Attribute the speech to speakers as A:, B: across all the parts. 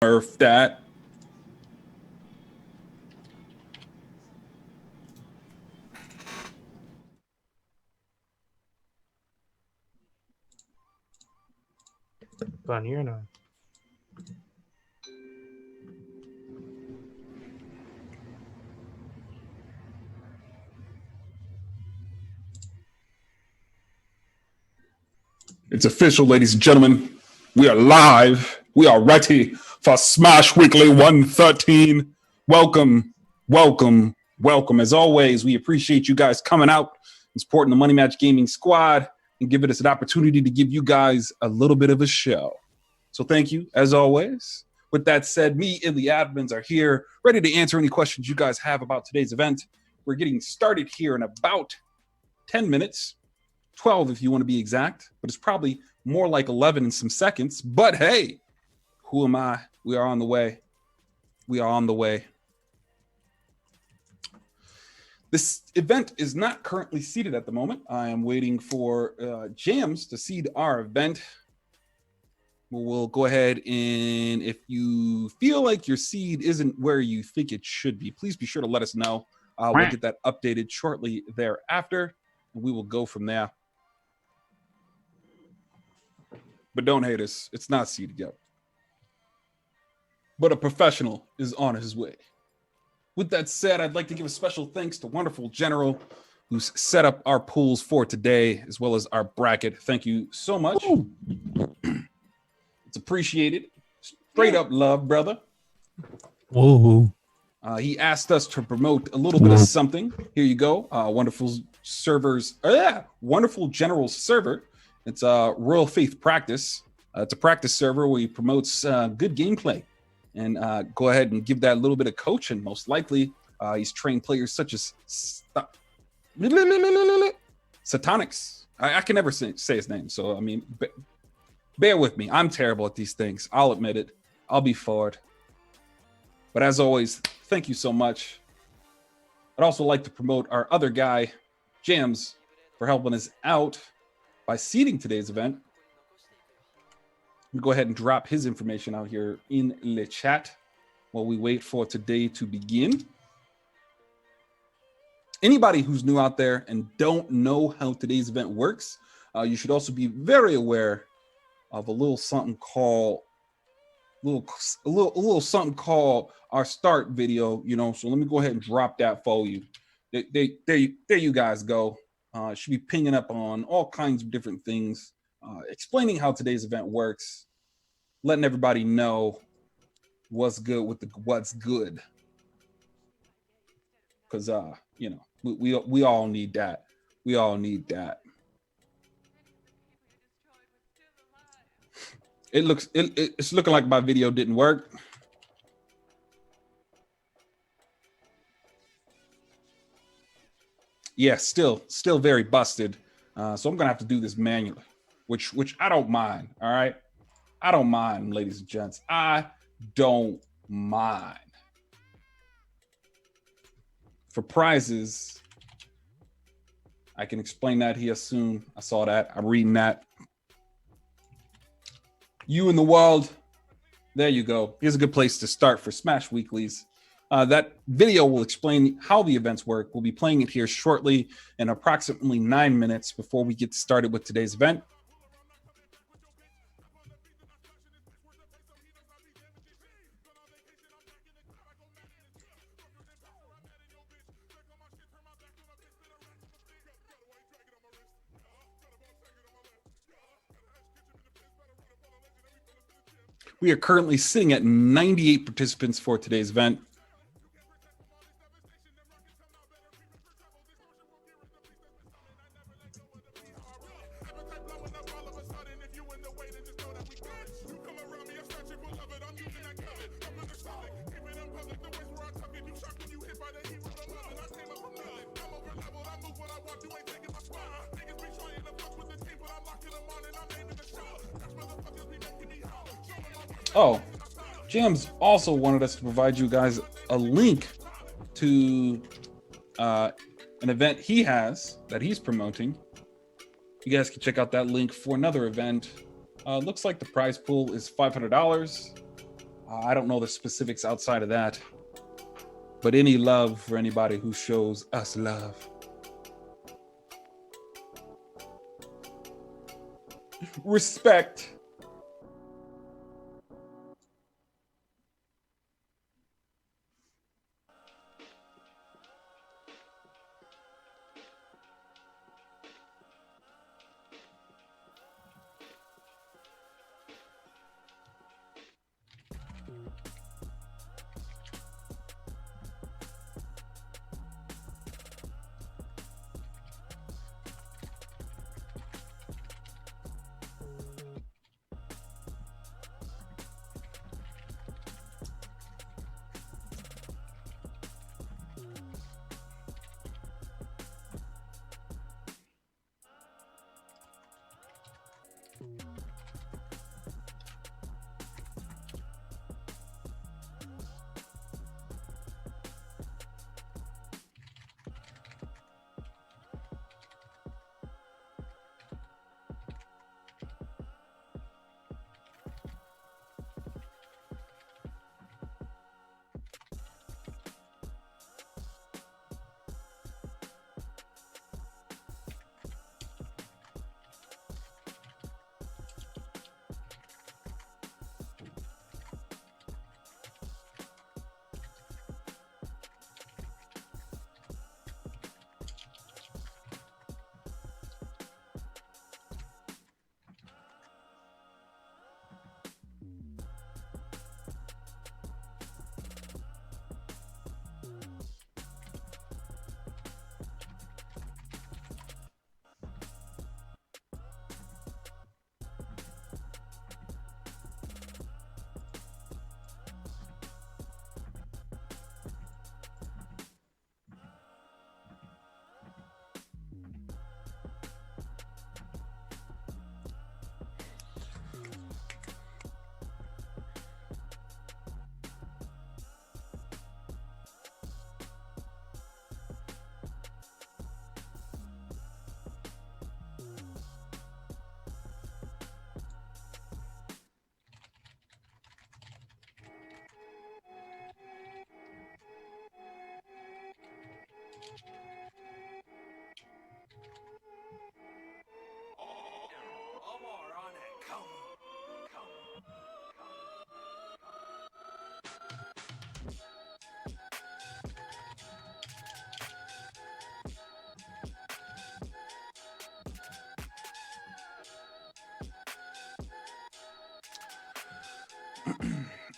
A: Nerf that.
B: Fun here now.
A: It's official, ladies and gentlemen. We are live. We are ready for Smash Weekly 113. Welcome, welcome, welcome. As always, we appreciate you guys coming out and supporting the Money Match Gaming squad and giving us an opportunity to give you guys a little bit of a show. So thank you, as always. With that said, me and the admins are here, ready to answer any questions you guys have about today's event. We're getting started here in about 10 minutes. 12 if you want to be exact, but it's probably more like 11 in some seconds. But hey, who am I? We are on the way. We are on the way. This event is not currently seated at the moment. I am waiting for Jams to seed our event. We'll go ahead and if you feel like your seed isn't where you think it should be, please be sure to let us know. We'll get that updated shortly thereafter, and we will go from there. But don't hate us. It's not seated yet. But a professional is on his way. With that said, I'd like to give a special thanks to Wonderful General, who's set up our pools for today, as well as our bracket. Thank you so much. It's appreciated. Straight up love, brother.
B: Whoa.
A: He asked us to promote a little bit of something. Here you go. Wonderful General server. It's a Royal Faith Practice. It's a practice server where he promotes good gameplay and go ahead and give that a little bit of coaching. Most likely, he's trained players such as Satonix. I can never say his name, so I mean, bear with me. I'm terrible at these things. I'll admit it. I'll be forward. But as always, thank you so much. I'd also like to promote our other guy, Jams, for helping us out by seeding today's event. We'll go ahead and drop his information out here in the chat while we wait for today to begin. Anybody who's new out there and don't know how today's event works, you should also be very aware of a little something called our start video. So let me go ahead and drop that for you. There you guys go. Should be pinging up on all kinds of different things, explaining how today's event works, letting everybody know what's good with what's good. Because we all need that. We all need that. It's looking like my video didn't work. Yeah, still very busted. So I'm gonna have to do this manually, which I don't mind. All right, I don't mind, ladies and gents. I don't mind. For prizes, I can explain that here soon. I saw that. I'm reading that. You in the world. There you go. Here's a good place to start for Smash Weeklies. That video will explain how the events work. We'll be playing it here shortly in approximately 9 minutes before we get started with today's event. We are currently sitting at 98 participants for today's event. Oh, Jams also wanted us to provide you guys a link to an event he has that he's promoting. You guys can check out that link for another event. Looks like the prize pool is $500. I don't know the specifics outside of that, but any love for anybody who shows us love. Respect.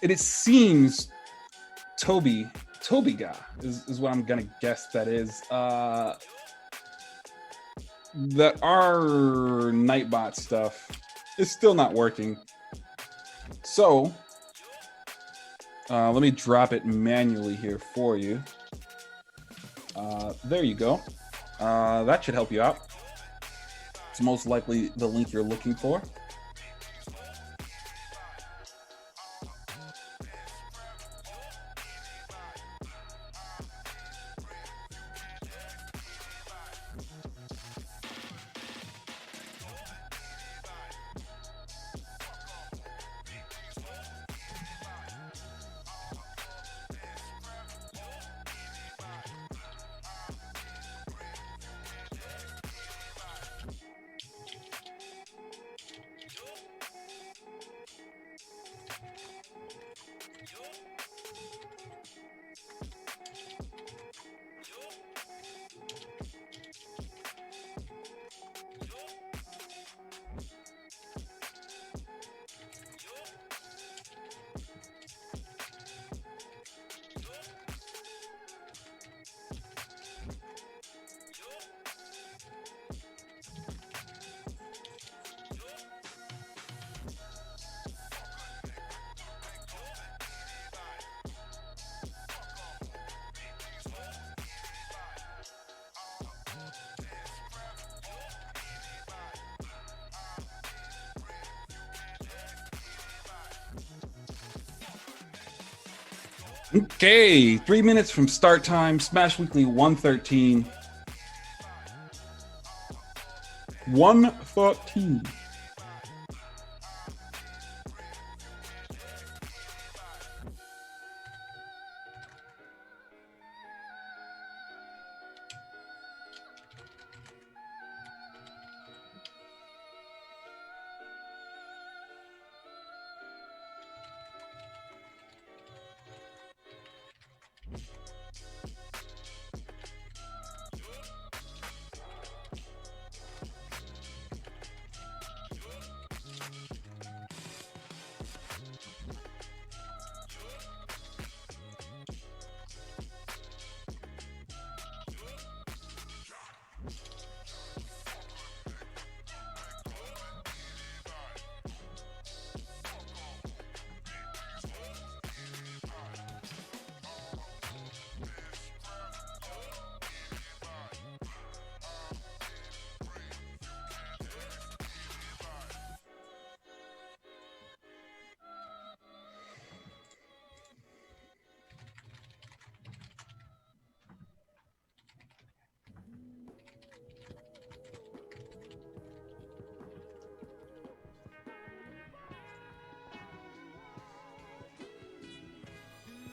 A: It seems Toby guy is what I'm gonna guess that is. That our Nightbot stuff is still not working. So let me drop it manually here for you. There you go. That should help you out. It's most likely the link you're looking for. Okay, 3 minutes from start time. Smash Weekly 113. 113.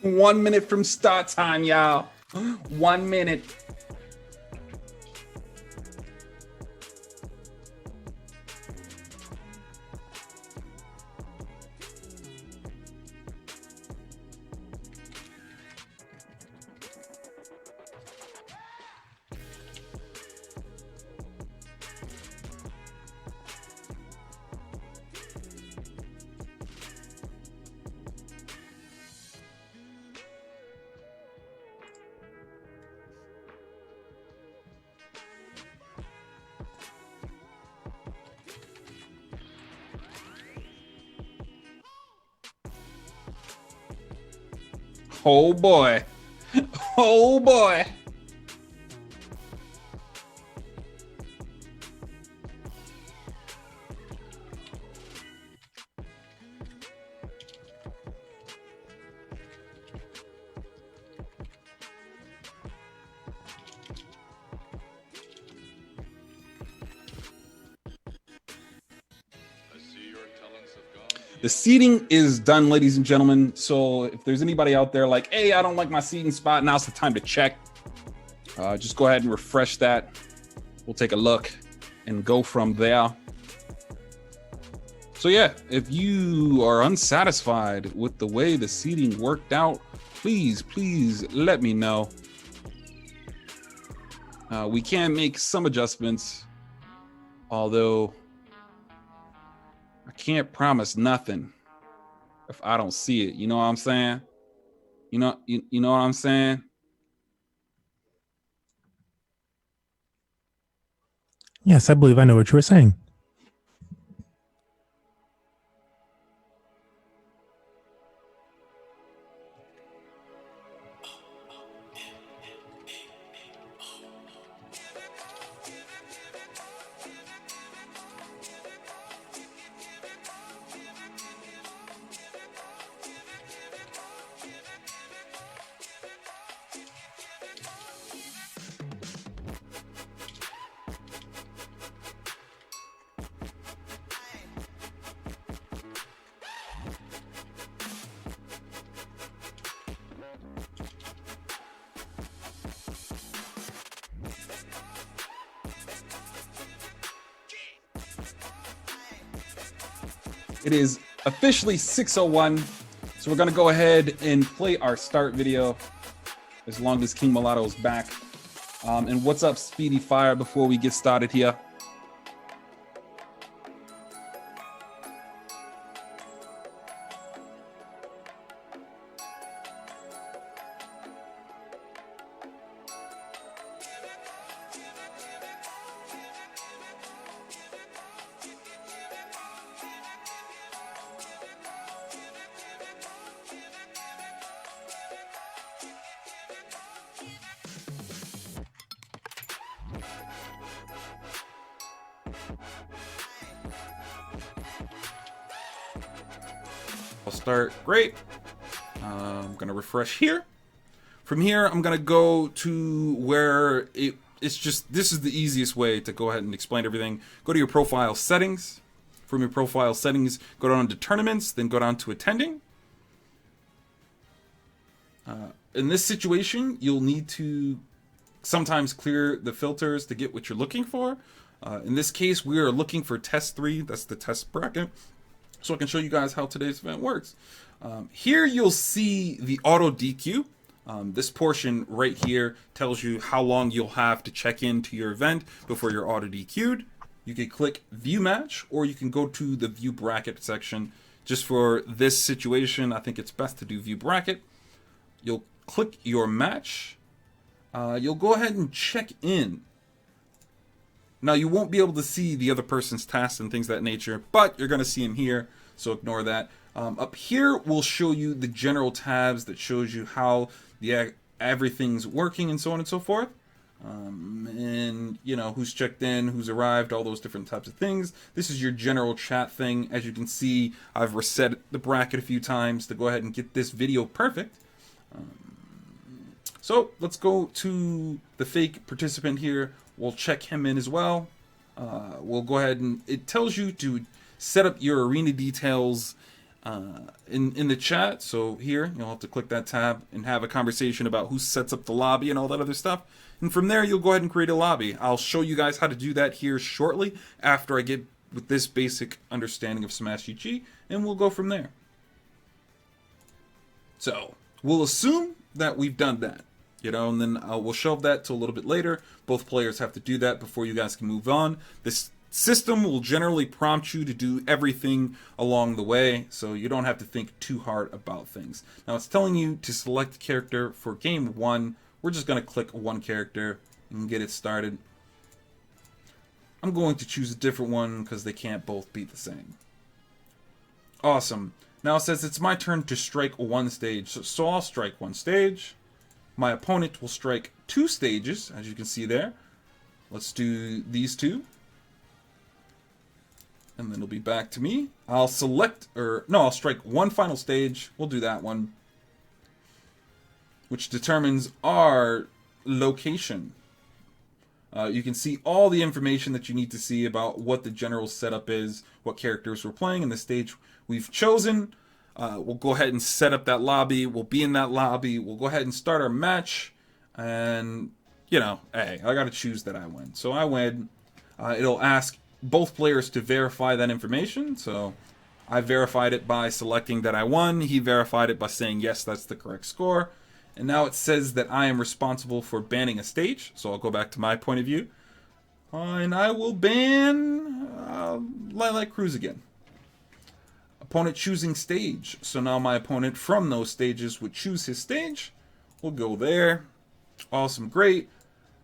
A: 1 minute from start time, y'all. 1 minute. Oh boy. Oh boy. The seating is done, ladies and gentlemen. So if there's anybody out there like, hey, I don't like my seating spot, now's the time to check. Just go ahead and refresh that. We'll take a look and go from there. So yeah, if you are unsatisfied with the way the seating worked out, please let me know. We can make some adjustments, although I can't promise nothing if I don't see it. You know what I'm saying? You know what I'm saying?
B: Yes, I believe I know what you were saying.
A: It is officially 6:01, so we're gonna go ahead and play our start video as long as King Mulatto is back. And what's up, Speedy Fire, before we get started here? I'll start. Great. I'm gonna refresh here. From here, I'm gonna go to where it's just, this is the easiest way to go ahead and explain everything. Go to your profile settings. From your profile settings, go down to tournaments, then go down to attending. In this situation, you'll need to sometimes clear the filters to get what you're looking for. In this case, we are looking for test 3. That's the test bracket. So I can show you guys how today's event works. Here you'll see the auto DQ. This portion right here tells you how long you'll have to check into your event before you're auto DQ'd. You can click view match, or you can go to the view bracket section. Just for this situation, I think it's best to do view bracket. You'll click your match. You'll go ahead and check in. Now, you won't be able to see the other person's tasks and things of that nature, but you're going to see them here, so ignore that. Up here, we'll show you the general tabs that shows you how everything's working and so on and so forth. And, you know, who's checked in, who's arrived, all those different types of things. This is your general chat thing. As you can see, I've reset the bracket a few times to go ahead and get this video perfect. So let's go to the fake participant here. We'll check him in as well. We'll go ahead and it tells you to set up your arena details in the chat. So here, you'll have to click that tab and have a conversation about who sets up the lobby and all that other stuff. And from there, you'll go ahead and create a lobby. I'll show you guys how to do that here shortly after I get with this basic understanding of Smash GG, and we'll go from there. So we'll assume that we've done that, and then we'll shelve that till a little bit later. Both players have to do that before you guys can move on. This system will generally prompt you to do everything along the way, so you don't have to think too hard about things. Now it's telling you to select a character for game 1. We're just going to click one character and get it started. I'm going to choose a different one because they can't both be the same. Awesome. Now it says it's my turn to strike one stage, so I'll strike one stage. My opponent will strike 2 stages, as you can see there. Let's do these 2. And then it'll be back to me. I'll strike one final stage. We'll do that one, which determines our location. You can see all the information that you need to see about what the general setup is, what characters we're playing, and the stage we've chosen. We'll go ahead and set up that lobby. We'll be in that lobby. We'll go ahead and start our match. And, hey, I got to choose that I win. So I win. It'll ask both players to verify that information. So I verified it by selecting that I won. He verified it by saying, yes, that's the correct score. And now it says that I am responsible for banning a stage. So I'll go back to my point of view. And I will ban Lilac Cruz again. Opponent choosing stage. So now my opponent from those stages would choose his stage. We'll go there. Awesome, great.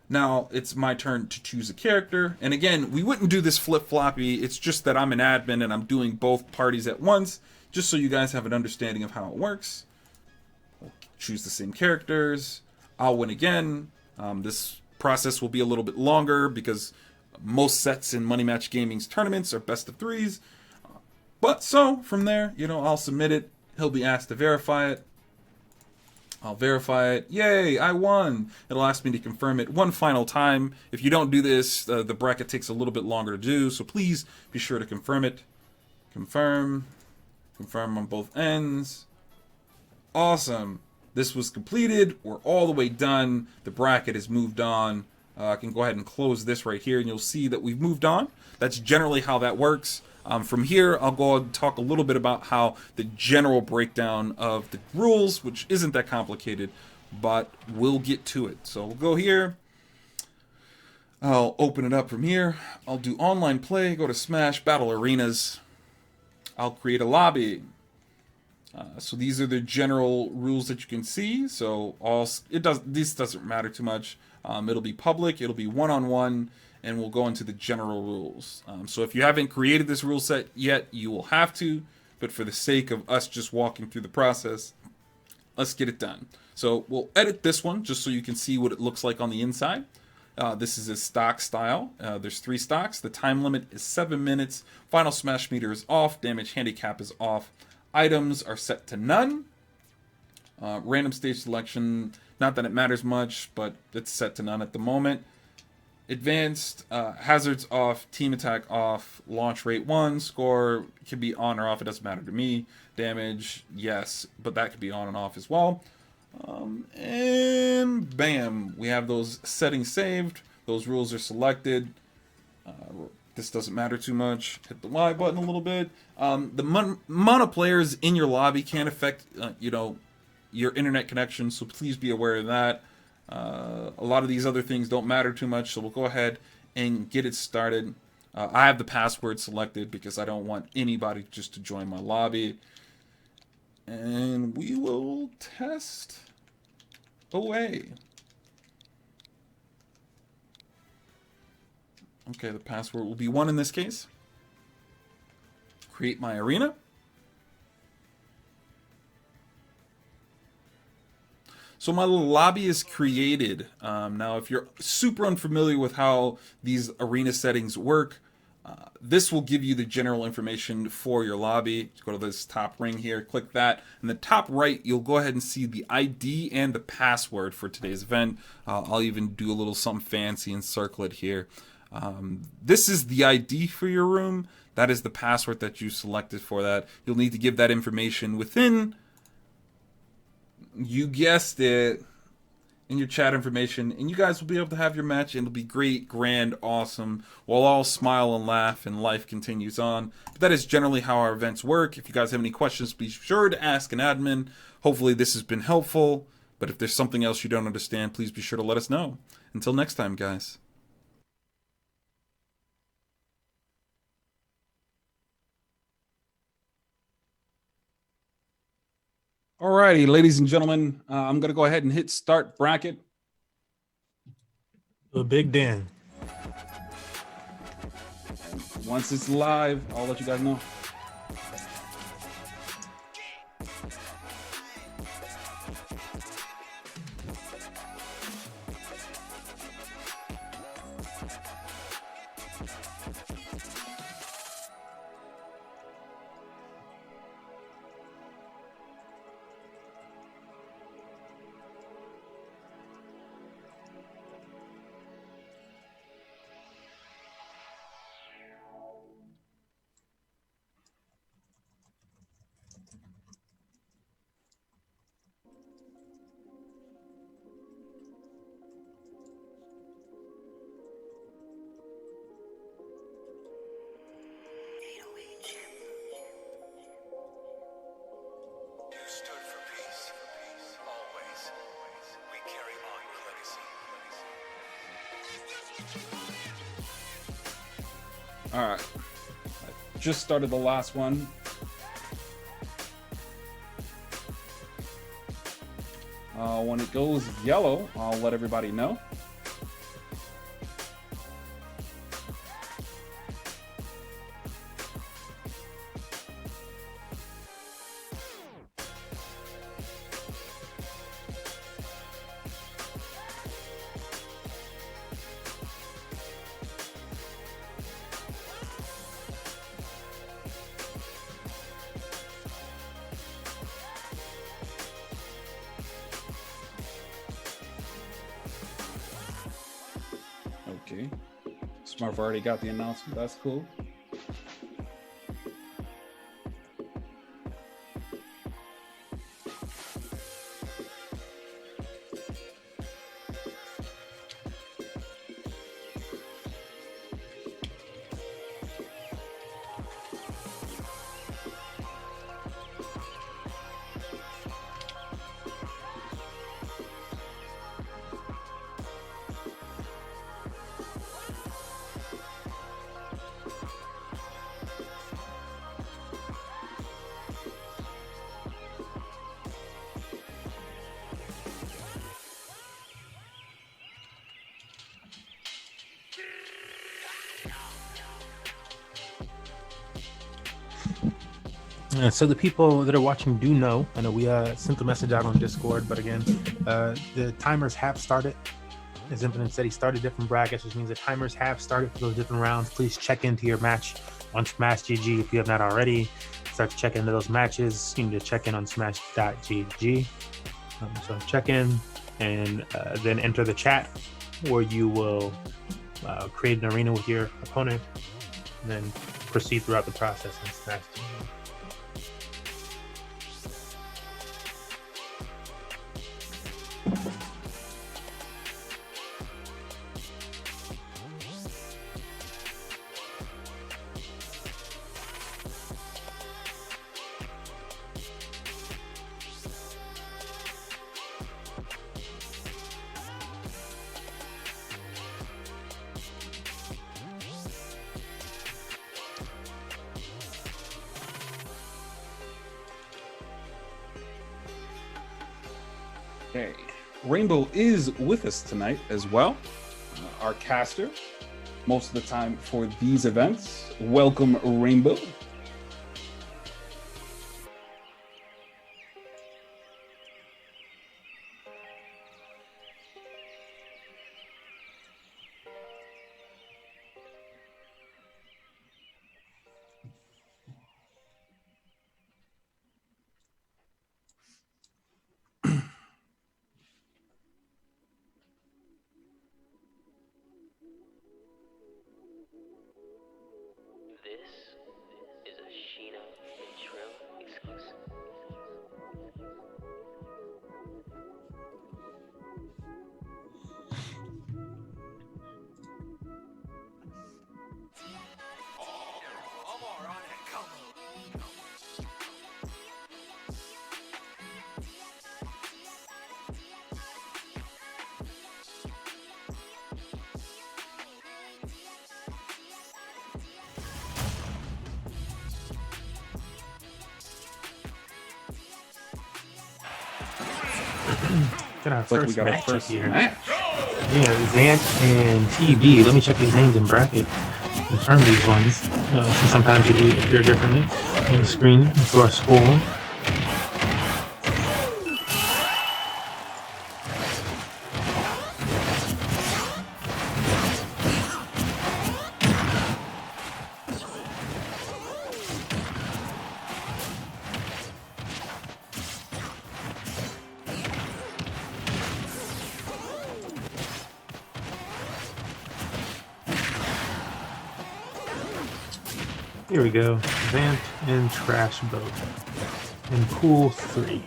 A: Now it's my turn to choose a character. And again, we wouldn't do this flip-floppy. It's just that I'm an admin and I'm doing both parties at once, just so you guys have an understanding of how it works. We'll choose the same characters. I'll win again. This process will be a little bit longer because most sets in Money Match Gaming's tournaments are best of 3s. But so, from there, I'll submit it. He'll be asked to verify it. I'll verify it. Yay, I won. It'll ask me to confirm it one final time. If you don't do this, the bracket takes a little bit longer to do, so please be sure to confirm it. Confirm. Confirm on both ends. Awesome. This was completed. We're all the way done. The bracket has moved on. I can go ahead and close this right here, and you'll see that we've moved on. That's generally how that works. From here, I'll go and talk a little bit about how the general breakdown of the rules, which isn't that complicated, but we'll get to it. So we'll go here. I'll open it up from here. I'll do online play, go to Smash, Battle Arenas. I'll create a lobby. So these are the general rules that you can see. So this doesn't matter too much. It'll be public, it'll be one-on-one, and we'll go into the general rules. So if you haven't created this rule set yet, you will have to, but for the sake of us just walking through the process, let's get it done. So we'll edit this one just so you can see what it looks like on the inside. This is a stock style. There's 3 stocks. The time limit is 7 minutes. Final smash meter is off. Damage handicap is off. Items are set to none. Random stage selection, not that it matters much, but it's set to none at the moment. Advanced, hazards off, team attack off, launch rate 1, score can be on or off, it doesn't matter to me. Damage, yes, but that could be on and off as well. And bam, we have those settings saved, those rules are selected. This doesn't matter too much. Hit the Y button a little bit. The amount of players in your lobby can affect, your internet connection, so please be aware of that. A lot of these other things don't matter too much, so we'll go ahead and get it started. I have the password selected because I don't want anybody just to join my lobby. And we will test away. Okay, the password will be 1 in this case. Create my arena. So my little lobby is created. Now, if you're super unfamiliar with how these arena settings work, this will give you the general information for your lobby. Go to this top ring here, click that. In the top right, you'll go ahead and see the ID and the password for today's event. I'll even do a little something fancy and circle it here. This is the ID for your room. That is the password that you selected for that. You'll need to give that information within, you guessed it, in your chat information, and you guys will be able to have your match, and it'll be great, grand, awesome. We'll all smile and laugh, and life continues on. But that is generally how our events work. If you guys have any questions, be sure to ask an admin. Hopefully this has been helpful, but if there's something else you don't understand, please be sure to let us know. Until next time, guys. Alrighty, ladies and gentlemen, I'm going to go ahead and hit start bracket.
B: The Big Dan.
A: Once it's live, I'll let you guys know. All right, I just started the last one. When it goes yellow, I'll let everybody know. Okay, Smurf already got the announcement. That's cool.
B: So the people that are watching do know. I know we sent the message out on Discord, but again, the timers have started. As Infinite said, he started different brackets, which means the timers have started for those different rounds. Please check into your match on Smash GG if you have not already. Start to check into those matches. You need to check in on Smash.gg. So check in and then enter the chat, where you will create an arena with your opponent, and then proceed throughout the process on Smash GG. Okay, Rainbow is with us tonight as well, our caster, most of the time for these events. Welcome, Rainbow.
A: Looks like we got our first match.
B: Yeah, Zant and TB. Let me check these names in bracket. Confirm these ones. Sometimes they appear differently on the screen for our score. Here we go. Vant and Trash Boat in pool 3.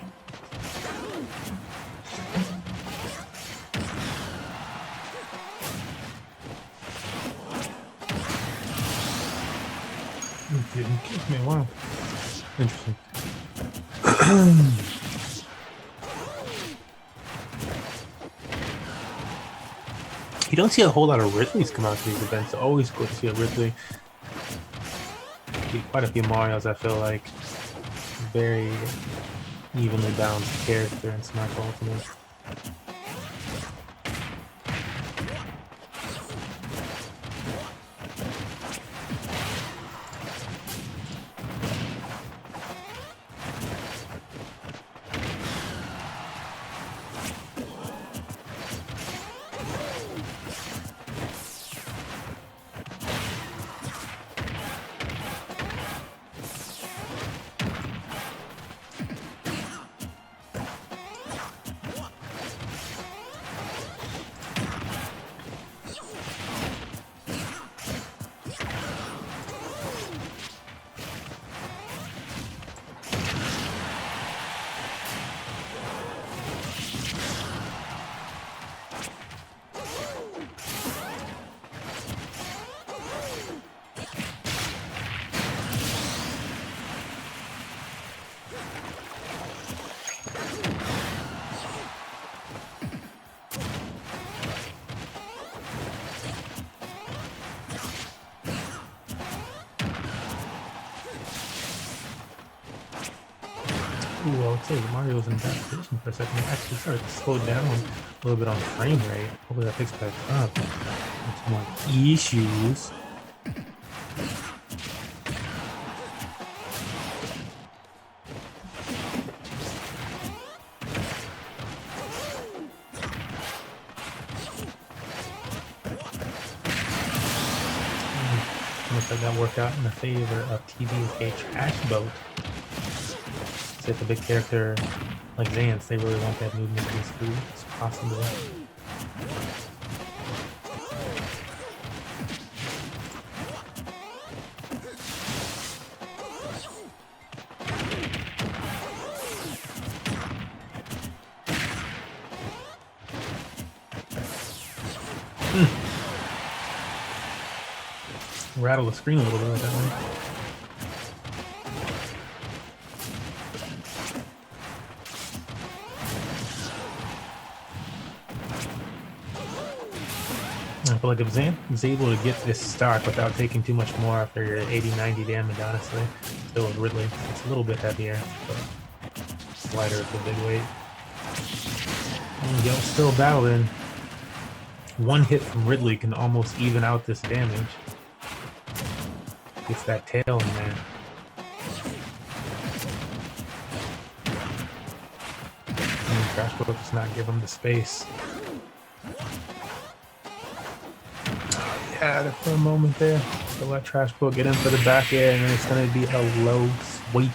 B: Didn't kick me. Wow. Interesting. You don't see a whole lot of Ridleys come out to these events. Always good to see a Ridley. Quite a few Marios, I feel like. Very evenly balanced character in Smash Ultimate. Ooh, I would say Mario was in bad position for a second. It actually started to slow down a little bit on frame rate. Hopefully that picks back up. Some more issues. Looks like that worked out in the favor of TBK Trash Boat. If the big character like Zance, they really want that movement to be as smooth as possible. Rattle the screen a little bit like that one. I feel like if Zant is able to get this start without taking too much more after your 80-90 damage, honestly, still with Ridley, it's a little bit heavier, but lighter at the big weight. And Yo still battling. One hit from Ridley can almost even out this damage. Gets that tail in there. And Trash Boat does not give him the space. Had it for a moment there. So let Trash Boat get in for the back air, and then it's going to be a low sweep.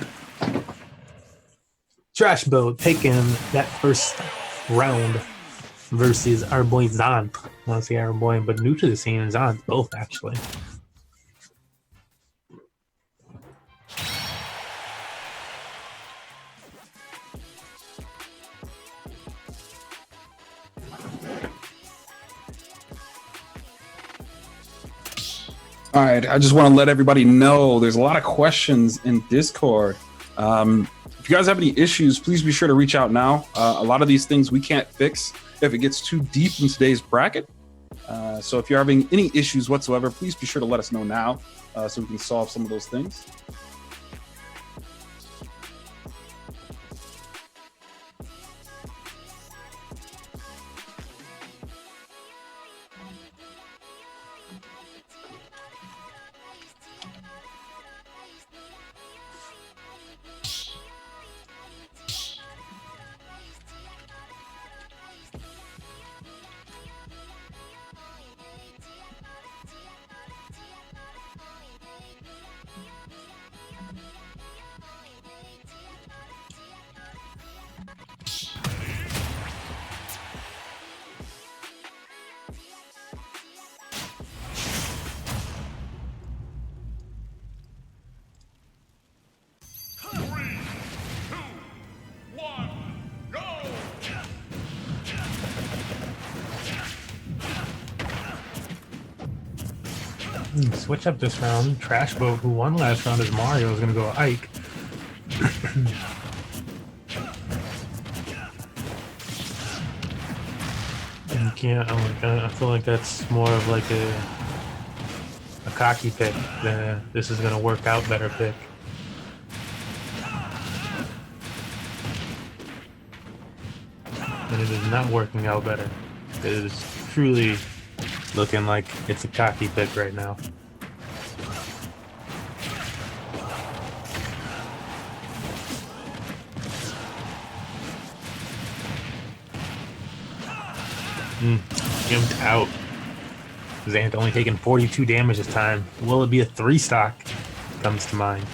B: Trash Boat taking that first round versus our boy Zant. I want to say our boy, but new to the scene, and Zant both actually.
A: All right, I just want to let everybody know there's a lot of questions in Discord. If you guys have any issues, please be sure to reach out now. A lot of these things we can't fix if it gets too deep in today's bracket. So if you're having any issues whatsoever, please be sure to let us know now so we can solve some of those things.
B: Switch up this round. Trash Boat, who won last round as Mario, is going to go Ike. You can't. I feel like that's more of like a cocky pick than this is going to work out better pick. And it is not working out better. It is truly looking like it's a cocky pick right now. Gimped out. Zant only taking 42 damage this time. Will it be a 3-stock? Comes to mind.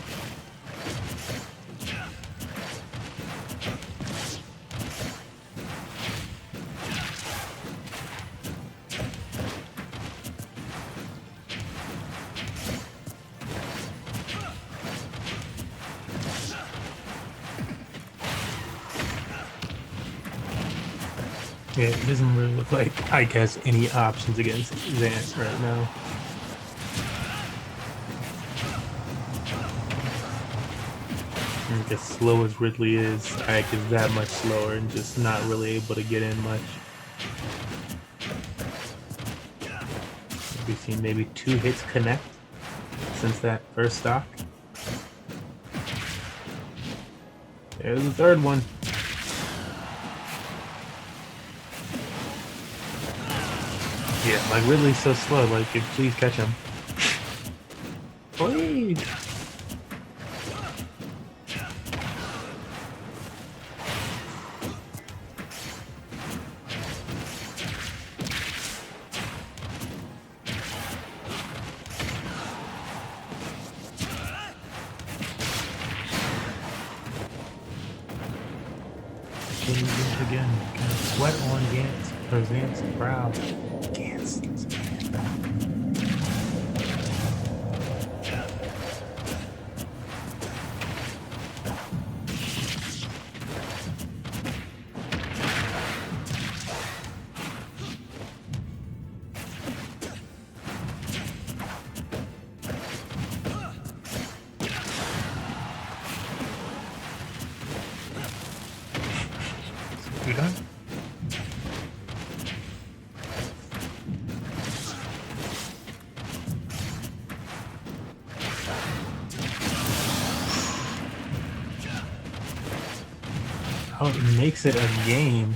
B: Yeah, it doesn't really look like Ike has any options against Zant right now. As slow as Ridley is, Ike is that much slower and just not really able to get in much. We've seen maybe 2 hits connect since that first stock. There's the third one. Yeah, like Ridley's so slow, like, please catch him. Please! Again, sweat on Zant's brow. You done? Oh, it makes it a game.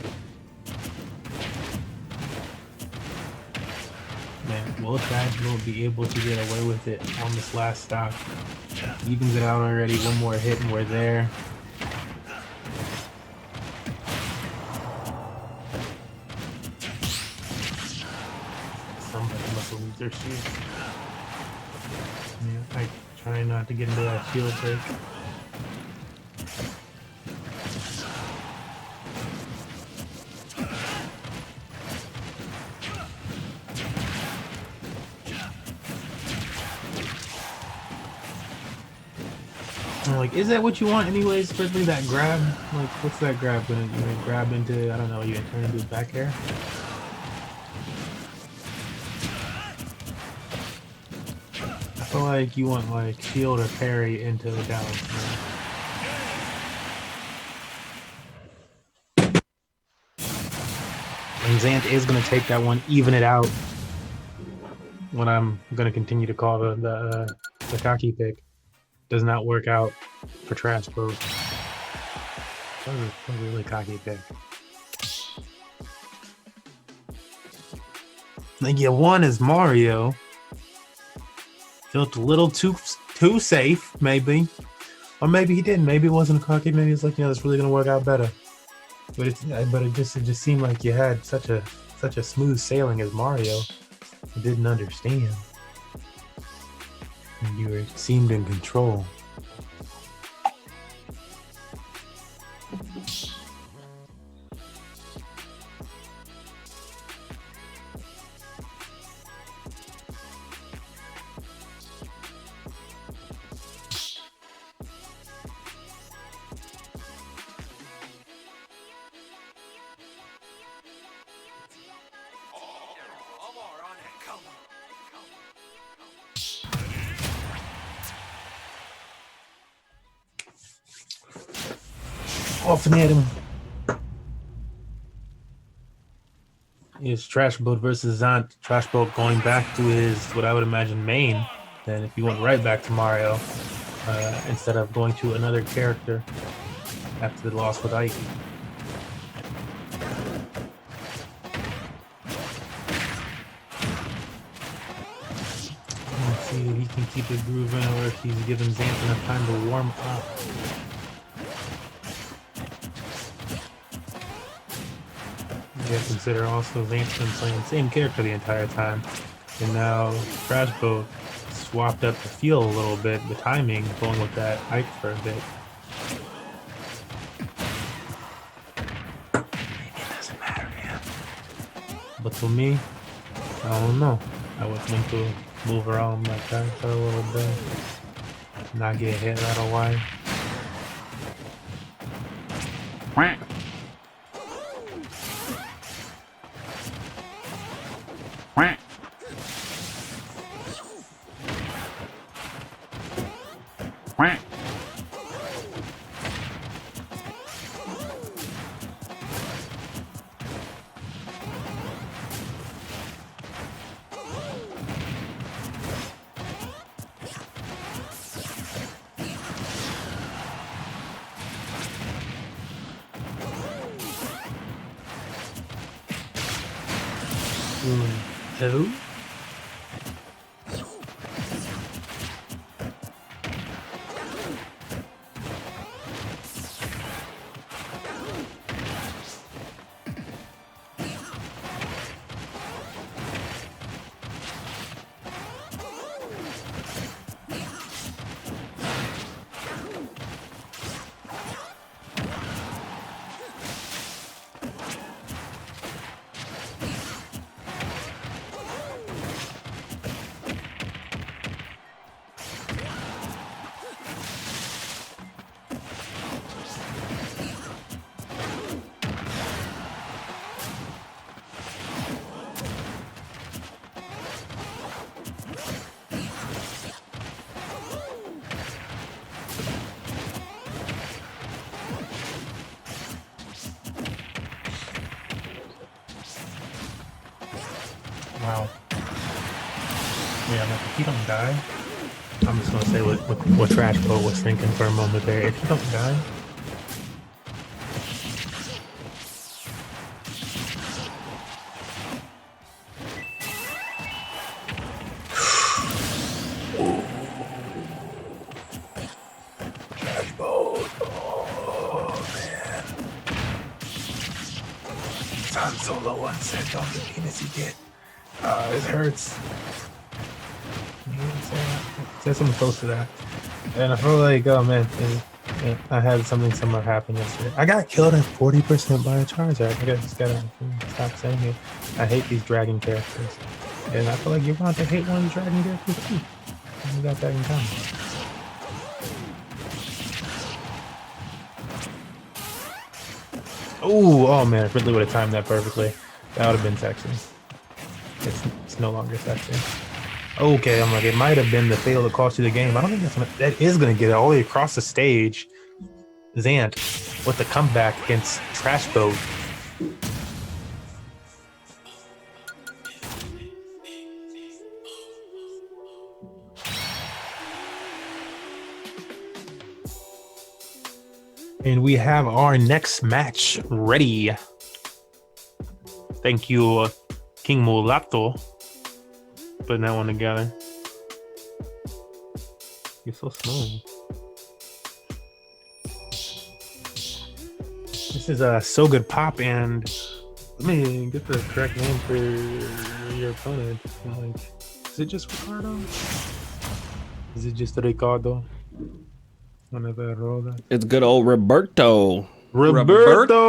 B: Man, will Trash Boat be able to get away with it on this last stock? Evens it out already. One more hit and we're there. Somebody must have lose their shield. Yeah, I try not to get into that shield break. Like, is that what you want anyways? Especially that grab? Like, what's that grab gonna do? You grab into, I don't know, you gonna turn into his back air? feel like you want like shield or parry into the down smash. And Zant is going to take that one, even it out. When I'm going to continue to call the cocky pick. Does not work out for Trash Boat. That was a really cocky pick. Then you won as Mario. Felt a little too safe, maybe. Or maybe he didn't. Maybe it wasn't a cocky. Maybe it's like, you know, it's really going to work out better. But it just seemed like you had such a smooth sailing as Mario. I didn't understand. And you seemed in control. Off and at him. Is Trash Boat versus Zant. Trash Boat going back to his, what I would imagine, main. Then if you went right back to Mario, instead of going to another character after the loss with Ike. Let's see if he can keep it grooving or if he's giving Zant enough time to warm up. You gotta consider also Zant's been playing the same character the entire time. And now Trash Boat swapped up the feel a little bit, the timing, going with that Ike for a bit. Maybe it doesn't matter, man. But to me, I don't know. I would want to move around my character a little bit. Not get hit right away. Hello? Wow. Yeah, like if you don't die, I'm just gonna say what Trash Boat was thinking for a moment there. If you don't die, Trash Boat. Oh man. Han Solo once said, "Don't get penis, you get." It hurts. Say something close to that. And I feel like, oh man, I had something similar happen yesterday. I got killed at 40% by a Charizard. I just gotta stop saying it. I hate these dragon characters. And I feel like you're about to hate one of these dragon characters too. We got that in common. Oh man, I really would have timed that perfectly. That would have been sexy. It's no longer sexy. Okay, I'm like, it might have been the fail that cost you the game. I don't think that is going to get it all the way across the stage. Zant with the comeback against Trash Boat. And we have our next match ready. Thank you, King Mulatto, putting that one together. You're so smooth. This is So Good Pop, and let me get the correct name for your opponent. Like, is it just Ricardo? Is it just Ricardo?
C: It's good old Roberto.
B: Roberto!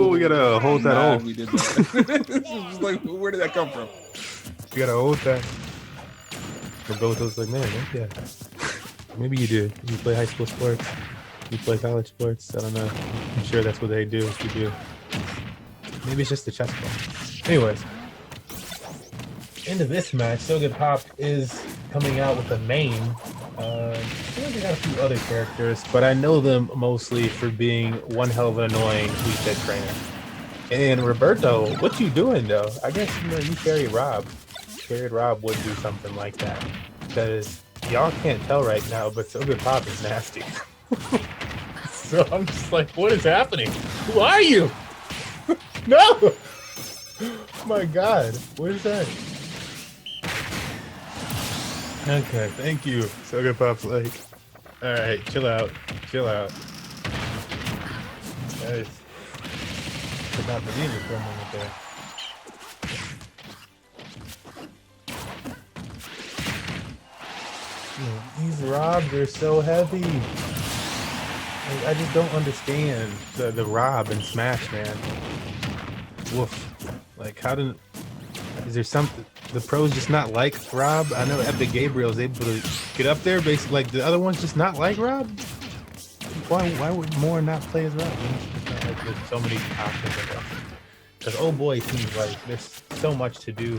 B: We gotta hold that old.
A: We did that. This is like, where did that come from?
B: You gotta hold that. Roberto's like, man, yeah. Maybe you do. You play high school sports. You play college sports. I don't know. I'm sure that's what they do if you do. Maybe it's just the chess ball. Anyways. Into this match, So Good Pop is coming out with a main. I feel like they got a few other characters, but I know them mostly for being one hell of an annoying Weekend trainer. And Roberto, what you doing though? I guess you carry Rob. Carried Rob would do something like that. Because y'all can't tell right now, but So Good Pop is nasty. So I'm just like, what is happening? Who are you? No! My God, what is that? Okay, thank you. So Good Pop's like, all right, chill out. Guys, could not believe it for a moment there. These Robs are so heavy. Like, I just don't understand the Rob and Smash, man. Woof. Like, is there something? The pros just not like Rob? I know Epic Gabriel is able to get up there, basically. Like, the other ones just not like Rob? Why would more not play as Rob? Like, there's so many options. Because, oh boy, it seems like there's so much to do,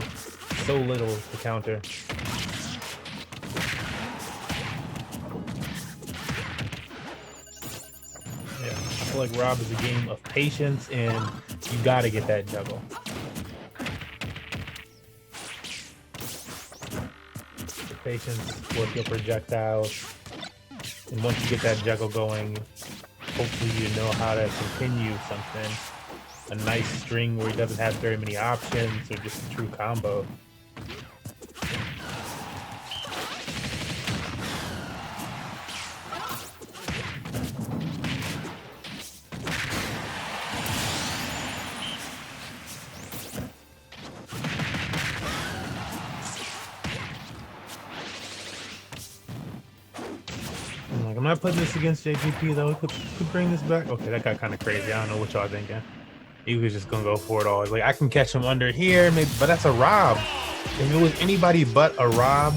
B: so little to counter. Yeah, I feel like Rob is a game of patience, and you gotta get that juggle. Patience, work your projectiles, and once you get that juggle going, hopefully you know how to continue something. A nice string where he doesn't have very many options, or just a true combo. I'm not putting this against JGP though. We could bring this back. Okay, that got kind of crazy. I don't know what y'all thinking. He was just gonna go for it all. He's like, I can catch him under here, maybe, but that's a Rob. If it was anybody but a Rob,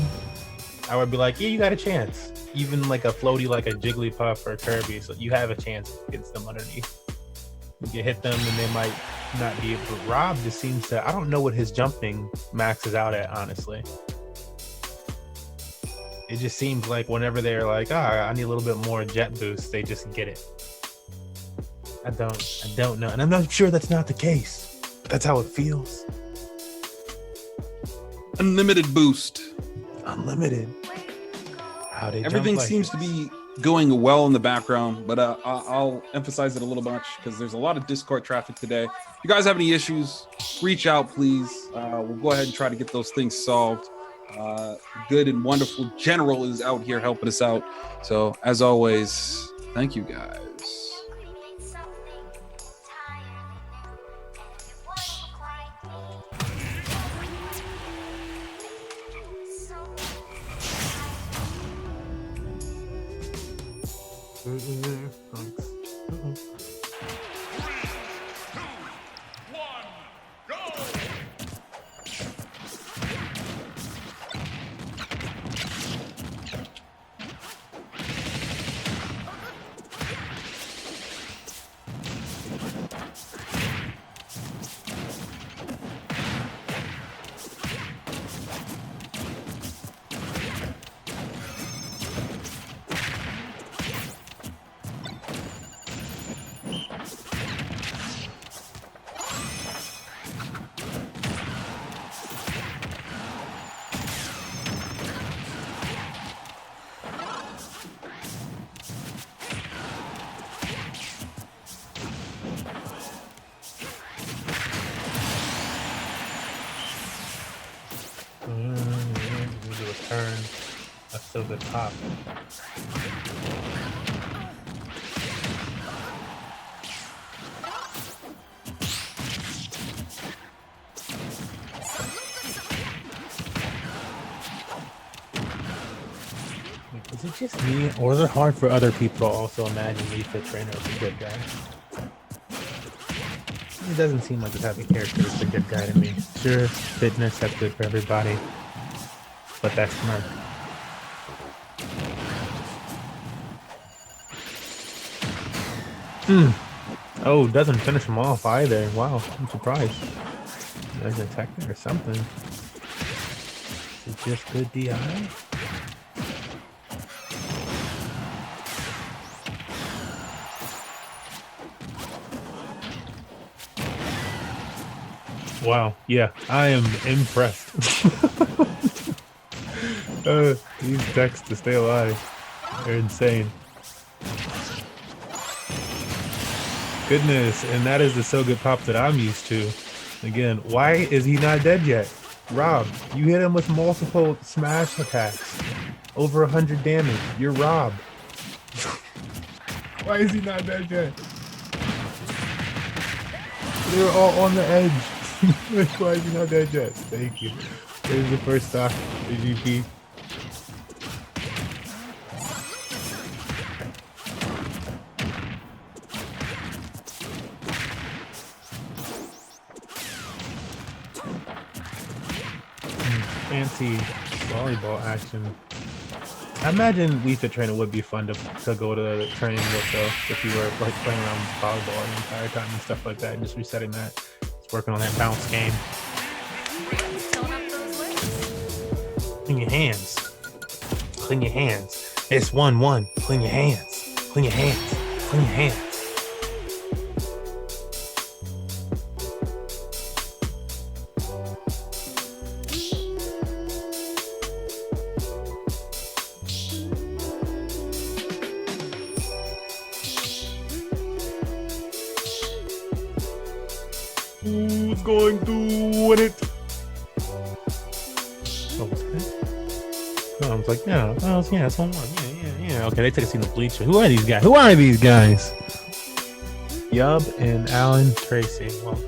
B: I would be like, yeah, you got a chance. Even like a floaty, like a Jigglypuff or Kirby, so you have a chance against them underneath. You can hit them, and they might not be able. But Rob just seems to. I don't know what his jumping maxes out at, honestly. It just seems like whenever they're like, I need a little bit more jet boost, they just get it. I don't know. And I'm not sure that's not the case, but that's how it feels.
A: Unlimited boost.
B: Unlimited. How they
A: Everything
B: jump like
A: seems to be going well in the background, but I'll emphasize it a little much because there's a lot of Discord traffic today. If you guys have any issues, reach out, please. We'll go ahead and try to get those things solved. Good and wonderful General is out here helping us out. So as always, thank you guys.
B: Thanks. So good pop. Is it just me, or is it hard for other people to also imagine Wii Fit Trainer as a good guy? It doesn't seem like the type of character that's a good guy to me. Sure, fitness, that's good for everybody, but that's smart. Oh, doesn't finish him off either. Wow, I'm surprised. There's a technique or something. Is it just good DI? Wow, yeah, I am impressed. These decks to stay alive are insane. Goodness, and that is the So Good Pop that I'm used to. Again, why is he not dead yet? Rob, you hit him with multiple smash attacks. Over 100 damage. You're Rob. Why is he not dead yet? They're all on the edge. Why is he not dead yet? Thank you. There's the first stock, the GP. Fancy volleyball action. I imagine Wii Fit Trainer would be fun to go to training with, though, if you were like playing around with volleyball the entire time and stuff like that, and just resetting that. Just working on that bounce game. Clean your hands. Clean your hands. It's 1-1. Clean your hands. Clean your hands. Clean your hands. Who's going to win it? Oh, what's that? No, I was like, yeah, yeah, it's 1-1. Yeah. Okay, they took a seat in the bleacher. Who are these guys? Yub and Alan Tracy. Welcome.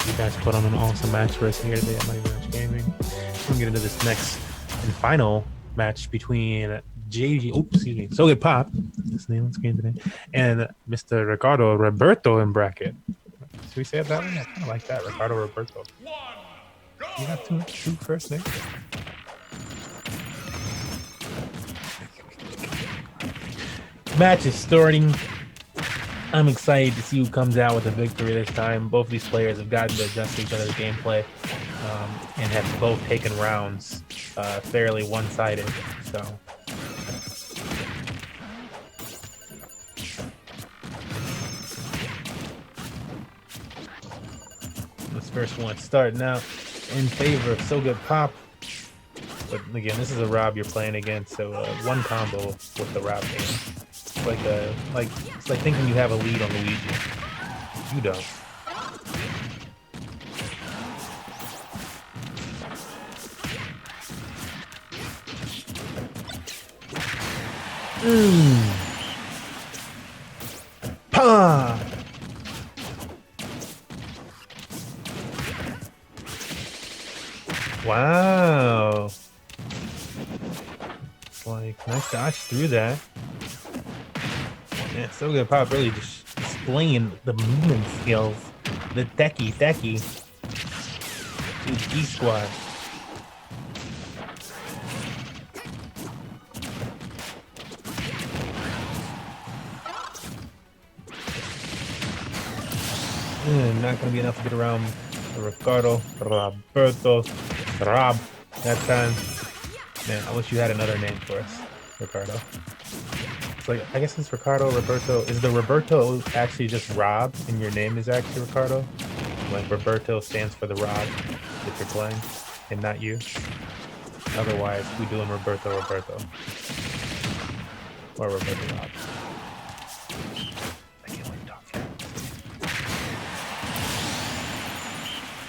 B: You guys put on an awesome match for us here today at Money Match Gaming. We're gonna get into this next and final match between So Good Pop, his name on screen today, and Mr. Ricardo Roberto in bracket. Should we say it that way? I kind of like that, Ricardo Roberto. You got two first names? Match is starting. I'm excited to see who comes out with a victory this time. Both of these players have gotten to adjust to each other's gameplay and have both taken rounds fairly one-sided. So. This first one starting out in favor of So Good Pop. But again, this is a Rob you're playing against, so one combo with the Rob game. It's like thinking you have a lead on Luigi. You don't. Pa! Wow. It's like, nice dodge through that. Yeah, So Good Pop really just displaying the movement skills. The decky. G squad. Not gonna be enough to get around Ricardo Roberto Rob that time. Man, I wish you had another name for us, Ricardo. It's like, I guess it's Ricardo Roberto. Is the Roberto actually just Rob and your name is actually Ricardo? Like Roberto stands for the Rob that you're playing and not you. Otherwise, we doing Roberto or Roberto Rob. I can't wait to talk to you.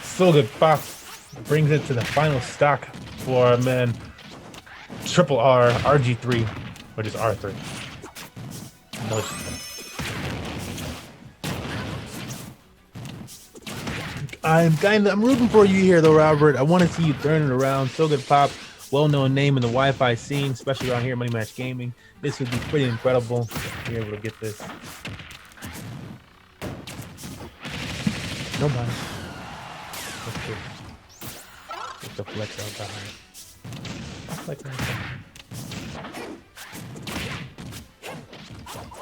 B: So Good Pop brings it to the final stock for our man triple R, RG3, or just R3. No. I'm rooting for you here though, Robert. I want to see you turn it around. So Good Pop, well-known name in the Wi-Fi scene, especially around here at Money Match Gaming. This would be pretty incredible if you're able to get this. Nobody. Let's go. Get the flex out behind. Flex out behind.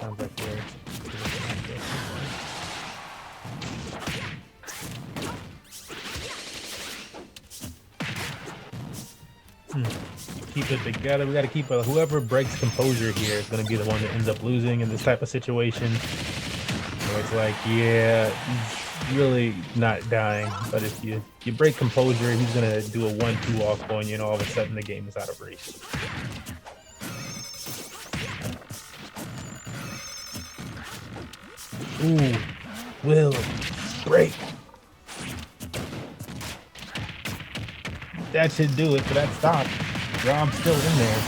B: Sounds like we're... Keep it together. We got to keep whoever breaks composure here is going to be the one that ends up losing in this type of situation. So it's like, yeah, he's really not dying. But if you break composure, he's going to do a 1-2 off on you, and all of a sudden the game is out of reach. Ooh, Will break. That should do it for that stock. Rob's still in there.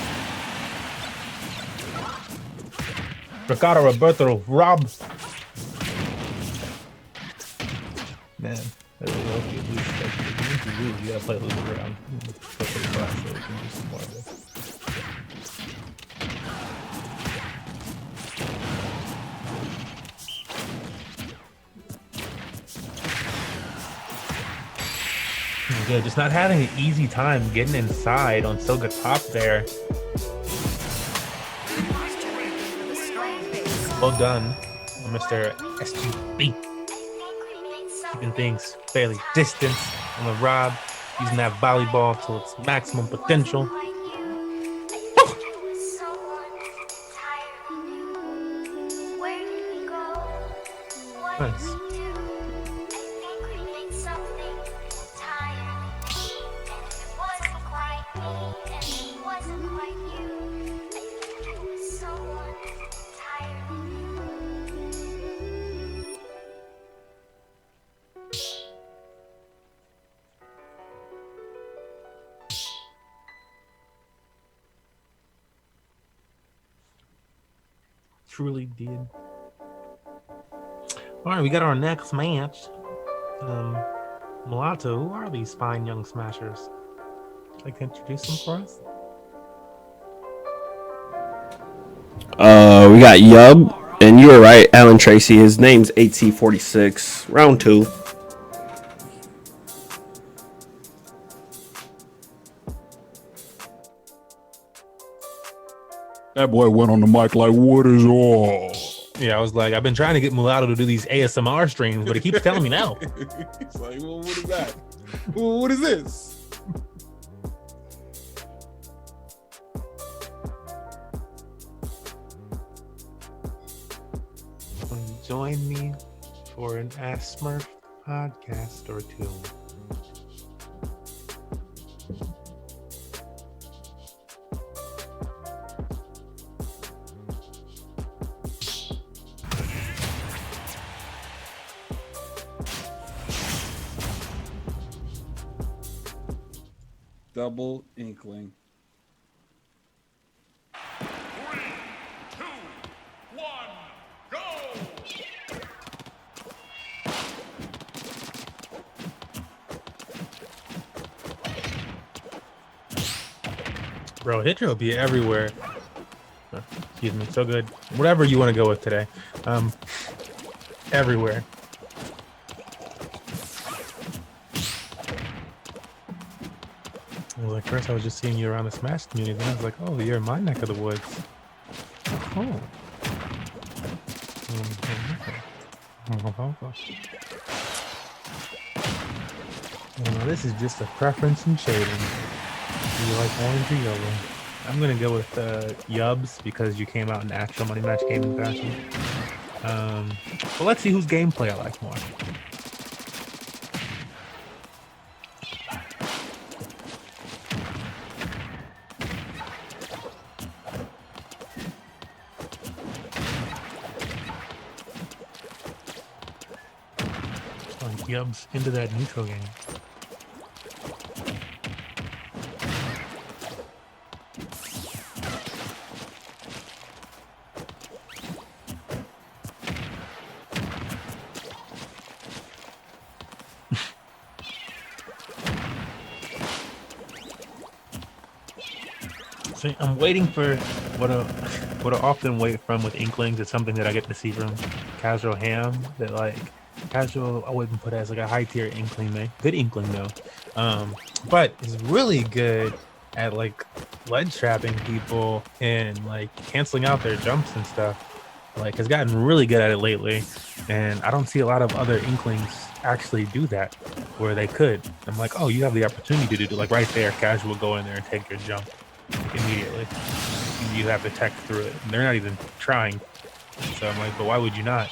B: Ricardo Roberto, Rob. Man, I really hope you lose. If you lose, you gotta play a little bit around. So we can do some more of this. Good, just not having an easy time getting inside on So Good Pop there. Well done, Mr. SGB. Keeping things fairly distant on the Rob, using that volleyball to its maximum potential. Nice. Truly did. All right, we got our next match. Mulatto, who are these fine young smashers? Would you like to introduce them for us?
C: We got Yub, and you were right, Alan Tracy. His name's AT46. Round 2.
A: That boy went on the mic like, what is all?
B: Yeah, I was like, I've been trying to get Mulatto to do these ASMR streams, but he keeps telling me no.
A: He's like, well, what is that? Well, what is this?
B: Join me for an Ask Smurf podcast or two.
A: Double inkling.
D: 3, 2, 1, go!
B: Bro, Hydra will be everywhere. Excuse me, so good. Whatever you want to go with today. Everywhere. Well, at first I was just seeing you around the Smash community, then I was like, oh, you're in my neck of the woods. Oh. Well, this is just a preference in shading. Do you like orange or yellow? I'm gonna go with Yubs because you came out in actual Money Match Gaming fashion. But let's see whose gameplay I like more. Yubs into that neutral game. See, I'm waiting for what I often wait from with Inklings. It's something that I get to see from Casual Ham. That like Casual, I wouldn't put as like a high tier Inkling, man. Good Inkling though, but is really good at like ledge trapping people and like canceling out their jumps and stuff. Like has gotten really good at it lately, and I don't see a lot of other Inklings actually do that where they could. I'm like, oh, you have the opportunity to do like right there. Casual go in there and take your jump immediately. You have to tech through it. And they're not even trying. So I'm like, but why would you not?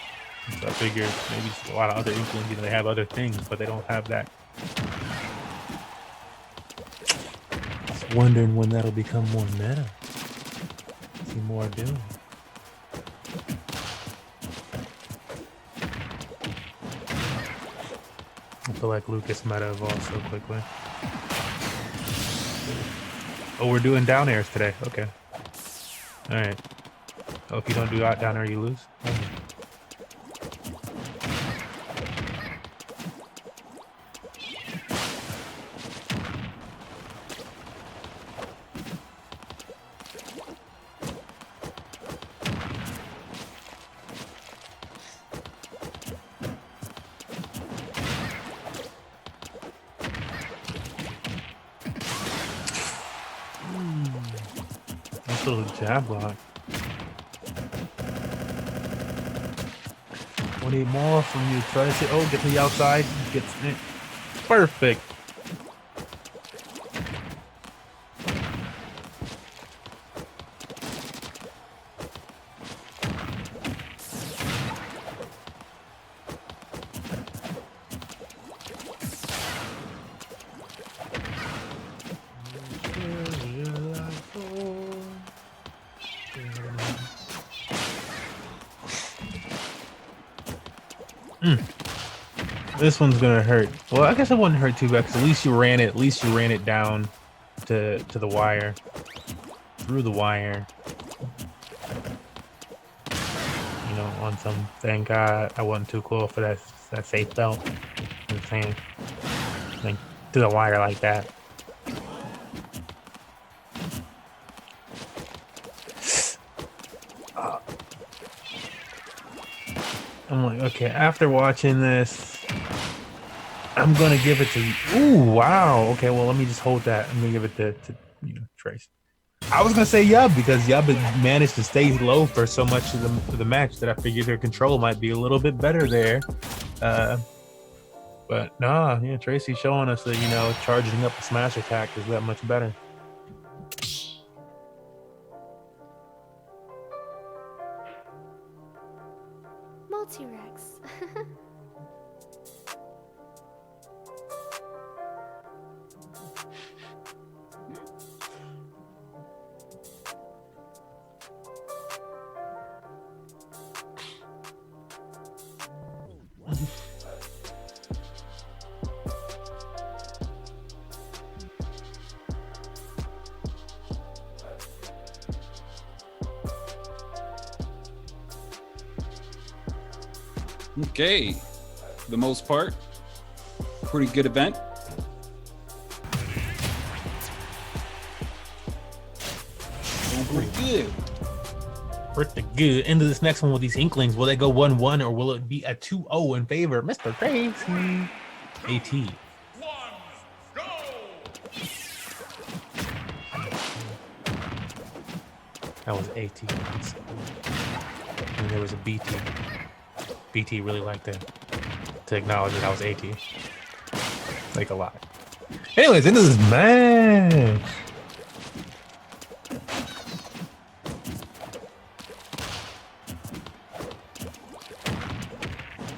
B: And so I figured maybe a lot of other Inklings, you know, they have other things, but they don't have that. Just wondering when that'll become more meta. See more doing. I feel like Lucas might have evolved so quickly. Oh, we're doing down airs today. Okay. All right. Oh, if you don't do down air, you lose. Okay. Nice little jab block. We need more from you. Try to say, oh, get to the outside. Gets it. Perfect. This one's gonna hurt. Well, I guess it wouldn't hurt too bad because at least you ran it. At least you ran it down to the wire, through the wire. You know, on some. Thank God I wasn't too close for that safe belt. I'm saying, like to the wire like that. I'm like, okay. After watching this. I'm gonna give it to you. Ooh, wow. Okay, well, let me just hold that. I'm gonna give it to you know, Trace. I was gonna say Yub because Yub managed to stay low for so much of the match that I figured her control might be a little bit better there. But nah, yeah, Tracy's showing us that, you know, charging up the smash attack is that much better.
E: Multi-Rex.
A: Okay, for the most part, pretty good event. Pretty good.
B: Pretty good. Into this next one with these Inklings. Will they go 1-1 or will it be a 2-0 in favor of Mr. Tracy? AT.
D: Go!
B: That was AT. And there was a BT. BT really liked to acknowledge that I was AT. Like a lot. Anyways, into this match.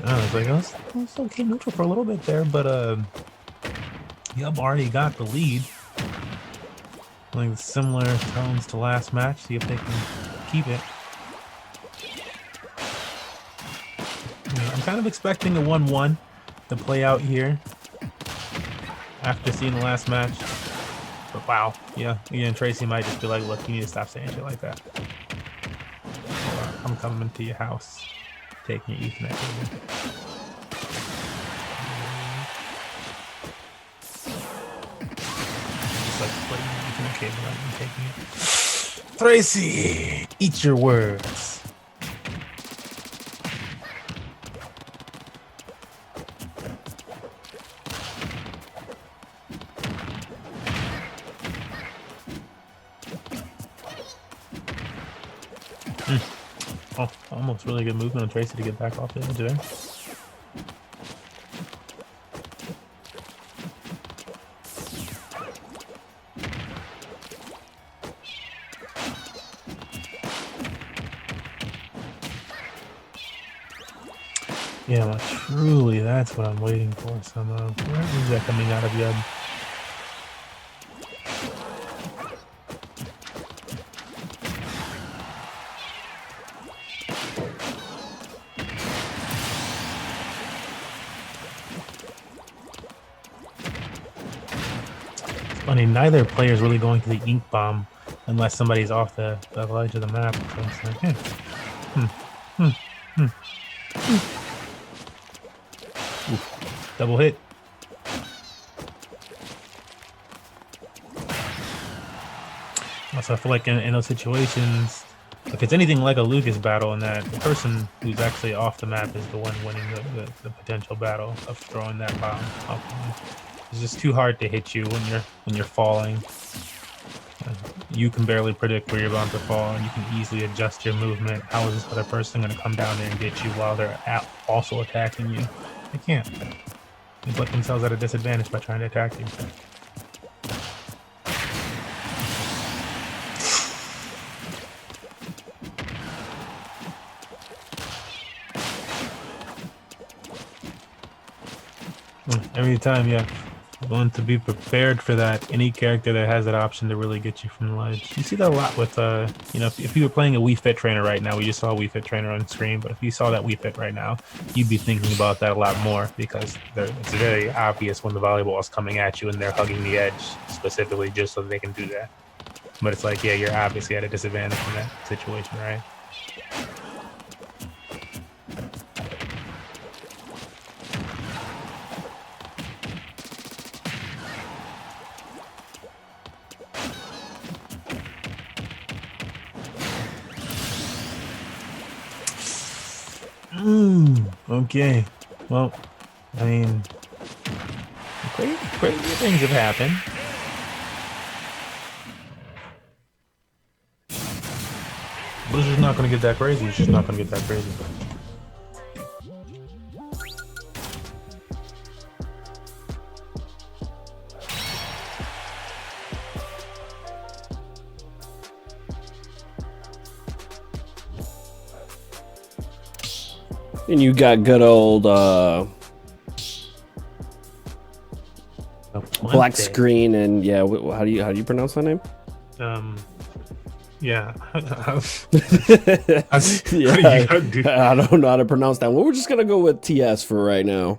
B: I was like, I was okay neutral for a little bit there, but Yub already got the lead. Like similar tones to last match. See if they can keep it. I'm kind of expecting a 1-1 to play out here after seeing the last match. But wow, yeah, and Tracy might just be like, look, you need to stop saying shit like that. I'm coming to your house, taking your Ethernet cable. Just like putting your Ethernet cable out and taking it. Tracy, eat your words. Oh, almost really good movement on Tracy to get back off the edge there. Yeah, well, truly, that's what I'm waiting for. Where is that coming out of Yub? Funny, neither player is really going to the ink bomb unless somebody's off the edge of the map. So it's like, Oof, double hit. Also, I feel like in those situations, if it's anything like a Lucas battle, in that the person who's actually off the map is the one winning the potential battle of throwing that bomb off. It's just too hard to hit you when you're falling. You can barely predict where you're about to fall, and you can easily adjust your movement. How is this other person going to come down there and get you while they're also attacking you? They can't. They put themselves at a disadvantage by trying to attack you. Every time, yeah. Going to be prepared for that. Any character that has that option to really get you from the ledge. You see that a lot with, if you were playing a Wii Fit Trainer right now, we just saw a Wii Fit Trainer on screen, but if you saw that Wii Fit right now, you'd be thinking about that a lot more because it's very obvious when the volleyball is coming at you and they're hugging the edge specifically just so they can do that. But it's like, yeah, you're obviously at a disadvantage in that situation, right? Okay. Well, I mean, crazy things have happened. Blizzard's not going to get that crazy. It's just not going to get that crazy.
C: And you got good old black screen and yeah. How do you pronounce that name?
B: Yeah.
C: I don't know how to pronounce that. Well, we're just gonna go with TS for right now.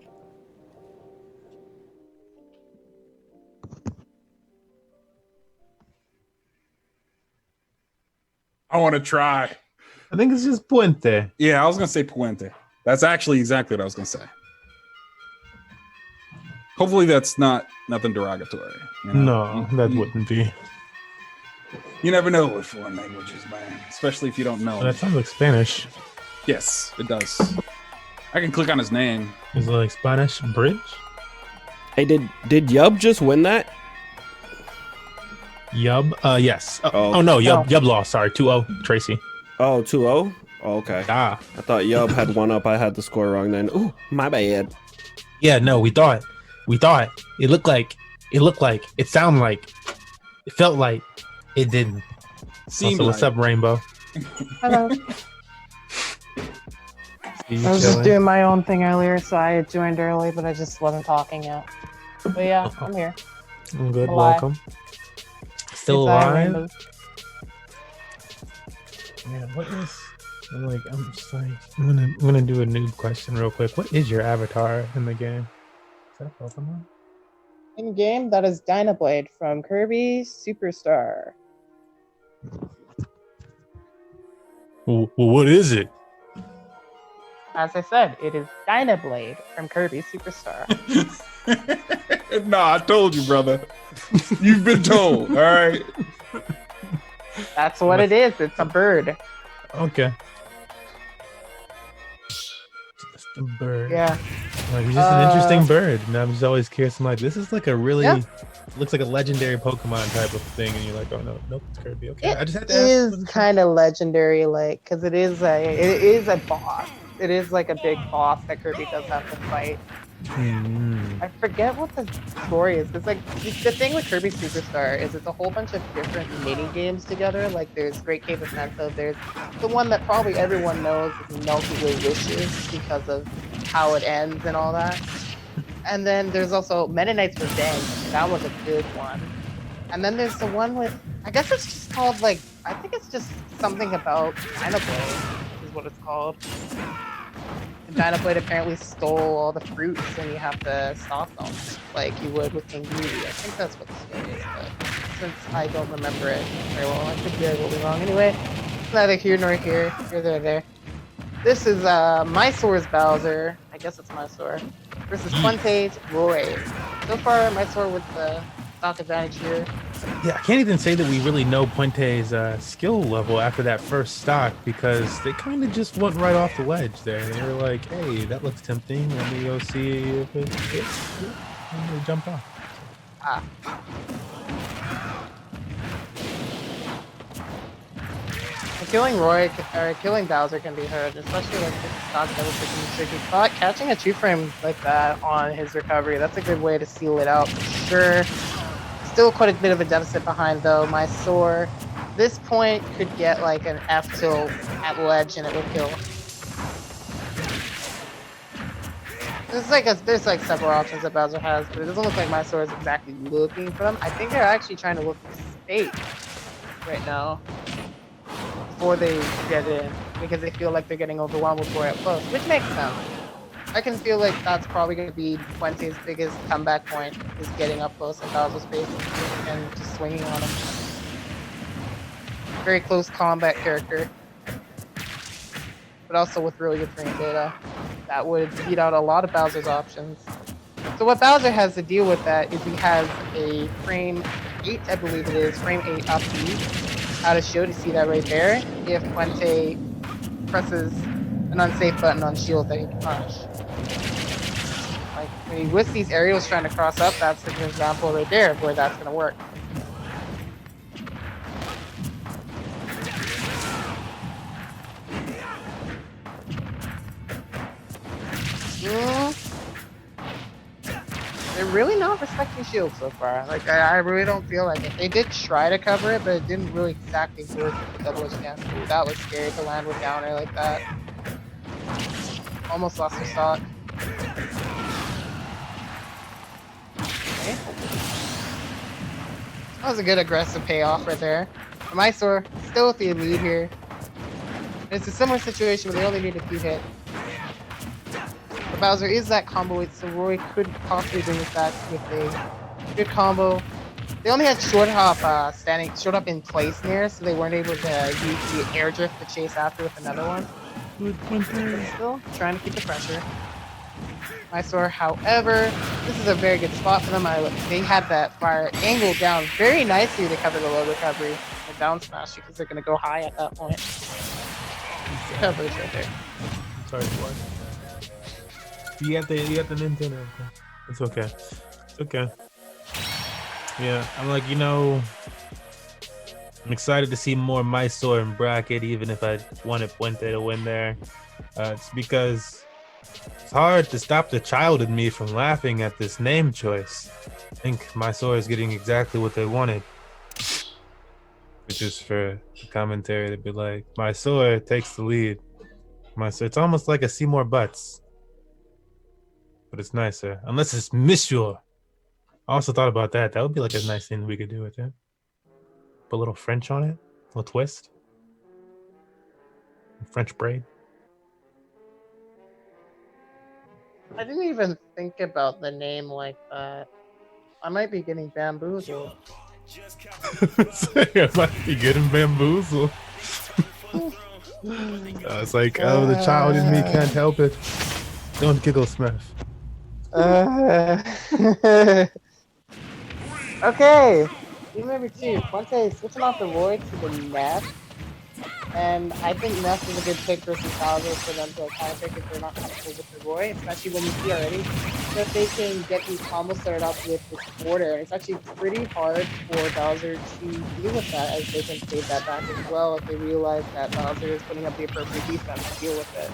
A: I want to try.
B: I think it's just Puente.
A: Yeah, I was gonna say Puente. That's actually exactly what I was gonna say. Hopefully, that's nothing derogatory. You know?
B: No, that wouldn't be.
A: You never know with foreign languages, man. Especially if you don't know.
B: That sounds like Spanish.
A: Yes, it does. I can click on his name.
B: Is it like Spanish bridge?
C: Hey, did Yub just win that?
B: Yub? Yes. Oh no, Yub lost. Sorry, 2-0, Tracy.
C: Oh, 2-0? Oh, okay. I thought Yub had one up. I had the score wrong then. Ooh, my bad.
B: Yeah, no, we thought it looked like, it sounded like, it felt like, it didn't. Also, what's up, Rainbow?
F: Hello. I was just doing my own thing earlier, so I joined early, but I just wasn't talking yet. But yeah, I'm here.
B: I'm good.
F: Alive.
B: Welcome. Still alive? Man, what is? I'm gonna do a noob question real quick. What is your avatar in the game? Is that a Pokemon?
F: In game, that is Dynablade from Kirby Superstar.
B: Well, what is it?
F: As I said, it is Dynablade from Kirby Superstar.
A: Nah, I told you, brother. You've been told. All right.
F: That's what it is. It's a bird.
B: Okay. Just a bird.
F: Yeah.
B: Like, he's just an interesting bird. And I'm just always curious. I'm like, this is like a really
F: Yeah.
B: looks like a legendary Pokemon type of thing, and you're like, oh no, nope, it's Kirby. Okay.
F: It
B: I just had to
F: is
B: ask.
F: kind of legendary, like, because it is a boss. It is like a big boss that Kirby does have to fight. I forget what the story is. Because, like, the thing with Kirby Superstar is it's a whole bunch of different mini games together. Like, there's Great Cave of Mento. There's the one that probably everyone knows is Milky Way Wishes because of how it ends and all that. And then there's also Meta Knight's Revenge. That was a good one. And then there's the one with, I guess it's just called, like, I think it's just something about Dynablade is what it's called. And Dynablade apparently stole all the fruits and you have to stop them, like you would with King Beauty. I think that's what the story is, but since I don't remember it very well, I could be really wrong. Anyway, it's neither here nor here. Here, there. This is Mysore's Bowser. I guess it's Mysore. Versus Puente's Roy. So far, Mysore with the stock advantage here.
B: Yeah, I can't even say that we really know Puente's skill level after that first stock because they kind of just went right off the ledge there. They were like, hey, that looks tempting. Let me go see if it fits. And they jumped off.
F: Ah. Killing Roy or killing Bowser can be hard, especially like the stock that was taking tricky spot. Catching a 2-frame like that on his recovery, that's a good way to seal it out for sure. Still quite a bit of a deficit behind though. Mysore, this point could get like an F tilt at ledge and it would kill. There's like several options that Bowser has, but it doesn't look like Mysore is exactly looking for them. I think they're actually trying to look for space right now before they get in because they feel like they're getting overwhelmed with Roy up close, which makes sense. I can feel like that's probably going to be Puente's biggest comeback point is getting up close in Bowser's face and just swinging on him. Very close combat character, but also with really good frame data. That would beat out a lot of Bowser's options. So what Bowser has to deal with that is he has a frame 8, I believe it is, frame 8 up B out of shield. You see that right there. If Puente presses an unsafe button on shield that he can punish. Like when he whiffs these aerials trying to cross up, that's an example right there of where that's going to work. They're really not respecting shield so far. Like I really don't feel like it. They did try to cover it, but it didn't really exactly work with the double chance. That was scary to land with downer like that. Almost lost her stock. Okay. That was a good aggressive payoff right there. Mysore still with the lead here. It's a similar situation where they only need a few hits. But Bowser is that combo weight, so Roy could possibly bring us back with a good combo. They only had short hop short hop in place near, so they weren't able to use the air drift to chase after with another one. But still trying to keep the pressure. Mysore, however, this is a very good spot for them. They had that fire angled down very nicely to cover the low recovery. The down smash because they're going to go high at that point. Coverage right there.
B: Sorry, what? You got the Nintendo. It's okay. It's okay. Yeah, I'm like, I'm excited to see more Mysore in bracket, even if I wanted Puente to win there. It's because it's hard to stop the child in me from laughing at this name choice. I think Mysore is getting exactly what they wanted. Which is for the commentary to be like, Mysore takes the lead. Mysore, it's almost like a Seymour Butts. But it's nicer. Unless it's Monsieur. I also thought about that. That would be like a nice thing we could do with it. Put a little French on it. A little twist. French braid.
F: I didn't even think about the name like that. I might be getting bamboozled.
B: I might be getting bamboozled. It's like, oh, the child in me can't help it. Don't giggle, Smurf.
F: Okay. Remember too, Fuente is switching off the Roy to the Ness. And I think Ness is a good pick versus Bowser for them to kind of pick if they're not comfortable with the Roy, especially when you see already that they can get these combos started off with this border. It's actually pretty hard for Bowser to deal with that, as they can save that back as well if they realize that Bowser is putting up the appropriate defense to deal with it.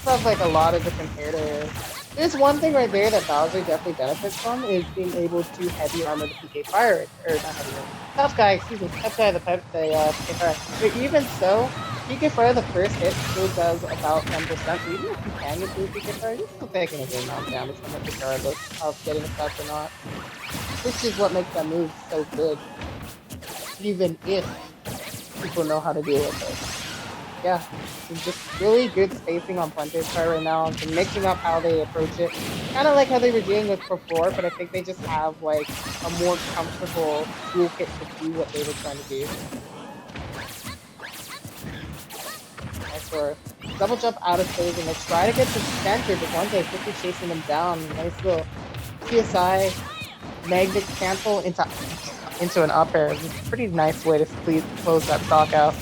F: Sounds like a lot of different areas. There's one thing right there that Bowser definitely benefits from is being able to heavy armor the PK Fire, or not heavy armor. Tough guy, excuse me, tough guy, the PK Fire. But even so, PK Fire, the first hit still does about 10%. So even if you can get through PK Fire, you're still taking a good amount of damage from it regardless of getting effect or not. Which is what makes that move so good. Even if people know how to deal with it. Yeah, it's just really good spacing on Fuente's part right now, and mixing up how they approach it. Kind of like how they were doing with before, but I think they just have like a more comfortable toolkit to do what they were trying to do. Nice for double jump out of stage, and they try to get to center, but Fuente quickly chasing them down. Nice little PSI magnet cancel into an up air. It's a pretty nice way to close that stock out.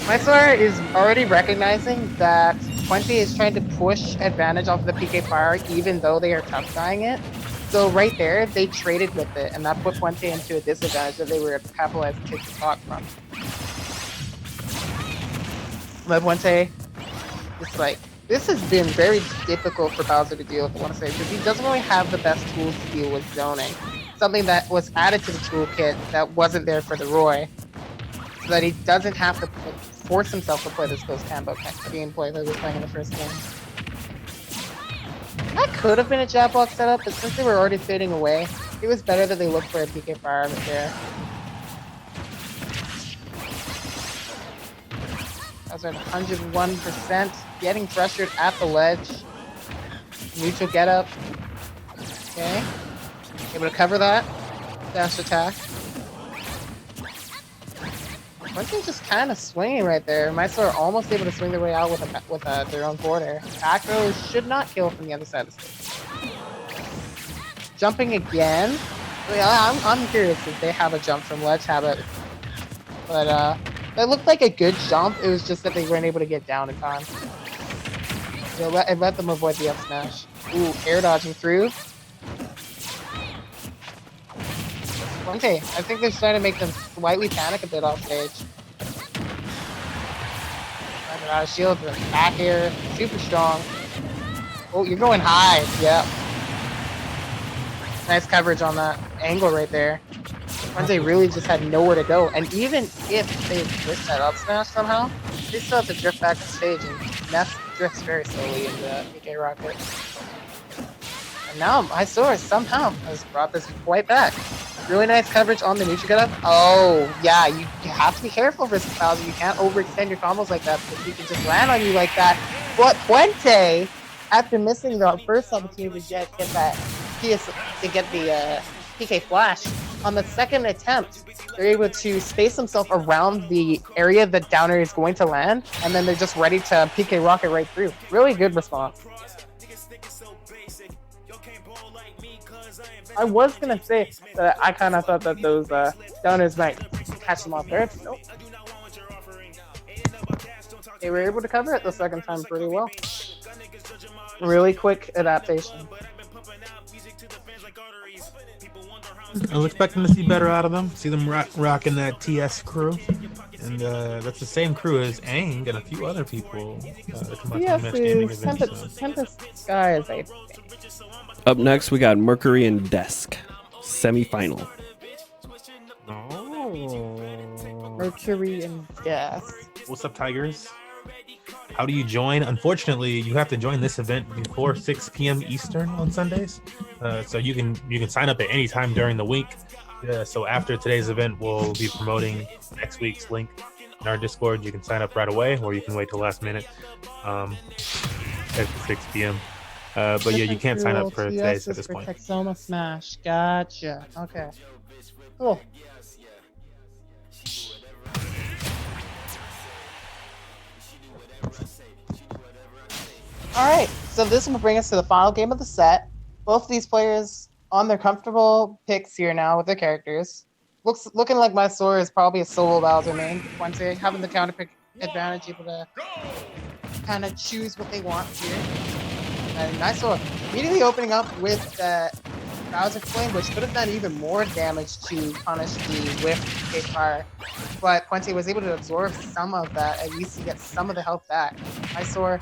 F: Mysore is already recognizing that Fuente is trying to push advantage off the PK Fire even though they are tough guying it. So right there, they traded with it, and that put Fuente into a disadvantage that they were able to capitalize and take the stock from. But Fuente, it's like, this has been very difficult for Bowser to deal with, I want to say, because he doesn't really have the best tools to deal with zoning. Something that was added to the toolkit that wasn't there for the Roy. So that he doesn't have to force himself to play this close combo gameplay that he was playing in the first game. That could have been a jab block setup, but since they were already fading away, it was better that they looked for a PK Fire right there. That was at 101%, getting pressured at the ledge. Neutral get up. Okay. Able to cover that. Dash attack. Fuente just kind of swinging right there. Mysore almost able to swing their way out with their own border. Back row should not kill from the other side of the stage. Jumping again. I'm curious if they have a jump from ledge habit. But it looked like a good jump. It was just that they weren't able to get down in time. It let them avoid the up smash. Ooh, air dodging through. Okay, I think they're starting to make them slightly panic a bit off stage. Out of shield, back here, super strong. Oh, you're going high, yep. Nice coverage on that angle right there. Fuente really just had nowhere to go, and even if they missed that up smash somehow, they still have to drift back to stage, and Ness drifts very slowly into PK Rocket. And now Mysore somehow has brought this quite back. Really nice coverage on the neutral get up. Oh, yeah, you have to be careful versus Bowser. You can't overextend your combos like that because he can just land on you like that. But Fuente, after missing the first opportunity to get that the PK Flash, on the second attempt, they're able to space themselves around the area that Downer is going to land, and then they're just ready to PK Rocket right through. Really good response. I was gonna say that I kind of thought that those Downers might catch them off guard. Nope. They were able to cover it the second time pretty well. Really quick adaptation.
B: I was expecting to see better out of them. See them rocking that TS crew. And that's the same crew as Aang and a few other people that come out to the match standing event.
F: Tempest Skies, I think.
C: Up next, we got Mercury and Desk semi-final.
B: Oh.
F: Mercury and Desk.
B: What's up, Tigers? How do you join? Unfortunately, you have to join this event before 6 p.m. Eastern on Sundays. So you can sign up at any time during the week. So after today's event, we'll be promoting next week's link in our Discord. You can sign up right away, or you can wait till last minute at 6 p.m. But yeah, you can't sign up for today's at this point.
F: Texoma Smash. Gotcha. Okay. Cool. Alright, so this will bring us to the final game of the set. both these players on their comfortable picks here now with their characters. Looking like my Sora is probably a solo Bowser main. Puente having the counter pick advantage, able to kind of choose what they want here. And Mysore immediately opening up with the Bowser Flame, which could have done even more damage to punish the whiff PK Fire. But Puente was able to absorb some of that, at least to get some of the health back. Mysore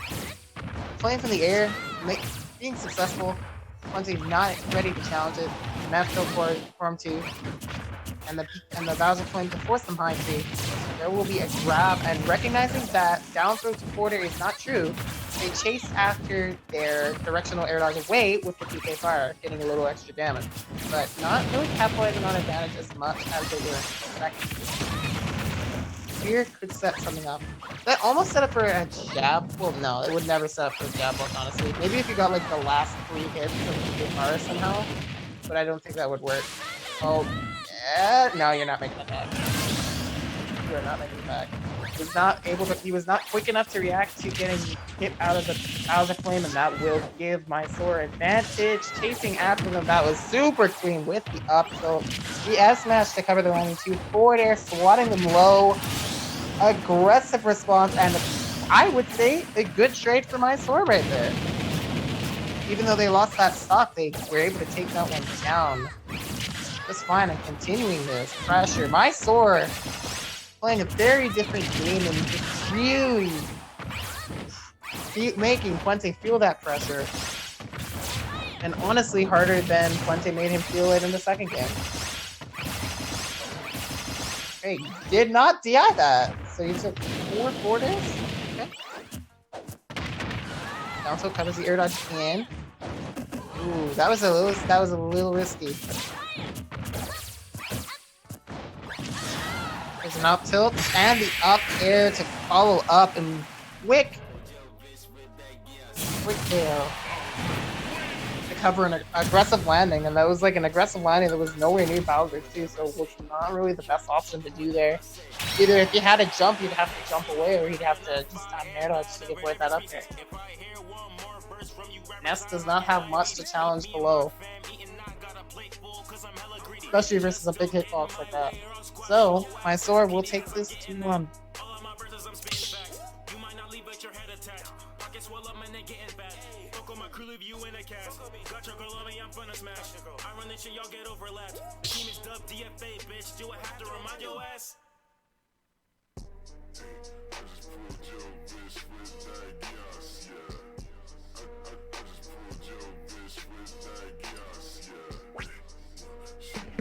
F: playing from the air, being successful. Puente not ready to challenge it. Mephisto for him to. And the Bowser Flame to force them high T. There will be a grab, and recognizing that down throw to quarter is not true, they chase after their directional air dodge away with the PK Fire, getting a little extra damage. But not really capitalizing on advantage as much as they were expecting. Here could set something up. That almost set up for a jab. Well, no, it would never set up for a jab block, honestly. Maybe if you got like the last 3 hits of PK Fire somehow, but I don't think that would work. Oh, yeah. No, you're not making it back. You are not making it back. He was not quick enough to react to getting hit out of the flame, and that will give Mysore advantage. Chasing after them, that was super clean with the up. So the S smash to cover the landing 2 forward air, swatting them low. Aggressive response, and I would say a good trade for Mysore right there. Even though they lost that stock, they were able to take that one down just fine, and continuing this pressure. Mysore playing a very different game and just really making Puente feel that pressure. And honestly, harder than Puente made him feel it in the second game. Hey, did not DI that. So you took 4 quarters? Okay. Down tilt covers the air dodge in. Ooh, that was a little risky. There's an up tilt and the up air to follow up, and quick tail to cover an aggressive landing, and that was like an aggressive landing that was nowhere near Bowser too, so it was not really the best option to do there. Either if you had to jump, you'd have to jump away, or he'd have to just time air dodge to avoid that up there. Ness does not have much to challenge below, especially versus a big hitbox like that. So, Mysore will take this 2-1.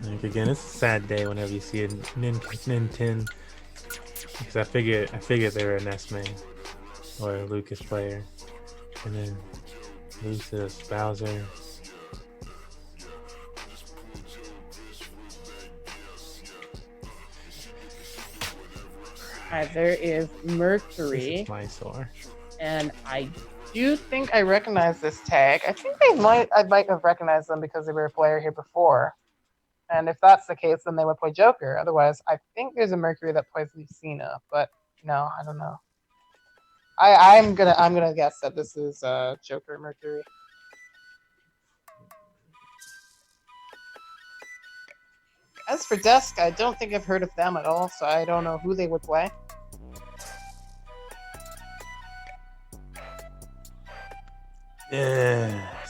B: Like, again, it's a sad day whenever you see a Nintendo, because I figured they were a NES main or a Lucas player, and then Lucis, Bowser.
F: There is Mercury.
B: This is Mysore.
F: And I do think I recognize this tag. I think I might have recognized them because they were a player here before. And if that's the case, then they would play Joker. Otherwise, I think there's a Mercury that plays Lucina, but no, I don't know. I'm gonna guess that this is Joker Mercury. As for Dusk, I don't think I've heard of them at all, so I don't know who they would play.
B: Yes.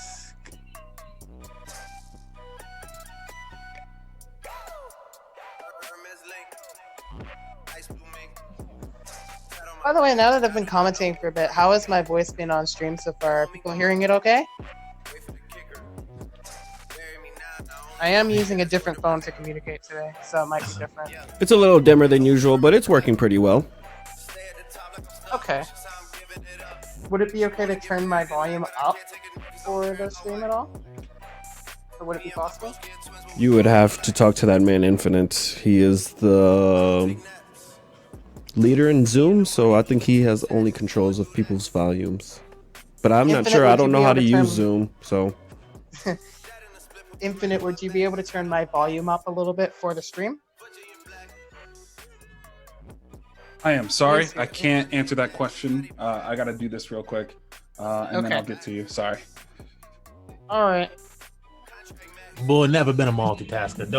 F: By the way, now that I've been commenting for a bit, how has my voice been on stream so far? Are people hearing it okay? I am using a different phone to communicate today, so it might be different.
C: It's a little dimmer than usual, but it's working pretty well.
F: Okay. Would it be okay to turn my volume up for the stream at all? Or would it be possible?
C: You would have to talk to that man Infinite. He is the leader in Zoom, so I think he has only controls of people's volumes. But I'm not sure. I don't know how to use Zoom, so...
F: Infinite, would you be able to turn my volume up a little bit for the stream?
A: I am sorry. I can't answer that question. I got to do this real quick, and then I'll get to you. Sorry.
F: All right.
B: Boy, never been a multitasker.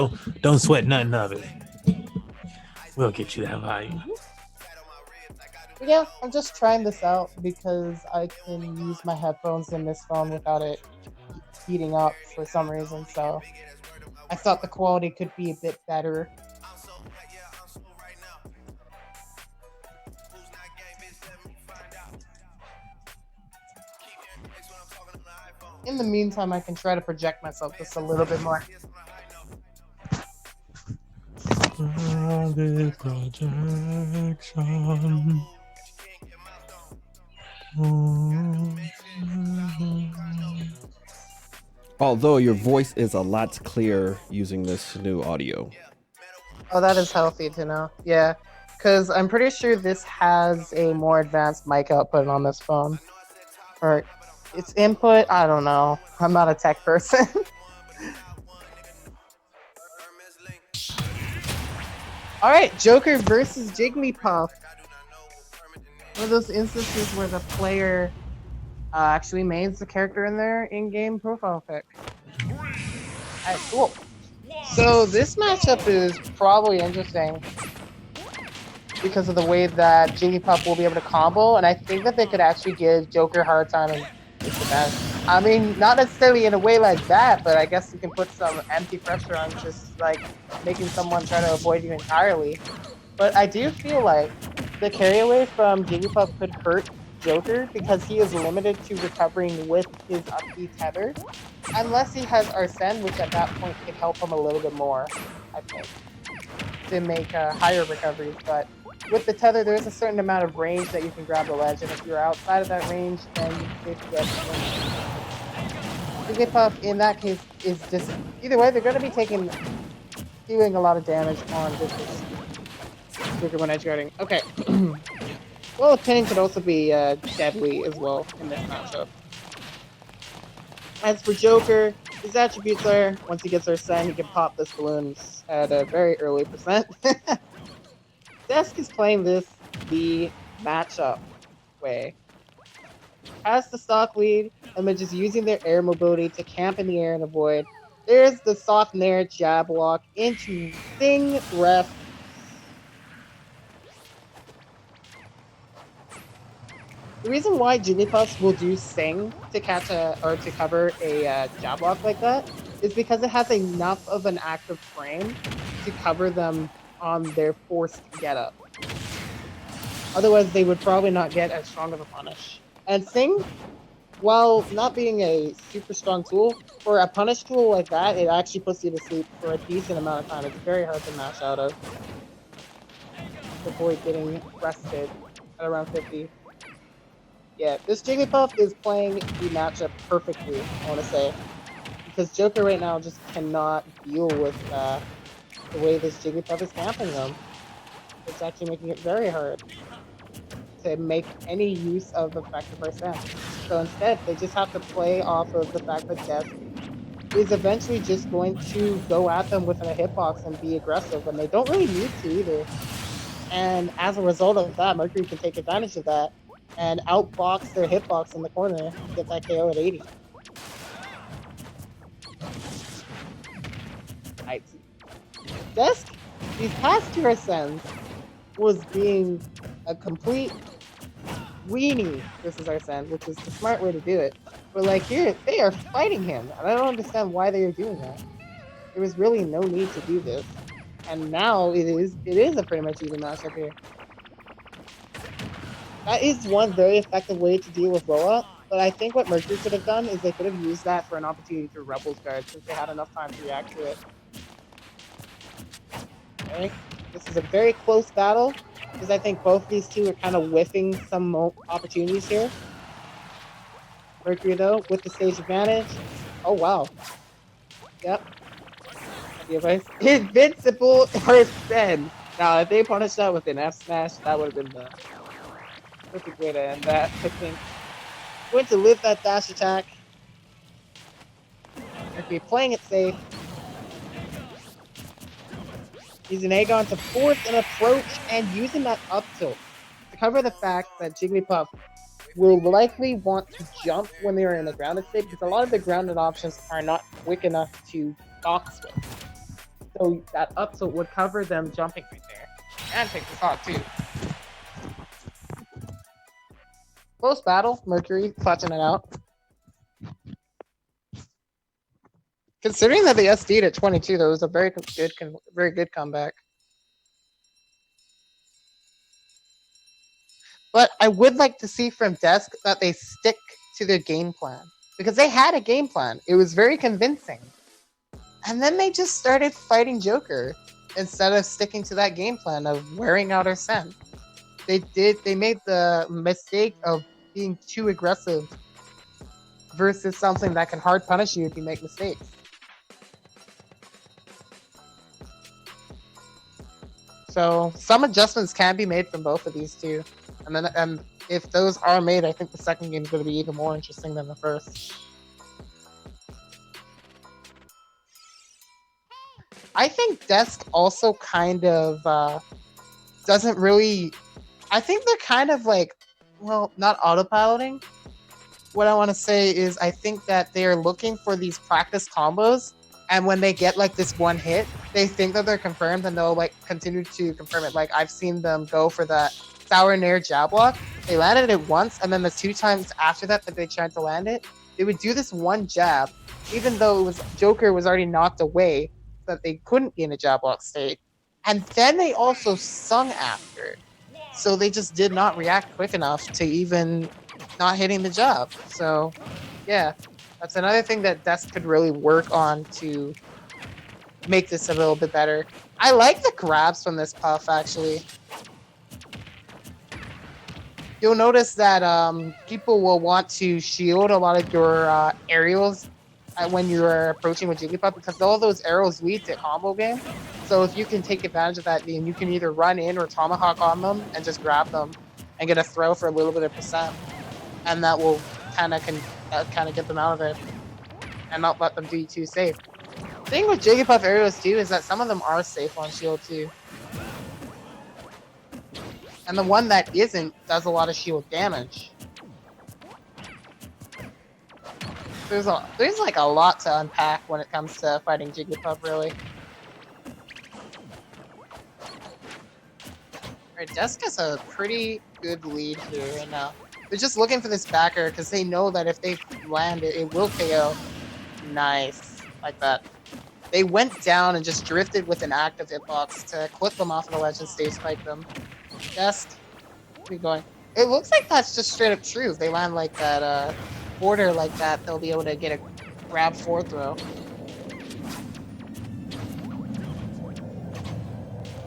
B: Don't sweat nothing of it. We'll get you that volume.
F: Yeah, I'm just trying this out because I can use my headphones in this phone without it heating up for some reason. So I thought the quality could be a bit better. In the meantime, I can try to project myself just a little bit more.
B: Projection.
C: Although your voice is a lot clearer using this new audio.
F: Oh, that is healthy to know. Yeah, because I'm pretty sure this has a more advanced mic output on this phone. Or its input, I don't know. I'm not a tech person. All right, Joker versus Jigglypuff. One of those instances where the player actually mains the character in their in-game profile pic. Alright, cool. So this matchup is probably interesting because of the way that Jigglypuff will be able to combo, and I think that they could actually give Joker a hard time and it's the best. I mean, not necessarily in a way like that, but I guess you can put some empty pressure on just like making someone try to avoid you entirely. But I do feel like the carry away from Jigglypuff could hurt Joker because he is limited to recovering with his up B tether, unless he has Arsene, which at that point could help him a little bit more, I think, to make higher recoveries. But with the tether, there's a certain amount of range that you can grab the ledge, and if you're outside of that range, then you basically get Jigglypuff in that case is just either way they're going to be doing a lot of damage on Joker when edge guarding. Okay. Well, pinning could also be deadly as well in this matchup. As for Joker, his attributes are, once he gets Arsene, he can pop this balloons at a very early percent. Desk is playing this the matchup way. Has the stock lead, and they're just using their air mobility to camp in the air and avoid. There's the soft nair jab lock into Sing Ref. The reason why Jigglypuffs will do Sing to catch to cover a jab lock like that is because it has enough of an active frame to cover them on their forced getup. Otherwise, they would probably not get as strong of a punish. And Sing, while not being a super strong tool, for a punish tool like that, it actually puts you to sleep for a decent amount of time. It's very hard to mash out of. Avoid getting rested at around 50. Yeah, this Jigglypuff is playing the matchup perfectly, I want to say. Because Joker right now just cannot deal with the way this Jigglypuff is camping them. It's actually making it very hard to make any use of effective Arsene. So instead, they just have to play off of the fact that Death is eventually just going to go at them with a hitbox and be aggressive, and they don't really need to either. And as a result of that, Mercury can take advantage of that and outbox their hitbox in the corner to get that KO at 80. Right. Desk, these past two Arsenes was being a complete weenie. This is Arsene, which is the smart way to do it. But like here, they are fighting him, and I don't understand why they are doing that. There was really no need to do this, and now it is a pretty much even matchup here. That is one very effective way to deal with Loa, but I think what Mercury could have done is they could have used that for an opportunity to Rebels guard since they had enough time to react to it. Okay. This is a very close battle because I think both these two are kind of whiffing some opportunities here. Mercury, though, with the stage advantage. Oh, wow. Yep. Invincible Arsene. Now, if they punished that with an F smash, that would have been the perfect way to end that, I think. Going to live that dash attack. Mercury playing it safe. Using Aegon to force an approach and using that up tilt to cover the fact that Jigglypuff will likely want to jump when they are in a grounded state because a lot of the grounded options are not quick enough to box with. So that up tilt would cover them jumping right there. And take the stock too. Close battle, Mercury clutching it out. Considering that they SD'd at 22, that was a very good comeback. But I would like to see from Desk that they stick to their game plan. Because they had a game plan. It was very convincing. And then they just started fighting Joker instead of sticking to that game plan of wearing out Arsene. They made the mistake of being too aggressive versus something that can hard punish you if you make mistakes. So some adjustments can be made from both of these two. And if those are made, I think the second game is going to be even more interesting than the first. I think Desk also kind of doesn't really... I think they're kind of like, well, not autopiloting. What I want to say is I think that they are looking for these practice combos, and when they get like this one hit, they think that they're confirmed and they'll like continue to confirm it. Like I've seen them go for that Sour Nair jab block. They landed it once, and then the 2 times after that they tried to land it, they would do this one jab, even though Joker was already knocked away, so that they couldn't be in a jab block state. And then they also sung after. So they just did not react quick enough to even not hitting the jab. So, yeah, that's another thing that Desk could really work on to make this a little bit better. I like the grabs from this Puff, actually. You'll notice that people will want to shield a lot of your aerials when you're approaching with Jigglypuff because all those arrows lead to combo game. So if you can take advantage of that, then you can either run in or tomahawk on them and just grab them and get a throw for a little bit of percent. And that will kind of get them out of it and not let them do you too safe. The thing with Jigglypuff aerials too is that some of them are safe on shield too. And the one that isn't does a lot of shield damage. There's like a lot to unpack when it comes to fighting Jigglypuff, really. Alright, Desk has a pretty good lead here right now. They're just looking for this backer because they know that if they land it, it will KO. Nice. Like that. They went down and just drifted with an active hitbox to clip them off of the ledge and stage spike them. Desk, keep going. It looks like that's just straight up true. If they land like that, border like that, they'll be able to get a grab 4 throw.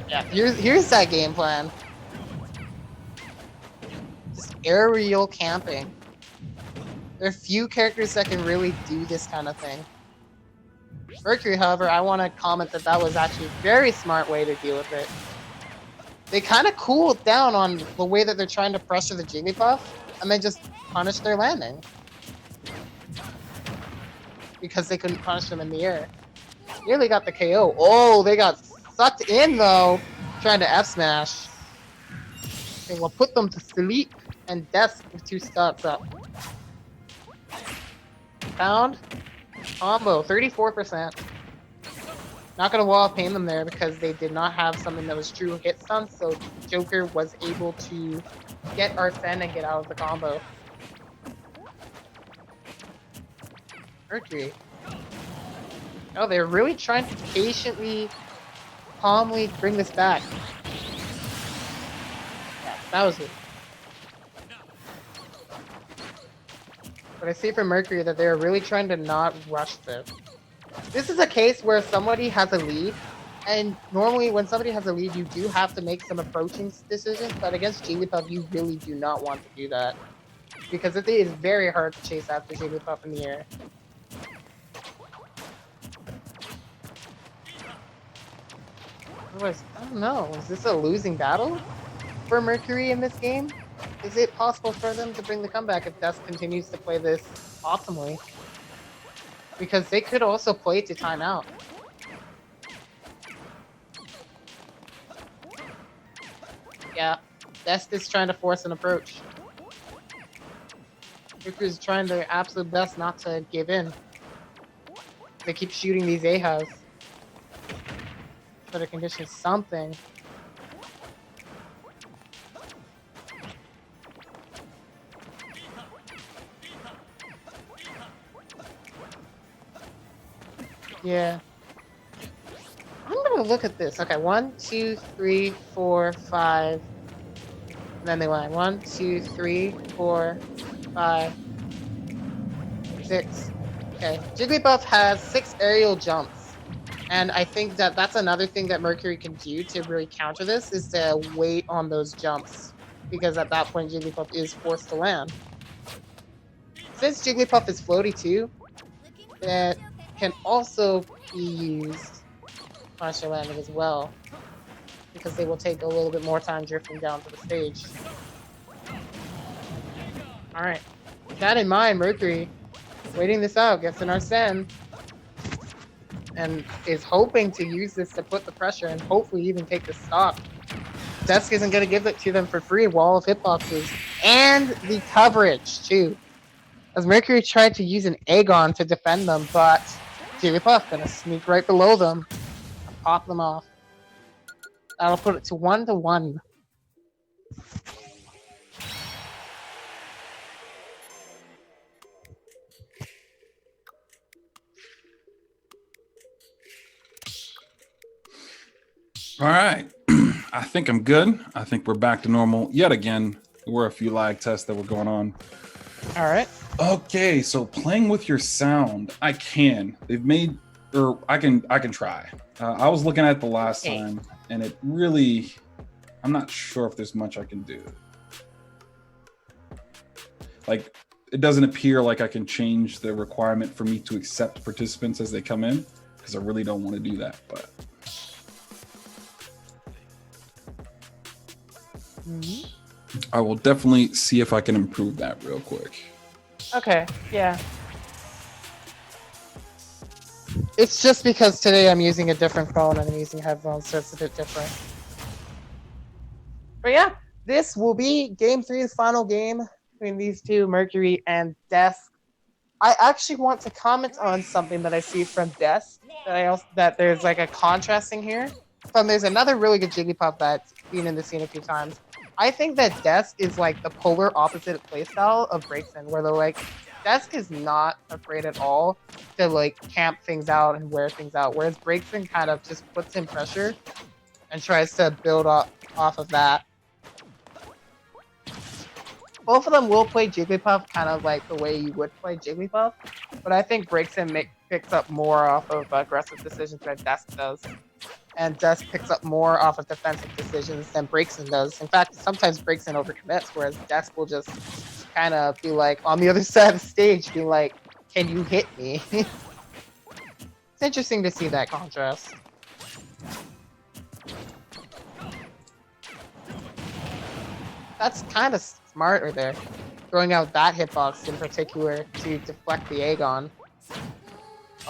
F: Yeah, here's that game plan. Just aerial camping. There are few characters that can really do this kind of thing. Mercury, however, I want to comment that that was actually a very smart way to deal with it. They kind of cooled down on the way that they're trying to pressure the Jigglypuff, and they just punished their landing. Because they couldn't punish them in the air. Nearly got the KO. Oh, they got sucked in, though, trying to F-smash. Okay, we'll put them to sleep, and Desk with 2 stocks up. Pound. Combo, 34%. Not gonna wall pain them there because they did not have something that was true hit stun, so Joker was able to get Arsene and get out of the combo. Mercury. Oh, they're really trying to patiently, calmly bring this back. Yeah, that was it. But I see from Mercury that they're really trying to not rush this. This is a case where somebody has a lead, and normally when somebody has a lead, you do have to make some approaching decisions, but against Jigglypuff, you really do not want to do that. Because it is very hard to chase after Jigglypuff in the air. I don't know, is this a losing battle for Mercury in this game? Is it possible for them to bring the comeback if Desk continues to play this optimally? Because they could also play to timeout. Yeah, Desk is trying to force an approach. Mercury's trying their absolute best not to give in. They keep shooting these AHAs. Better condition something. Yeah. I'm gonna look at this. Okay, 1, 2, 3, 4, 5. And then they went 1, 2, 3, 4, 5, 6. Okay, Jigglypuff has 6 aerial jumps. And I think that that's another thing that Mercury can do to really counter this is to wait on those jumps. Because at that point, Jigglypuff is forced to land. Since Jigglypuff is floaty too, that can also be used partial landing as well. Because they will take a little bit more time drifting down to the stage. Alright. With that in mind, Mercury, waiting this out, gets an Arsene. And is hoping to use this to put the pressure and hopefully even take the stock. Desk isn't going to give it to them for free. Wall of hitboxes. And the coverage, too. As Mercury tried to use an Aegon to defend them, but Jigglypuff going to sneak right below them and pop them off. That'll put it to 1-1.
A: All right. I think I'm good. I think we're back to normal yet again. There were a few lag tests that were going on.
F: All right.
A: Okay, so playing with your sound, I can. They've made, or I can try. I was looking at the last time, and it really, I'm not sure if there's much I can do. Like, it doesn't appear like I can change the requirement for me to accept participants as they come in, because I really don't want to do that, but. I will definitely see if I can improve that real quick.
F: Okay, yeah. It's just because today I'm using a different phone and I'm using headphones, so it's a bit different. But yeah, this will be game 3, the final game between these two, Mercury and Desk. I actually want to comment on something that I see from Desk that there's like a contrasting here. There's another really good Jigglypuff that's been in the scene a few times. I think that Desk is like the polar opposite playstyle of Breakson, where they're like, Desk is not afraid at all to like camp things out and wear things out, whereas Breakson kind of just puts in pressure and tries to build off of that. Both of them will play Jigglypuff kind of like the way you would play Jigglypuff, but I think Breakson picks up more off of aggressive decisions than Desk does. And Desk picks up more off of defensive decisions than Breakson does. In fact, sometimes Breakson overcommits, whereas Desk will just kind of be like on the other side of the stage, be like, "Can you hit me?" It's interesting to see that contrast. That's kind of smart right there, throwing out that hitbox in particular to deflect the Aegon.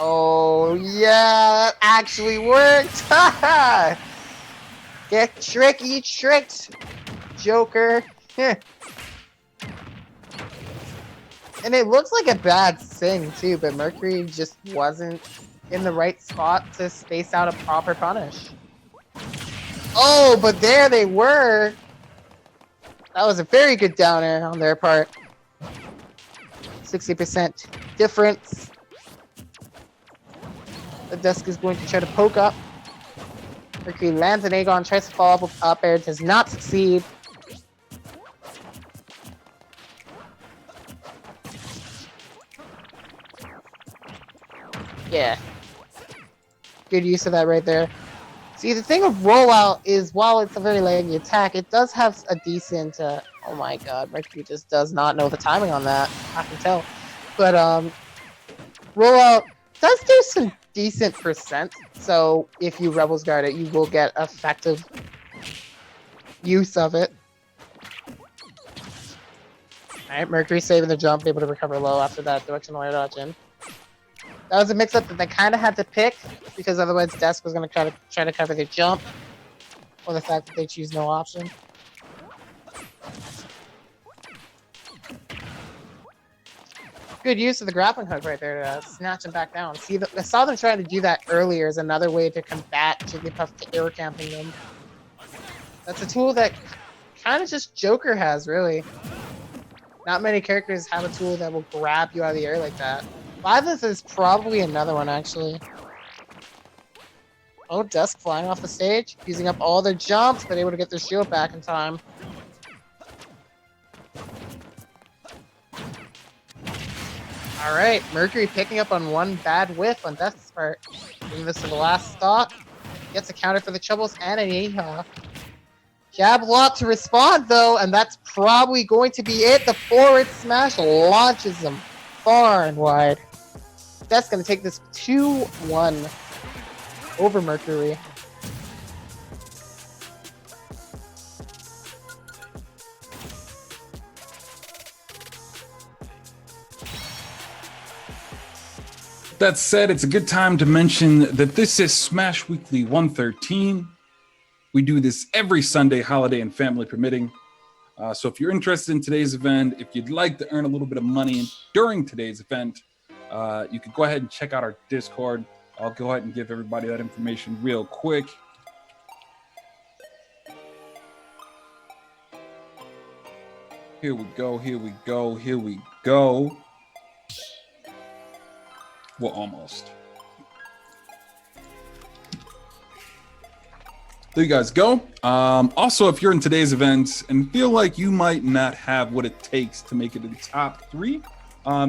F: Oh, yeah, that actually worked! Get tricky tricked, Joker. And it looks like a bad thing, too, but Mercury just wasn't in the right spot to space out a proper punish. Oh, but there they were! That was a very good down air on their part. 60% difference. The Desk is going to try to poke up. Mercury lands an Aegon, tries to follow up with up air, does not succeed. Yeah. Good use of that right there. See, the thing with rollout is while it's a very laggy attack, it does have a decent, oh my god, Mercury just does not know the timing on that. I can tell. But, rollout does do some decent percent, so if you Rebels Guard it, you will get effective use of it. Alright, Mercury saving the jump, able to recover low after that directional air dodge in. That was a mix-up that they kind of had to pick, because otherwise Desk was going to try to cover their jump, or the fact that they choose no option. Good use of the grappling hook right there to snatch him back down. See, I saw them trying to do that earlier as another way to combat Jigglypuff air camping them. That's a tool that kind of just Joker has, really. Not many characters have a tool that will grab you out of the air like that. Byleth is probably another one, actually. Oh, Dusk flying off the stage, using up all their jumps, but able to get their shield back in time. All right, Mercury picking up on one bad whiff on Death's part. Bringing this to the last stock. Gets a counter for the Troubles and an Yeehaw. Jab lock to respond, though, and that's probably going to be it. The forward smash launches him far and wide. That's going to take this 2-1 over Mercury.
A: That said, it's a good time to mention that this is Smash Weekly 113. We do this every Sunday, holiday and family permitting. So if you're interested in today's event, if you'd like to earn a little bit of money during today's event, you can go ahead and check out our Discord. I'll go ahead and give everybody that information real quick. Here we go, here we go, here we go. Well, almost. There you guys go. Also, if you're in today's event and feel like you might not have what it takes to make it in the top 3,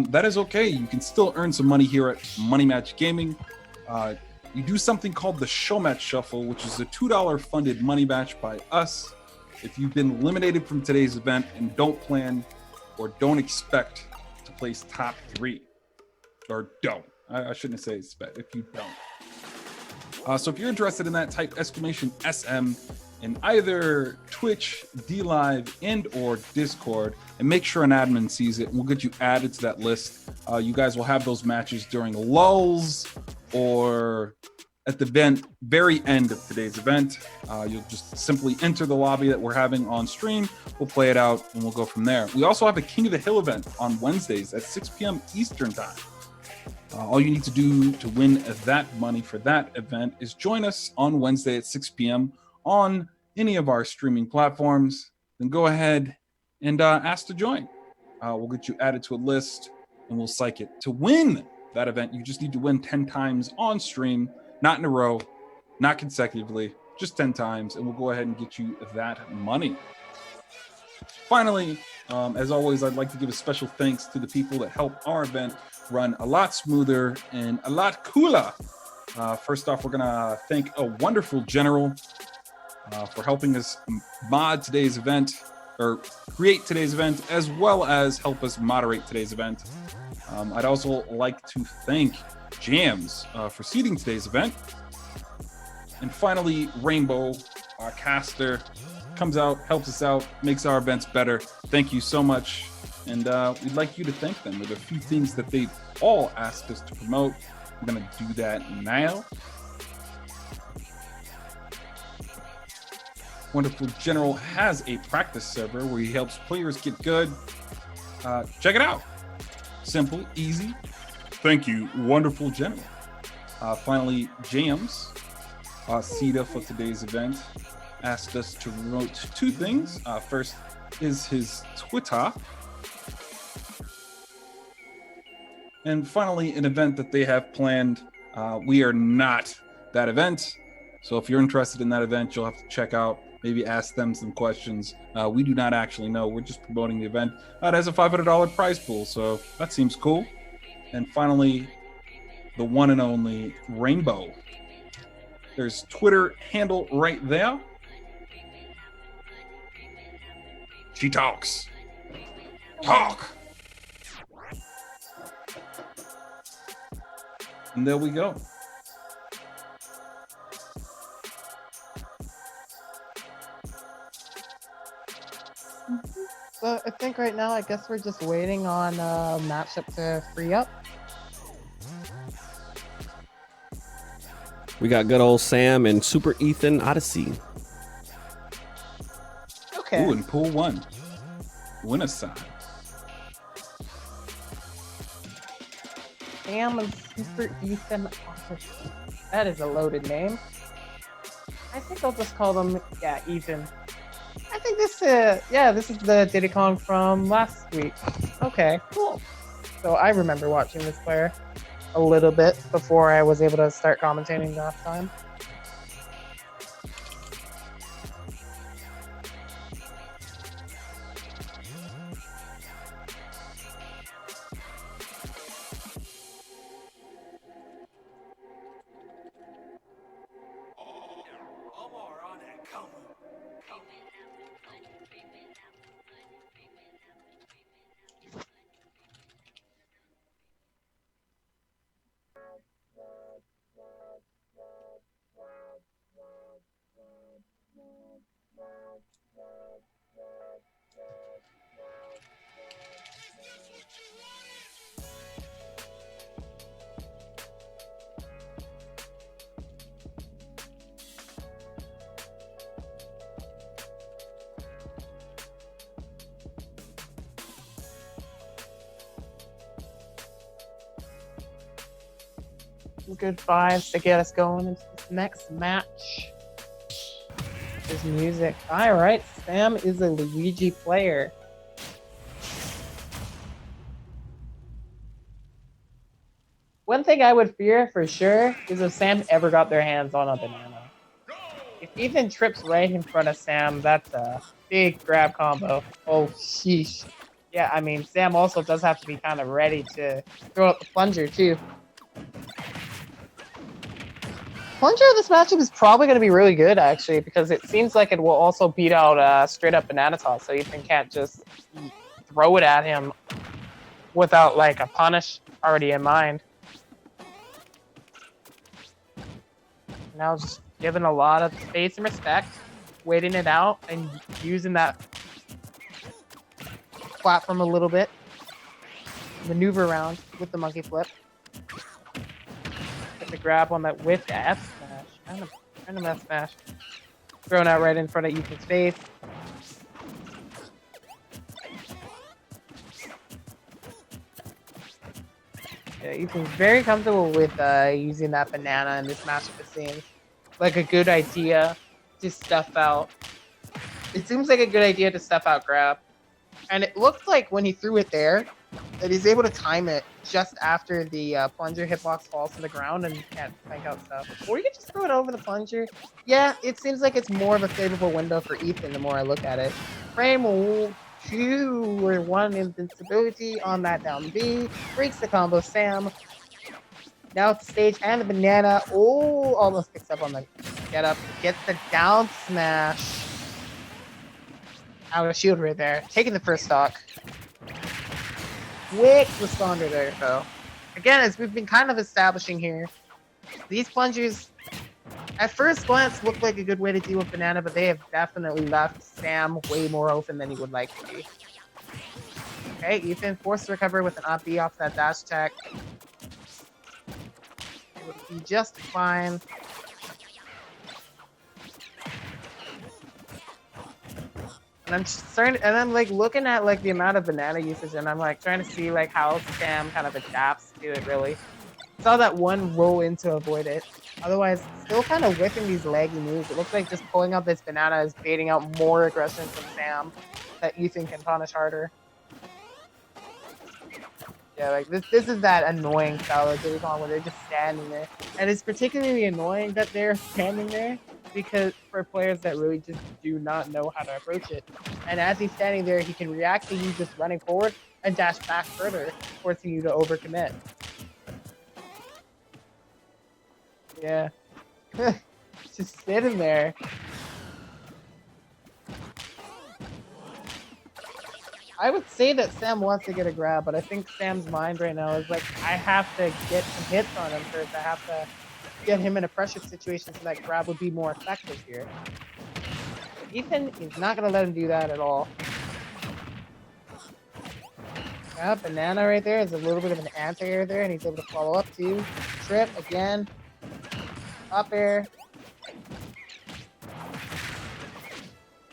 A: that is okay. You can still earn some money here at Money Match Gaming. You do something called the Show Match Shuffle, which is a $2 funded money match by us. If you've been eliminated from today's event and don't plan or don't expect to place top 3, or don't. I shouldn't say expect, if you don't. So if you're interested in that, type !SM in either Twitch, DLive, and or Discord, and make sure an admin sees it, and we'll get you added to that list. You guys will have those matches during lulls or at the very end of today's event. You'll just simply enter the lobby that we're having on stream. We'll play it out, and we'll go from there. We also have a King of the Hill event on Wednesdays at 6 p.m. Eastern Time. All you need to do to win that money for that event is join us on Wednesday at 6 p.m. on any of our streaming platforms. Then go ahead and ask to join. We'll get you added to a list and we'll psych it. To win that event, you just need to win 10 times on stream, not in a row, not consecutively, just 10 times, and we'll go ahead and get you that money. Finally, as always, I'd like to give a special thanks to the people that help our event run a lot smoother and a lot cooler. First off, we're gonna thank a wonderful general for helping us mod today's event, or create today's event, as well as help us moderate today's event. I'd also like to thank Jams for seeding today's event. And finally, Rainbow, our caster, comes out, helps us out, makes our events better. Thank you so much. And we'd like you to thank them. There are a few things that they've all asked us to promote. We're going to do that now. Wonderful General has a practice server where he helps players get good. Check it out. Simple, easy. Thank you, Wonderful General. Finally, James, Sita for today's event, asked us to promote 2 things. First is his Twitter. And finally, an event that they have planned. We are not that event. So if you're interested in that event, you'll have to check out, maybe ask them some questions. We do not actually know. We're just promoting the event. It has a $500 prize pool, so that seems cool. And finally, the one and only Rainbow. There's Twitter handle right there. She talks. Talk. And there we go.
F: So I think right now, I guess we're just waiting on matchup to free up.
C: We got good old Sam and Super Ethan Odyssey.
F: Okay.
A: Ooh, and pool 1. Winner side.
F: Sam and Super Ethan Official. That is a loaded name. I think I'll just call them, yeah, Ethan. I think this is the Diddy Kong from last week. Okay, cool. So I remember watching this player a little bit before I was able to start commentating last time. Good vibes to get us going into this next match. His music. Alright, Sam is a Luigi player. One thing I would fear for sure is if Sam ever got their hands on a banana. If Ethan trips right in front of Sam, that's a big grab combo. Oh, sheesh. Yeah, I mean, Sam also does have to be kind of ready to throw out the plunger, too. Plunger of this matchup is probably going to be really good, actually, because it seems like it will also beat out straight up banana toss, so Ethan can't just throw it at him without like a punish already in mind. Now just giving a lot of space and respect, waiting it out, and using that platform a little bit. Maneuver around with the monkey flip. The grab on that with the F smash. Kind of F smash. Thrown out right in front of Ethan's face. Yeah, Ethan's very comfortable with using that banana in this matchup, it seems. Like a good idea to stuff out. It seems like a good idea to stuff out grab. And it looked like when he threw it there, that he's able to time it just after the plunger hitbox falls to the ground and can't crank out stuff. Or you can just throw it over the plunger. Yeah, it seems like it's more of a favorable window for Ethan the more I look at it. Frame 2 or 1 invincibility on that down B. Breaks the combo Sam. Now at the stage and the banana. Oh, almost picks up on the get up. Gets the down smash. Out of shield right there. Taking the first stock. Quick responder there, though. Again, as we've been kind of establishing here, these plungers, at first glance, look like a good way to deal with banana, but they have definitely left Sam way more open than he would like to be. Okay, Ethan forced to recover with an up B off that dash attack. It would be just fine. And I'm starting, and I'm like looking at like the amount of banana usage, and I'm like trying to see like how Sam kind of adapts to it. Really, saw that one roll in to avoid it. Otherwise, still kind of whipping these laggy moves. It looks like just pulling out this banana is baiting out more aggression from Sam that Ethan can punish harder. Yeah, like this is that annoying style of Diddy Kong where they're just standing there, and it's particularly annoying that they're standing there. Because for players that really just do not know how to approach it. And as he's standing there, he can react to you just running forward and dash back further, forcing you to overcommit. Yeah. Just sitting there. I would say that Sam wants to get a grab, but I think Sam's mind right now is like, I have to get some hits on him first. I have to get him in a pressure situation so that grab would be more effective here. Ethan is not going to let him do that at all. Yeah, banana right there is a little bit of an anti-air there, and he's able to follow up too. Trip again. Up air.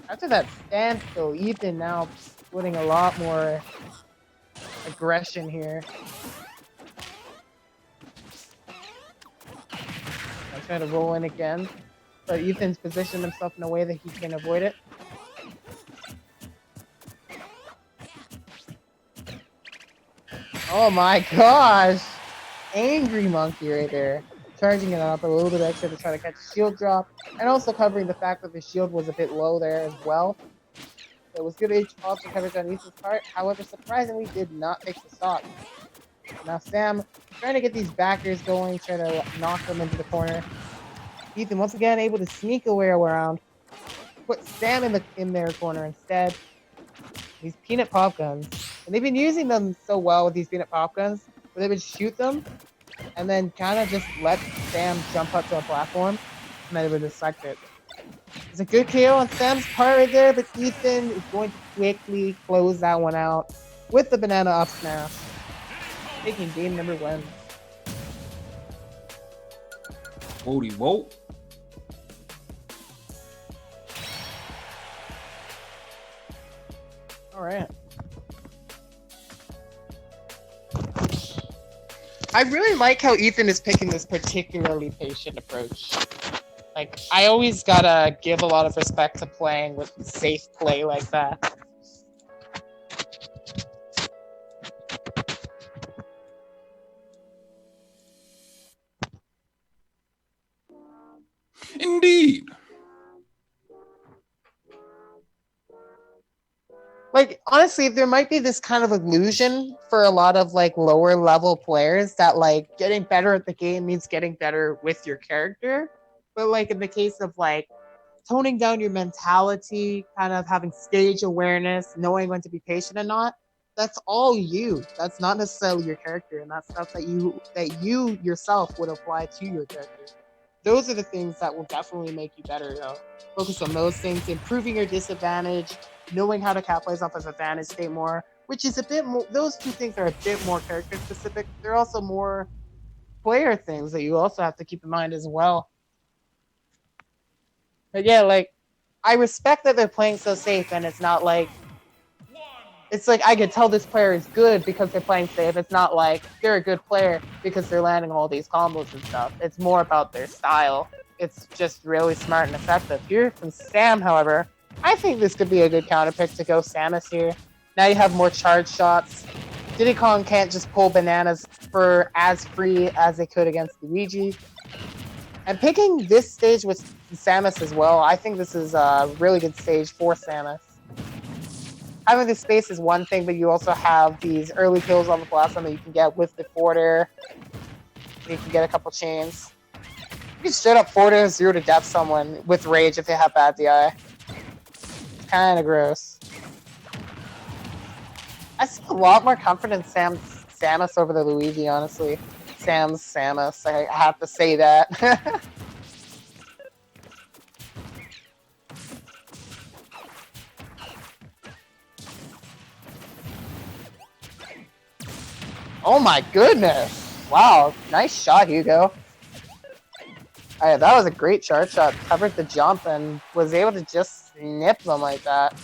F: After that standstill, Ethan now putting a lot more aggression here. Trying to roll in again. But Ethan's positioned himself in a way that he can avoid it. Oh my gosh! Angry monkey right there. Charging it up a little bit extra to try to catch a shield drop. And also covering the fact that the shield was a bit low there as well. It was good also coverage on Ethan's part. However, surprisingly, did not take the stock. Now Sam trying to get these backers going, trying to knock them into the corner. Ethan once again able to sneak away around. Put Sam in their corner instead. These peanut pop guns. And they've been using them so well with these peanut pop guns, where they would shoot them and then kind of just let Sam jump up to a platform and then they would dissect it. It's a good KO on Sam's part right there, but Ethan is going to quickly close that one out with the banana up smash. Taking game number 1.
A: Whoa, whoa.
F: All right. I really like how Ethan is picking this particularly patient approach. Like, I always gotta give a lot of respect to playing with safe play like that.
A: Indeed.
F: Like, honestly, there might be this kind of illusion for a lot of, like, lower level players that, like, getting better at the game means getting better with your character. But, like, in the case of, like, toning down your mentality, kind of having stage awareness, knowing when to be patient and not, that's all you. That's not necessarily your character, and that's stuff that you yourself would apply to your character. Those are the things that will definitely make you better, though. Focus on those things, improving your disadvantage, knowing how to capitalize off his advantage state more, which is a bit more, those two things are a bit more character specific. They're also more player things that you also have to keep in mind as well. But yeah, like, I respect that they're playing so safe, and it's not like, it's like I could tell this player is good because they're playing safe. It's not like they're a good player because they're landing all these combos and stuff. It's more about their style. It's just really smart and effective. Here from Sam, however, I think this could be a good counter pick to go Samus here. Now you have more charge shots. Diddy Kong can't just pull bananas for as free as they could against Luigi. And picking this stage with Samus as well, I think this is a really good stage for Samus. Having this space is one thing, but you also have these early kills on the platform that you can get with the forward air. You can get a couple chains. You can straight up forward air 0 to death someone with rage if they have bad DI. It's kind of gross. I see a lot more comfort in Samus over the Luigi, honestly. Samus. I have to say that. Oh my goodness! Wow, nice shot, Hugo. Alright, that was a great charge shot. Covered the jump and was able to just snip them like that.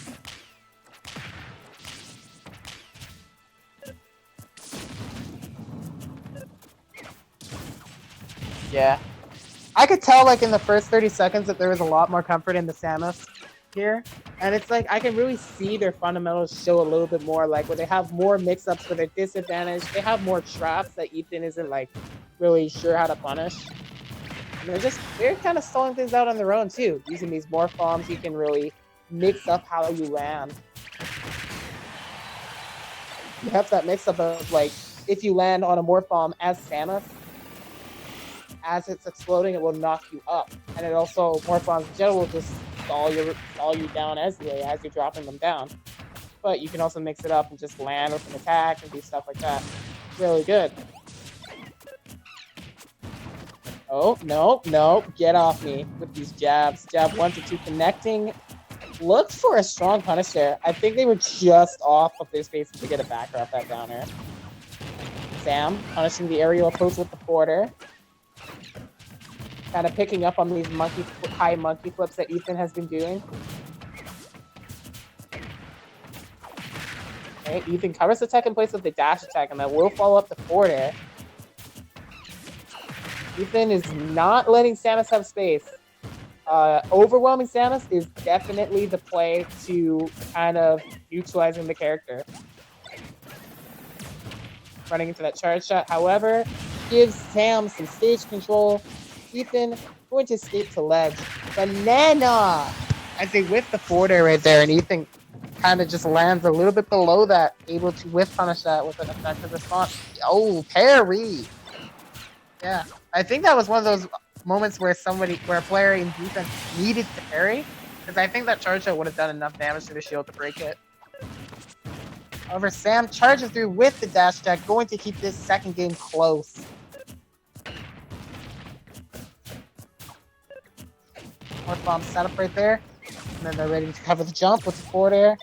F: Yeah. I could tell, like, in the first 30 seconds that there was a lot more comfort in the Samus here. And it's like, I can really see their fundamentals show a little bit more, like, where they have more mix-ups for their disadvantage. They have more traps that Ethan isn't, like, really sure how to punish. And they're kind of stalling things out on their own, too. Using these morph bombs, you can really mix up how you land. You have that mix-up of, like, if you land on a morph bomb as Samus, as it's exploding, it will knock you up. And it also, morph bombs in general will just stall you down as you're dropping them down. But you can also mix it up and just land with an attack and do stuff like that. Really good. Oh, no, get off me with these jabs. Jab 1 to 2 connecting. Look for a strong punish there. I think they were just off of their space to get a backer off that down air. Sam punishing the aerial approach with the forward air. Kind of picking up on these high monkey flips that Ethan has been doing. Okay, Ethan covers the tech in place with the dash attack, and then will follow up the forward air. Ethan is not letting Samus have space. Overwhelming Samus is definitely the play to kind of neutralizing the character. Running into that charge shot, however, gives Sam some stage control. Ethan going to escape to ledge. Banana! As they whiff the forward air right there, and Ethan kind of just lands a little bit below that, able to whiff punish that with an effective response. Oh, parry! Yeah, I think that was one of those moments where a player in defense needed to parry, because I think that charge shot would have done enough damage to the shield to break it. However, Sam charges through with the dash attack, going to keep this second game close. North bomb set up right there, and then they're ready to cover the jump with the forward air.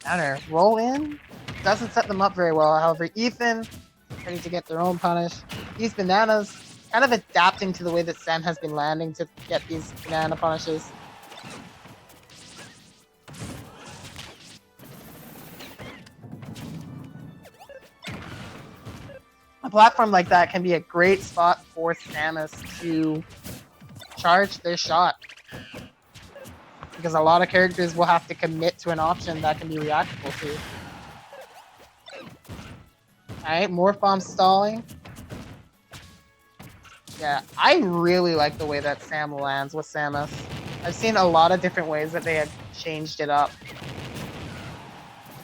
F: Counter roll in, doesn't set them up very well. However, Ethan ready to get their own punish. These bananas kind of adapting to the way that Sam has been landing to get these banana punishes. A platform like that can be a great spot for Samus to charge their shot, because a lot of characters will have to commit to an option that can be reactable to. Alright, Morph Bomb stalling. Yeah, I really like the way that Sam lands with Samus. I've seen a lot of different ways that they have changed it up.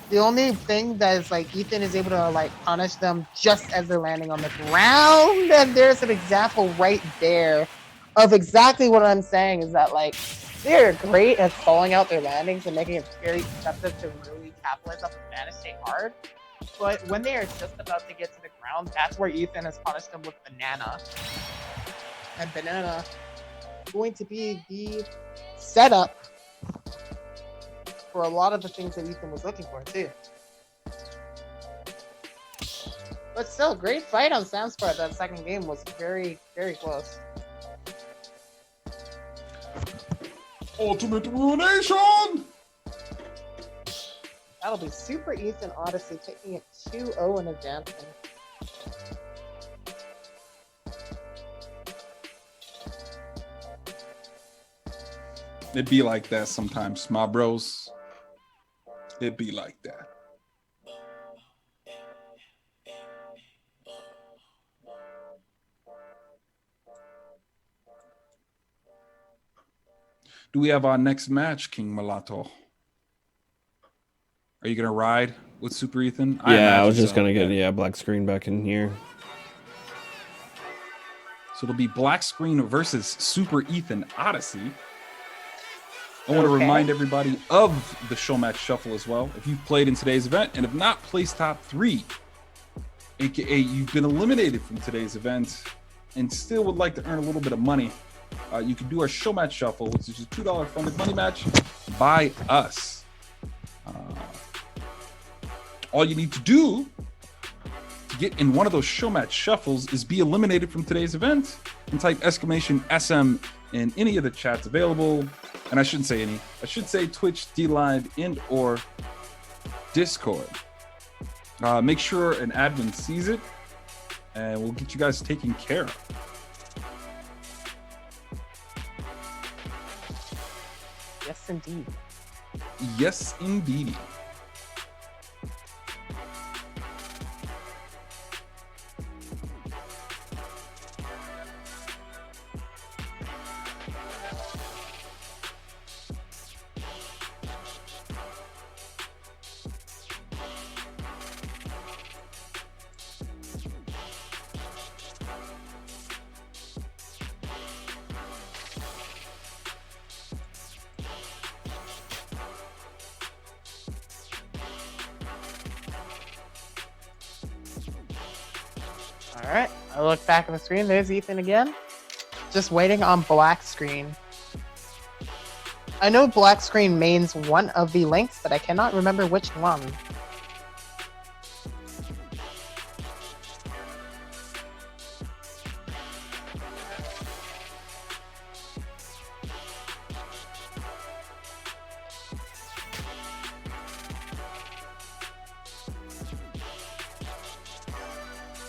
F: The only thing that is like Ethan is able to like punish them just as they're landing on the ground, and there's an example right there of exactly what I'm saying, is that like they're great at stalling out their landings and making it very deceptive to really capitalize off the Banana State hard. But when they are just about to get to the ground, that's where Ethan has punished them with Banana. And Banana going to be the setup for a lot of the things that Ethan was looking for too. But still, great fight on Sam's part. That second game was very, very close.
A: Ultimate Ruination!
F: That'll be Super Ethan Odyssey taking it 2-0 and advancing.
A: It be like that sometimes, my bros. It be like that. Do we have our next match, King Mulatto? Are you gonna ride with Super Ethan?
C: Yeah, I was just gonna get black screen back in here.
A: So it'll be black screen versus Super Ethan Odyssey. I want to remind everybody of the show match shuffle as well. If you've played in today's event and have not placed top 3, aka you've been eliminated from today's event and still would like to earn a little bit of money, you can do our show match shuffle, which is a $2 funded money match by us. All you need to do to get in one of those show match shuffles is be eliminated from today's event and type exclamation SM in any of the chats available. And I shouldn't say any. I should say Twitch, DLive, and or Discord. Make sure an admin sees it, and we'll get you guys taken care of.
F: Yes, indeed.
A: Yes, indeed.
F: Alright, I look back at the screen. There's Ethan again. Just waiting on black screen. I know black screen means one of the links, but I cannot remember which one.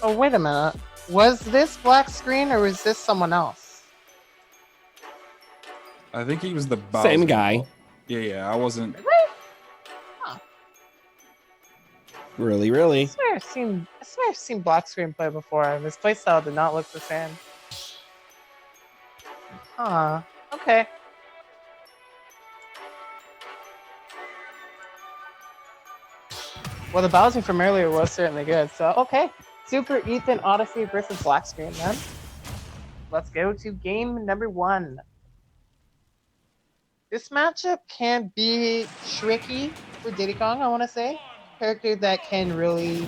F: Oh, wait a minute. Was this black screen or was this someone else?
A: I think he was the
C: Same
A: Bowser.
C: guy.
A: Yeah, I wasn't.
C: Really?
F: I swear I've seen black screen play before, and this playstyle did not look the same. Huh. Okay. Well, the Bowser from earlier was certainly good, so okay. Super Ethan Odyssey versus black screen, then. Let's go to game number 1. This matchup can be tricky for Diddy Kong, I want to say. Character that can really...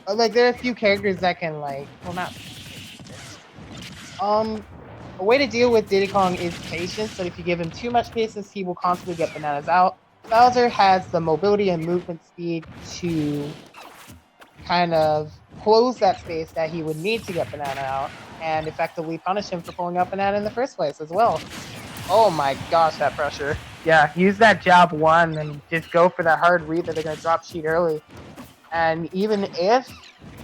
F: Like, there are a few characters that can, like... Well, not... A way to deal with Diddy Kong is patience, but if you give him too much patience, he will constantly get bananas out. Bowser has the mobility and movement speed to kind of close that space that he would need to get banana out and effectively punish him for pulling up banana in the first place as well. Oh my gosh, that pressure. Yeah, use that jab 1 and just go for that hard read that they're going to drop sheet early. And even if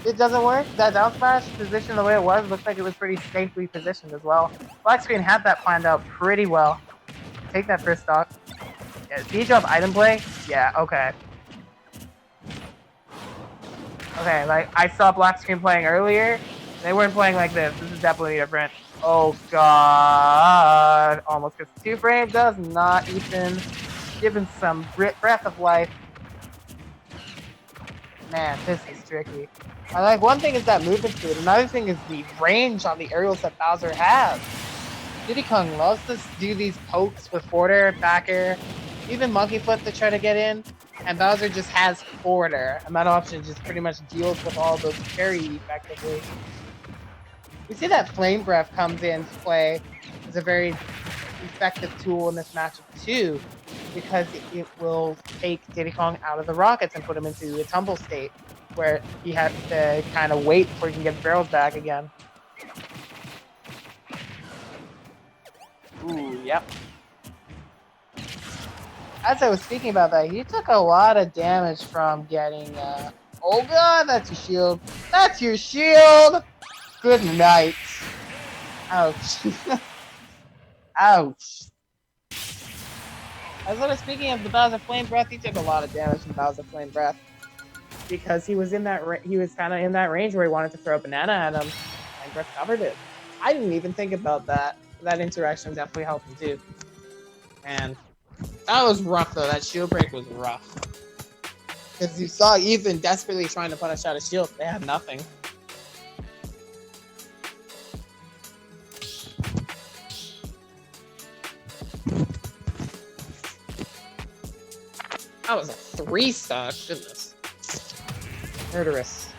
F: it doesn't work, that down smash position the way it was looks like it was pretty safely positioned as well. Black screen had that planned out pretty well. Take that first stock. Yeah, siege of item play? Yeah, okay. Okay, like, I saw black screen playing earlier. They weren't playing like this. This is definitely different. Oh, God. Almost gets 2 frame. Does not, Ethan. Give him some breath of life. Man, this is tricky. I like, one thing is that movement speed. Another thing is the range on the aerials that Bowser has. Diddy Kong loves to do these pokes with forward air, back air, even monkey flip to try to get in. And Bowser just has forward air, and that option just pretty much deals with all those parry effectively. We see that Flame Breath comes into play as a very effective tool in this matchup too, because it will take Diddy Kong out of the rockets and put him into a tumble state, where he has to kind of wait before he can get the barrels back again. Ooh, yep. As I was speaking about that, he took a lot of damage from getting, oh god, that's your shield. That's your shield! Good night. Ouch. Ouch. As I was speaking of the Bowser Flame Breath, he took a lot of damage from Bowser Flame Breath. Because he was in that, he was kind of in that range where he wanted to throw a banana at him. And Breath covered it. I didn't even think about that. That interaction definitely helped him too. And that was rough though, that shield break was rough. Because you saw Ethan desperately trying to punish out a shield, they had nothing. That was a 3-stock, goodness. Murderous.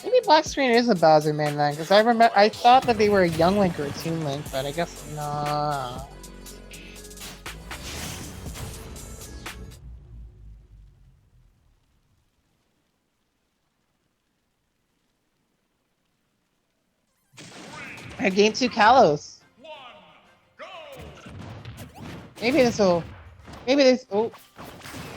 F: Maybe Black Screen is a Bowser main line, because I thought that they were a Young Link or a Toon Link, but I guess not. Game 2 Kalos. Maybe this, oh.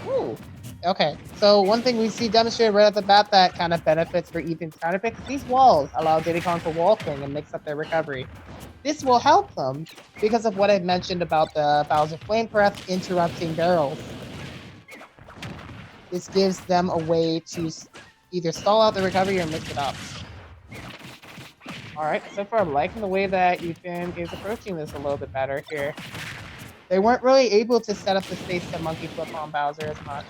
F: Ooh. Okay, so one thing we see demonstrated right at the bat that kind of benefits for Ethan's counter pick is these walls allow Diddy Kong to wall swing and mix up their recovery. This will help them because of what I've mentioned about the Bowser Flame Breath interrupting barrels. This gives them a way to either stall out the recovery or mix it up. Alright, so far I'm liking the way that Ethan is approaching this a little bit better here. They weren't really able to set up the space to monkey flip on Bowser as much.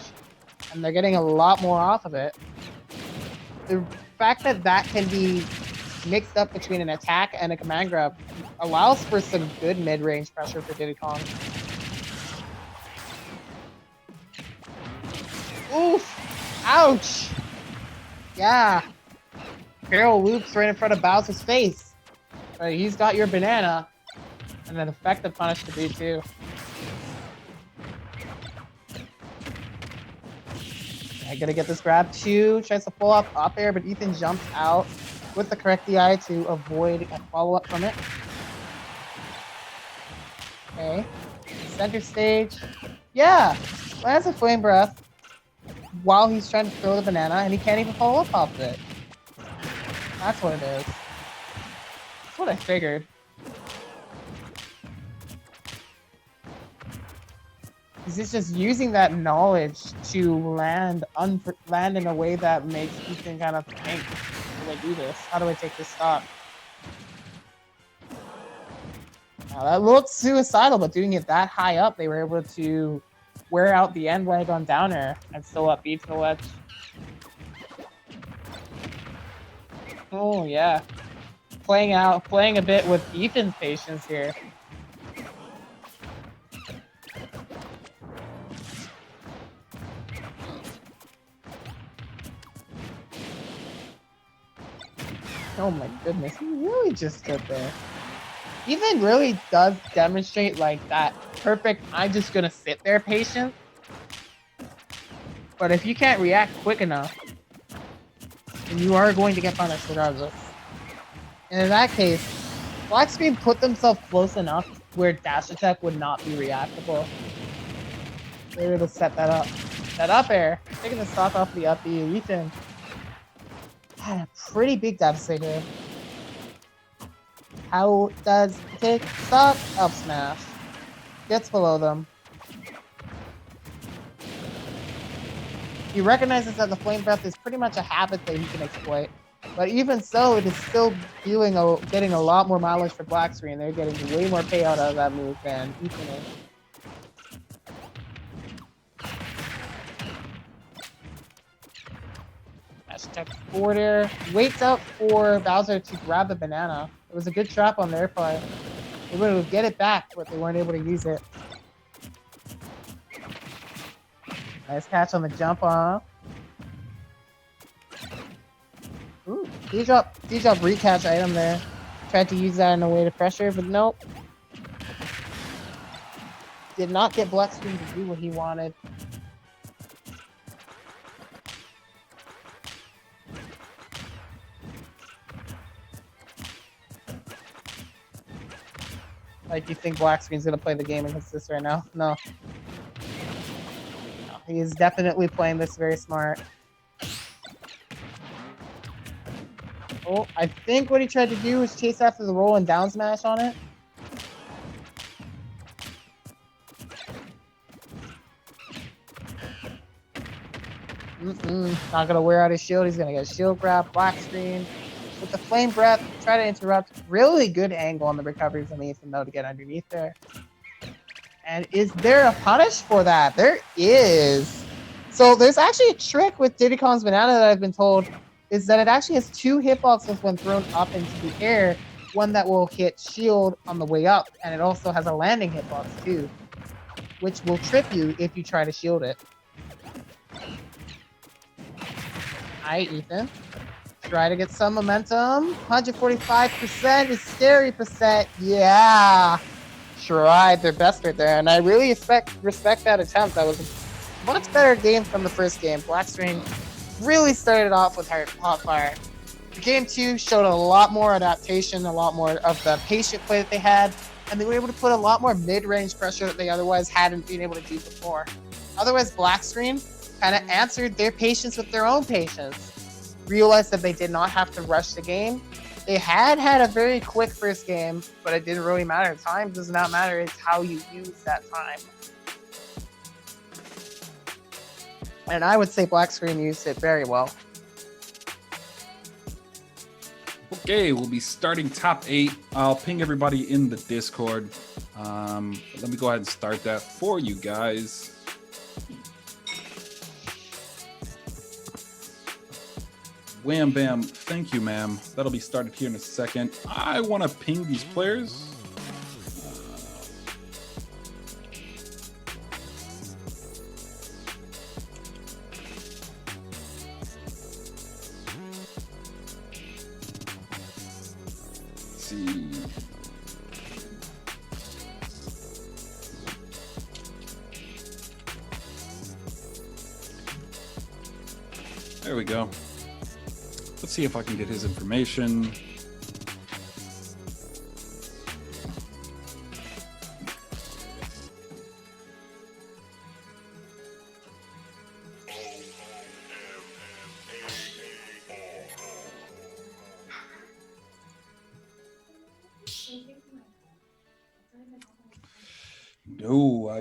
F: And they're getting a lot more off of it. The fact that that can be mixed up between an attack and a command grab allows for some good mid-range pressure for Diddy Kong. Oof! Ouch! Yeah. Barrel loops right in front of Bowser's face. But he's got your banana. And an effective punish to do too. I gotta get this grab too. Tries to pull up air, but Ethan jumps out with the correct DI to avoid a follow-up from it. Okay. Center stage. Yeah! lands a flame breath while he's trying to throw the banana, and he can't even follow up off it. That's what it is. That's what I figured. He's just using that knowledge to land in a way that makes Ethan kind of think, how do I do this? How do I take this stock? Now that looked suicidal, but doing it that high up, they were able to wear out the end leg on downer and still up beat to the ledge. Oh yeah. Playing a bit with Ethan's patience here. Oh my goodness, he really just stood there. Ethan really does demonstrate like that perfect, I'm just gonna sit there patience. But if you can't react quick enough, then you are going to get punished regardless. And in that case, Blackscreen put themselves close enough where dash attack would not be reactable. They were able to set that up. That up air, taking the stock off the up B. Ethan had a pretty big deficit here. How does he take stock? Up smash. Gets below them. He recognizes that the flame breath is pretty much a habit that he can exploit. But even so, it is still getting a lot more mileage for Blackscreen. They're getting way more payout out of that move than Ethan is. Hashtag forward air. Waits out for Bowser to grab the banana. It was a good trap on their part. They were able to get it back, but they weren't able to use it. Nice catch on the jump off. Ooh, D-drop recatch item there. Tried to use that in a way to pressure, but nope. Did not get Blackscreen to do what he wanted. Like, you think Blackscreen's gonna play the game against this right now? No. He is definitely playing this very smart. Oh, I think what he tried to do was chase after the roll and down smash on it. Not gonna wear out his shield. He's gonna get a shield grab, Blackscreen. With the flame breath, try to interrupt. Really good angle on the recovery from Ethan though to get underneath there. And is there a punish for that? There is. So there's actually a trick with Diddy Kong's banana that I've been told is that it actually has two hitboxes when thrown up into the air. One that will hit shield on the way up, and it also has a landing hitbox too, which will trip you if you try to shield it. Alright, Ethan. Try to get some momentum. 145% is scary percent. Yeah. Tried their best right there. And I really respect that attempt. That was a much better game from the first game. Blackscreen really started off with hot fire. Game 2 showed a lot more adaptation, a lot more of the patient play that they had, and they were able to put a lot more mid-range pressure that they otherwise hadn't been able to do before. Otherwise, Blackscreen kind of answered their patience with their own patience. Realized that they did not have to rush the game. They had a very quick first game, but it didn't really matter. Time does not matter. It's how you use that time. And I would say Blackscreen used it very well.
A: Okay, we'll be starting top 8. I'll ping everybody in the Discord. Let me go ahead and start that for you guys. Wham bam, thank you, ma'am. That'll be started here in a second. I want to ping these players. Let's see. There we go. Let's see if I can get his information.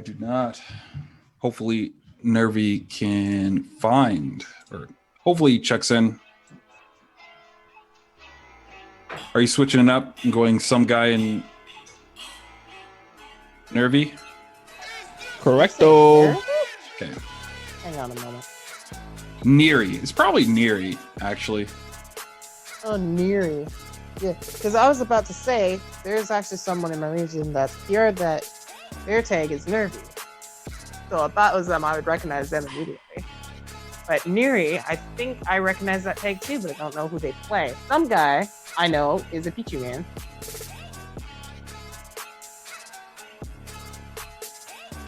A: I do not. Hopefully, Nervy can find, or hopefully he checks in. Are you switching it up and going some guy in Nervy?
C: Correcto.
A: Okay.
F: Hang on a moment.
A: Neary. It's probably Neary, actually.
F: Oh, Neri. Yeah, because I was about to say, there's actually someone in my region that's here that their tag is Nervy. So if that was them, I would recognize them immediately. But Neri, I think I recognize that tag too, but I don't know who they play. Some guy I know is a Pichu man.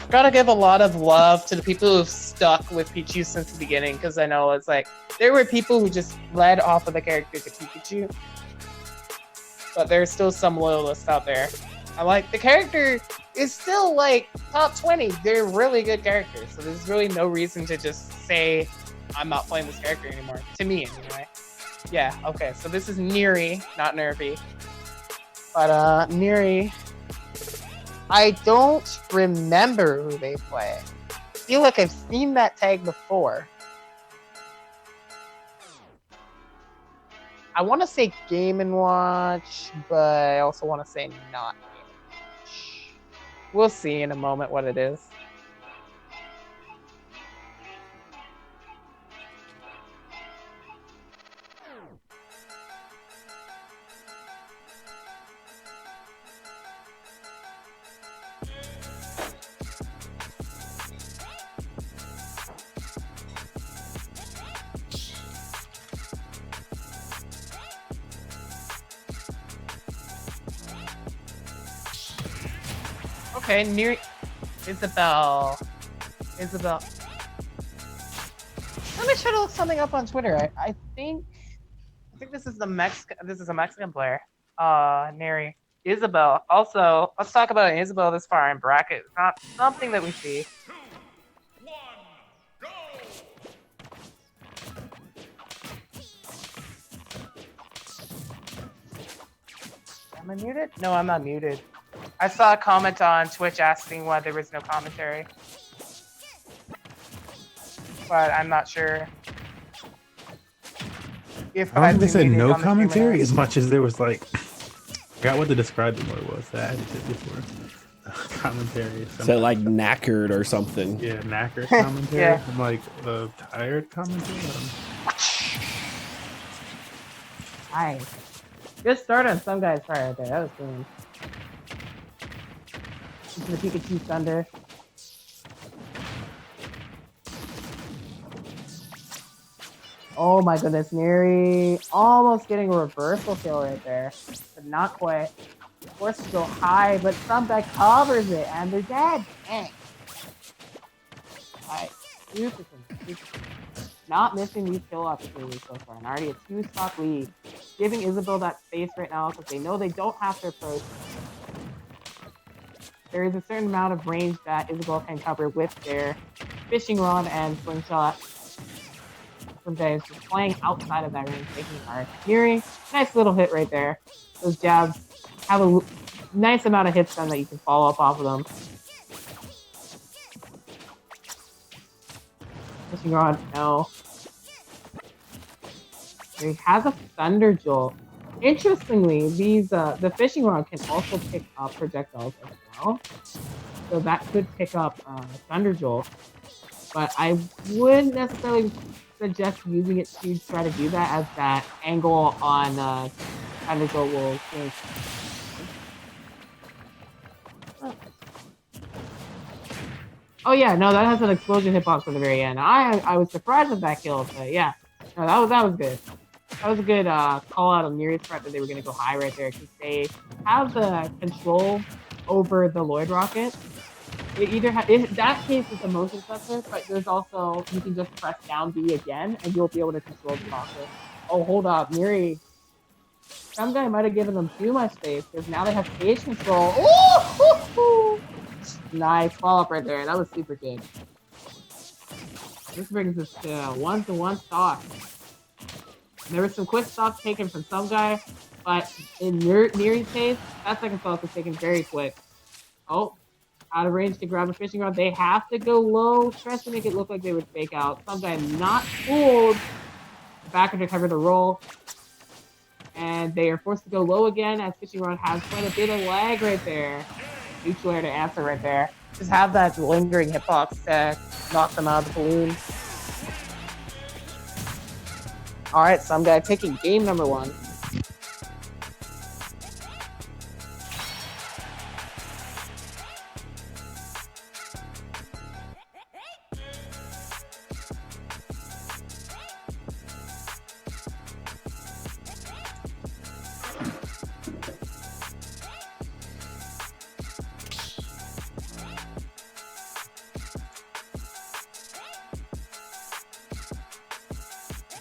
F: Gotta give a lot of love to the people who've stuck with Pichu since the beginning, because I know it's like there were people who just led off of the character to Pikachu, but there's still some loyalists out there. I like the character is still like top 20. They're really good characters, so there's really no reason to just say I'm not playing this character anymore. To me, anyway. Yeah. Okay. So this is Neri, not Nervy, but Neri. I don't remember who they play. I feel like I've seen that tag before. I want to say Game & Watch, but I also want to say not Game & Watch. We'll see in a moment what it is. Okay, near Isabel. Let me try to look something up on Twitter. I think this is a Mexican player. Neri. Isabel. Also, let's talk about Isabel this far in bracket. It's not something that we see.
D: 2, 1, go!
F: Am I muted? No, I'm not muted. I saw a comment on Twitch asking why there was no commentary. But I'm not sure if
B: I don't think they said
F: muted
B: no
F: on the
B: commentary
F: stream or
B: as much as there was like, I forgot what the describing word was. That I had to before. Commentary.
C: Said like knackered or something.
B: Yeah, knackered commentary.
F: Yeah.
B: I'm like tired commentary.
F: Nice. Good start on some guy's fire right there. That was cool. Into the Pikachu Thunder. Oh my goodness, Neri almost getting a reversal kill right there, but not quite. Forced to go high, but some guy covers it, and they're dead. Dang. Alright, super. Not missing these kill opportunities so far, and already a 2-stock lead. Giving Isabel that space right now because they know they don't have to approach. There is a certain amount of range that Isabel can cover with their fishing rod and slingshot. Sometimes just playing outside of that range, making it hard. Neri, nice little hit right there. Those jabs have a nice amount of hits done that you can follow up off of them. Fishing rod, no. He has a Thunder Jolt. Interestingly, these the fishing rod can also pick up projectiles as well, so that could pick up Thunder Jolt. But I wouldn't necessarily suggest using it to try to do that, as that angle on Thunder Jolt will change. Oh yeah, no, that has an explosion hitbox at the very end. I was surprised at that kill, but yeah, no, that was good. That was a good call out of Neri's part that they were going to go high right there, because they have the control over the Lloyd Rocket. It either in that case it's a motion sensor, but there's also, you can just press down B again and you'll be able to control the rocket. Oh, hold up, Neri. Some guy might have given them too much space, because now they have stage control. Ooh! Nice follow up right there. That was super good. This brings us to 1-to-1 stock. There was some quick stops taken from some guy, but in Neri's case, that second stock was taken very quick. Oh, out of range to grab a fishing rod. They have to go low, tries to make it look like they would fake out. Some guy not fooled. Back to cover the roll. And they are forced to go low again as fishing rod has quite a bit of lag right there. Neutral air to answer right there. Just have that lingering hitbox to knock them out of the balloon. Alright, some guy taking game number 1.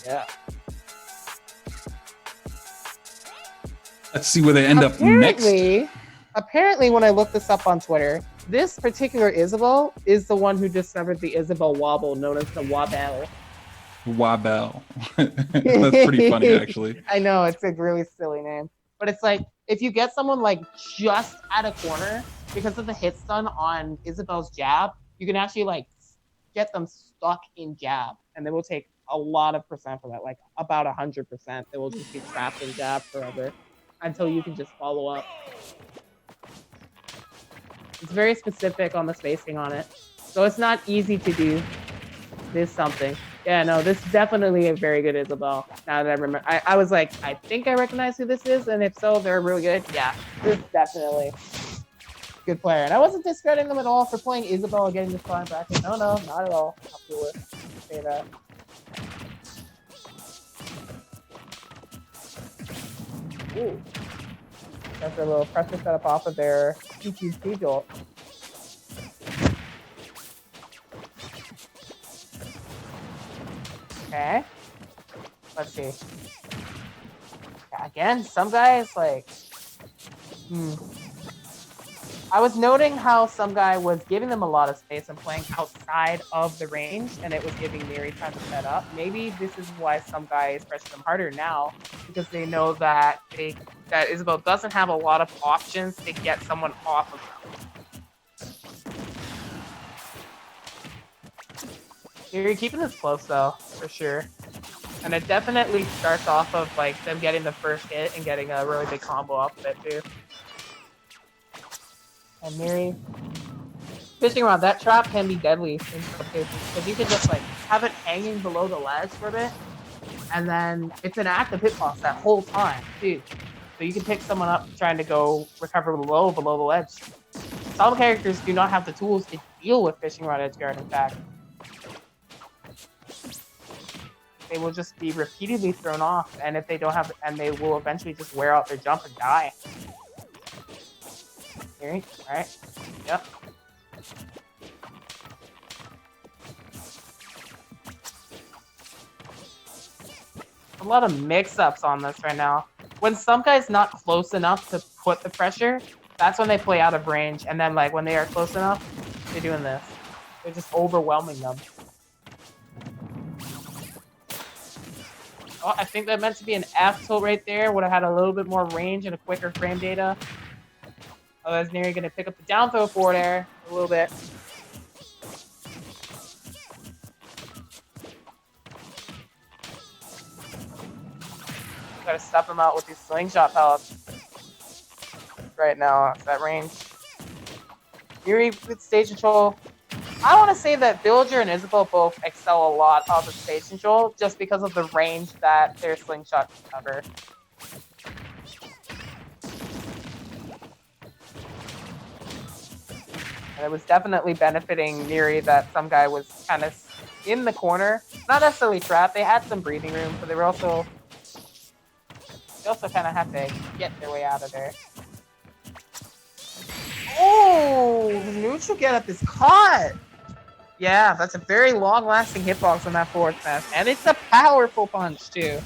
F: Yeah.
A: Let's see where they end up next.
F: Apparently, when I looked this up on Twitter, this particular Isabel is the one who discovered the Isabel wobble, known as the Wabel.
A: Wabel. That's pretty funny, actually.
F: I know, it's a really silly name. But it's like, if you get someone like just at a corner, because of the hit stun on Isabel's jab, you can actually like get them stuck in jab, and they will take a lot of percent for that, like about 100%. They will just be trapped in jab forever until you can just follow up. It's very specific on the spacing on it, so it's not easy to do. This something. Yeah, no, this is definitely a very good Isabel. Now that I remember, I was like, I think I recognize who this is, and if so, they're really good. Yeah, this is definitely a good player. And I wasn't discrediting them at all for playing Isabel and getting this flying bracket. No, not at all. I'll do it. Say that. Ooh. That's a little pressure setup off of their PQC jolt. Okay. Let's see. Yeah, again, some guys like. I was noting how some guy was giving them a lot of space and playing outside of the range, and it was giving Miri time to set up. Maybe this is why some guys pressure them harder now, because they know that that Isabel doesn't have a lot of options to get someone off of them. You're keeping this close though, for sure. And it definitely starts off of like them getting the first hit and getting a really big combo off of it too. And Miri, fishing around that trap can be deadly in some cases, because you can just like have it hanging below the ledge for a bit, and then it's an active hitbox that whole time, too. So you can pick someone up trying to go recover below the ledge. Some characters do not have the tools to deal with fishing rod edge guard, in fact. They will just be repeatedly thrown off, and if they don't have, and they will eventually just wear out their jump and die. Alright. Yep. A lot of mix-ups on this right now. When some guy's not close enough to put the pressure, that's when they play out of range. And then like when they are close enough, they're doing this. They're just overwhelming them. Oh, I think that meant to be an F tilt right there. Would have had a little bit more range and a quicker frame data. Oh, that's Neri going to pick up the down throw forward air a little bit. Got to step him out with these slingshot pellets. Right now, at that range. Neri with stage control. I want to say that Villager and Isabel both excel a lot off of stage control just because of the range that their slingshot can cover. And it was definitely benefiting Neri that some guy was kind of in the corner. Not necessarily trapped. They had some breathing room, but they also kind of had to get their way out of there. Oh, neutral get up is caught. Yeah, that's a very long-lasting hitbox on that forward smash, and it's a powerful punch too.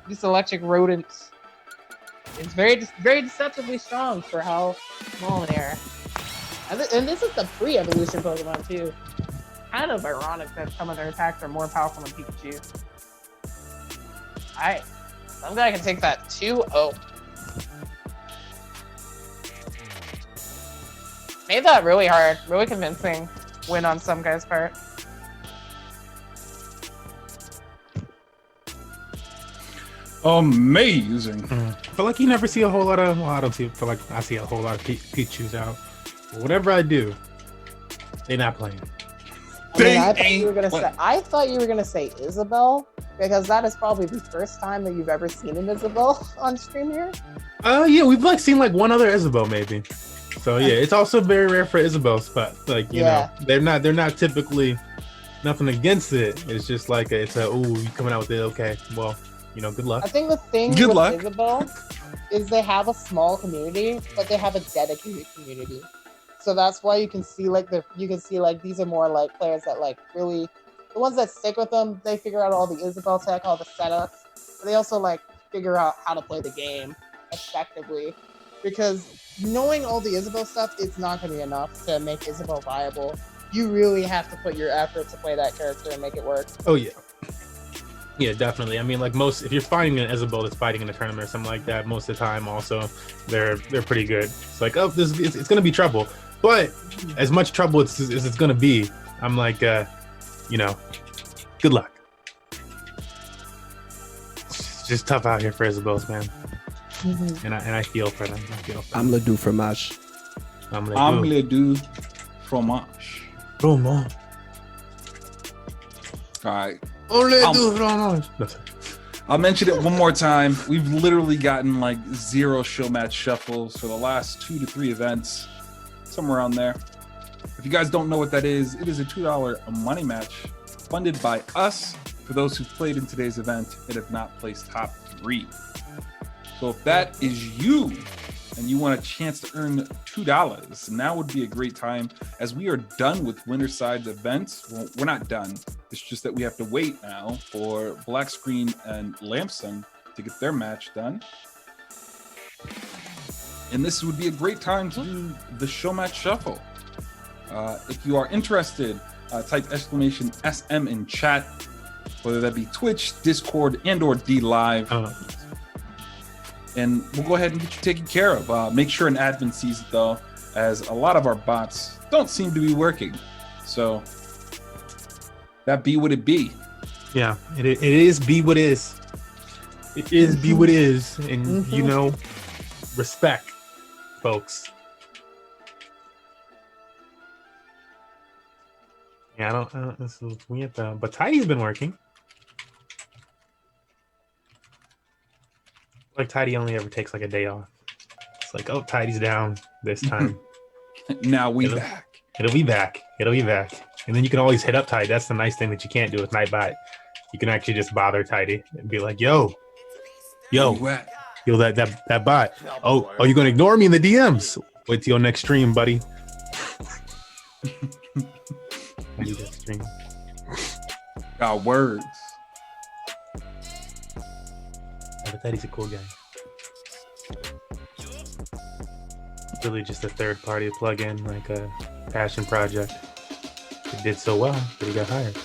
F: This electric rodent is very deceptively strong for how small an air. And this is the pre-evolution Pokemon too. Kind of ironic that some of their attacks are more powerful than Pikachu. Alright, some guy can take that 2-0. Made that really hard, really convincing win on some guy's part.
A: Amazing.
B: But like you never see a whole lot of. Well, I don't feel like I see a whole lot of Pichu's out. But whatever I do, they're not playing.
F: I thought you were gonna say Isabel, because that is probably the first time that you've ever seen an Isabel on stream here.
B: Yeah, we've like seen like one other Isabel maybe. So yeah, it's also very rare for Isabels, but like you know, they're not typically nothing against it. It's just like it's a you coming out with it. Okay, well, you know, good luck.
F: I think the thing with Isabel is they have a small community, but they have a dedicated community. So that's why you can see like these are more like players that like really the ones that stick with them. They figure out all the Isabel tech, all the setups, but they also like figure out how to play the game effectively. Because knowing all the Isabel stuff, it's not going to be enough to make Isabel viable. You really have to put your effort to play that character and make it work.
B: Oh yeah. Yeah, definitely. I mean, like if you're finding an Isabel that's fighting in a tournament or something like that, most of the time also they're pretty good. It's like, oh, it's gonna be trouble, but as much trouble as it's gonna be, I'm like, you know, good luck. It's just tough out here for Isabels, man. Mm-hmm. And I feel for them.
C: I'm le du fromage.
A: I'm le du fromage.
B: Fromage.
A: All right.
B: I'll
A: mention it one more time. We've literally gotten like 0 show match shuffles for the last 2 to 3 events, somewhere around there. If you guys don't know what that is, it is a $2 money match funded by us for those who played in today's event and have not placed top 3. So if that is you and you want a chance to earn $2, now would be a great time, as we are done with Winterside's events. Well, we're not done. It's just that we have to wait now for Black Screen and Lamson to get their match done. And this would be a great time to do the show match shuffle. If you are interested, type !SM in chat, whether that be Twitch, Discord, and or D Live. And we'll go ahead and get you taken care of. Make sure an admin sees it though, as a lot of our bots don't seem to be working. So that be what it be.
B: Yeah, it is be what is. It is be what is, and you know, respect, folks. Yeah, I don't. This is weird though. But Tidy's been working. Like Tidy only ever takes like a day off. It's like, oh, Tidy's down this time.
A: Now it'll be back.
B: It'll be back. And then you can always hit up Tidy. That's the nice thing that you can't do with Nightbot. You can actually just bother Tidy and be like, yo, that bot. Oh, you're gonna ignore me in the DMs. Wait till your next stream, buddy. Stream.
A: Got words.
B: But Tidy's a cool guy. Really just a third party plug-in, like a passion project. It did so well that he got hired.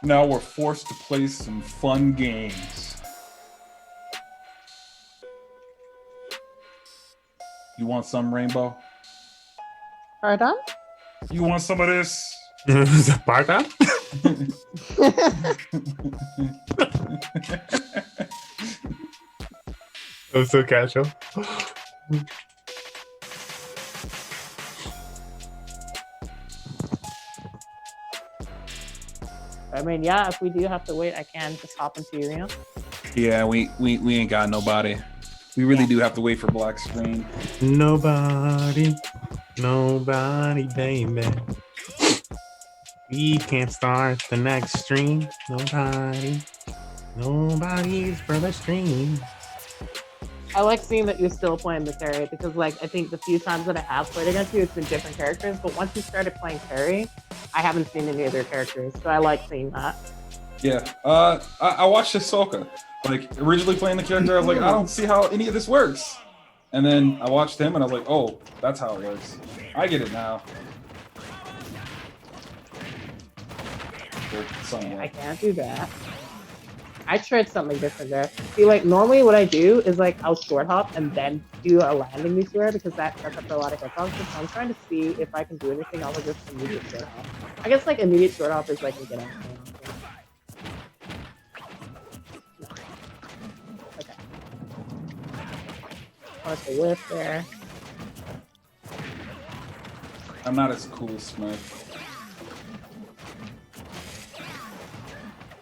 A: Now we're forced to play some fun games. You want some, Rainbow?
F: Pardon?
A: You want some of this?
B: Pardon? That was so casual.
F: I mean, yeah, if we do have to wait, I can just hop into Urium.
A: Yeah, we ain't got nobody. We really do have to wait for Black Screen.
B: Nobody, baby. We can't start the next stream. Nobody's for the stream.
F: I like seeing that you're still playing the Terry, because like I think the few times that I have played against you, it's been different characters. But once you started playing Terry, I haven't seen any other characters, so I like seeing that.
A: Yeah, I watched Hisoka. Like originally playing the character, I was like, I don't see how any of this works. And then I watched him and I was like, oh, that's how it works. I get it now. useful
F: I
A: somewhat.
F: can't do that. I tried something different there. See, like normally what I do is like I'll short hop and then do a landing meteor because that sets up a lot of hitboxes. So I'm trying to see if I can do anything other than just immediate short hop. I guess like immediate short hop is like a get out. Okay. Want to whiff there.
A: I'm not as cool as Smith.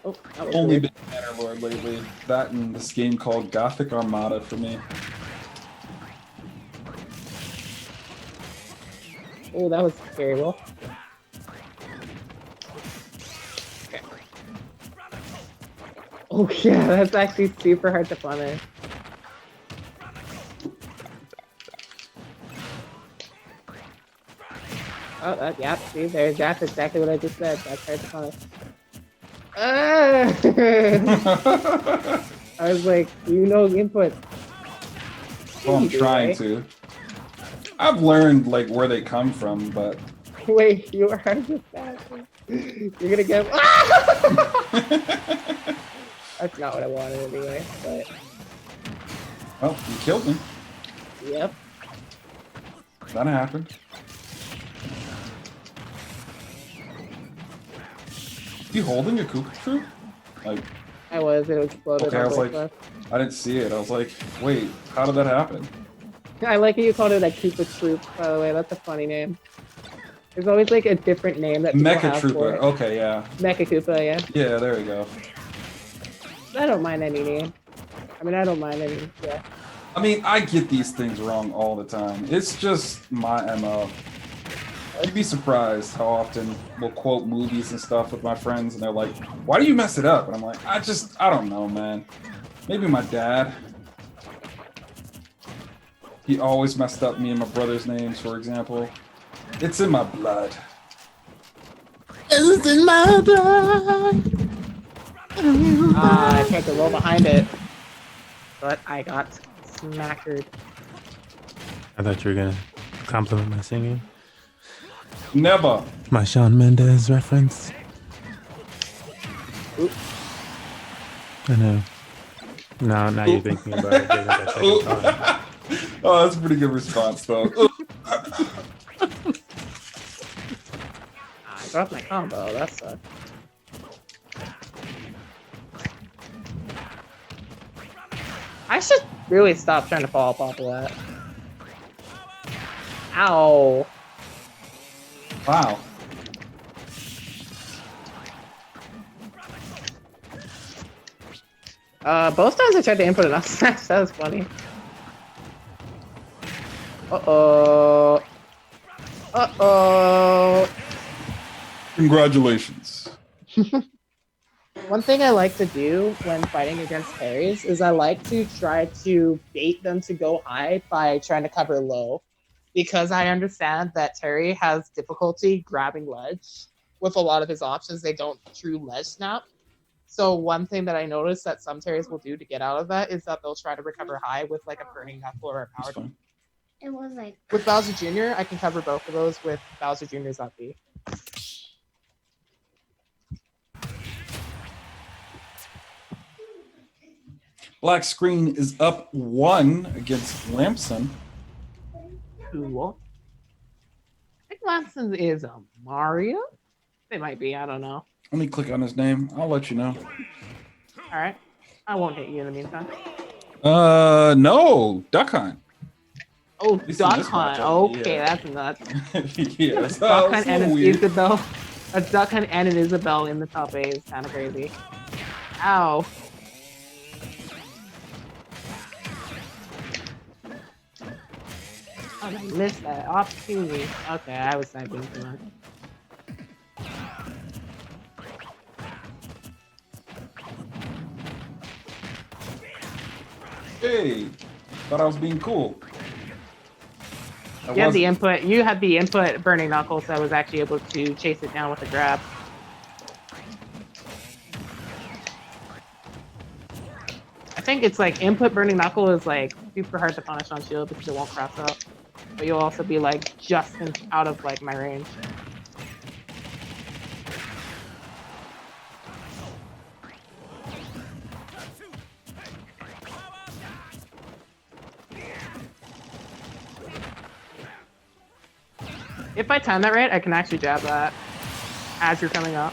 F: Oh, that was
A: Only
F: weird.
A: been Bannerlord lately. That and this game called Gothic Armada for me.
F: Oh, that was terrible. Okay. Oh yeah, that's actually super hard to punish. Oh, yeah, see, that's exactly what I just said. That's hard to punish. Ah! I was like, you know input.
A: Well, I'm
F: You do,
A: trying
F: right?
A: to. I've learned like where they come from, but
F: Wait, you are just bastard. You're gonna get. That's not what I wanted anyway, but
A: well, you killed me.
F: yep.
A: That happened. You holding a Koopa troop? Like,
F: I was, it exploded.
A: okay, I was like, I didn't see it. I was like, wait, how did that happen?
F: I like how you called it a Koopa Troop, by the way. That's a funny name. There's always like a different name that people
A: Mecha
F: have for
A: Trooper.
F: it.
A: Okay, yeah.
F: Mecha Koopa, yeah.
A: Yeah, there we go.
F: I don't mind any name. I mean, I don't mind any. Yeah.
A: I mean, I get these things wrong all the time. It's just my MO. You'd be surprised how often we'll quote movies and stuff with my friends, and they're like, why do you mess it up? And I'm like, I don't know, man. Maybe my dad. He always messed up me and my brother's names, for example. It's in my blood.
C: It's in my blood.
F: I tried to roll behind it, but I got smackered.
B: I thought you were gonna compliment my singing.
A: Never.
B: My Shawn Mendes reference.
F: Oop.
B: I know. No, now you're thinking about it. Giving that second thought.
A: Oh, that's a pretty good response, though.
F: I dropped my combo, that sucked. I should really stop trying to follow up off of that. Ow.
A: Wow.
F: Both times I tried to input an up smash, that was funny. Uh-oh. Uh-oh.
A: Congratulations.
F: One thing I like to do when fighting against parries is I like to try to bait them to go high by trying to cover low. Because I understand that Terry has difficulty grabbing ledge. With a lot of his options, they don't true ledge snap. So one thing that I noticed that some Terrys will do to get out of that is that they'll try to recover high with like a burning knuckle or a
A: That's
F: power.
A: fine.
E: It was like
F: With Bowser Jr., I can cover both of those with Bowser Jr.'s up B.
A: Black screen is up 1 against Lampson.
F: Cool. I think Lampson is a Mario? They might be, I don't know.
A: Let me click on his name. I'll let you know.
F: Alright. I won't hit you in the meantime.
A: No, Duck Hunt.
F: Oh,
A: least in
F: Duck
A: this
F: Hunt.
A: matchup,
F: Okay,
A: yeah.
F: that's nuts.
A: Yeah,
F: A
A: that's
F: Duck
A: a
F: Hunt and
A: little
F: an
A: weird.
F: Isabel. A Duck Hunt and an Isabel in the top A is kind of crazy. Ow. Oh, I missed that opportunity. Okay, I was typing too much.
A: Hey, thought I was being cool. I
F: You had the
A: wasn't.
F: input. You had the input burning knuckles, so I was actually able to chase it down with a grab. I think it's like input burning knuckle is like super hard to punish on shield because it won't cross up. But you'll also be like just out of like my range. If I time that right, I can actually jab that as you're coming up.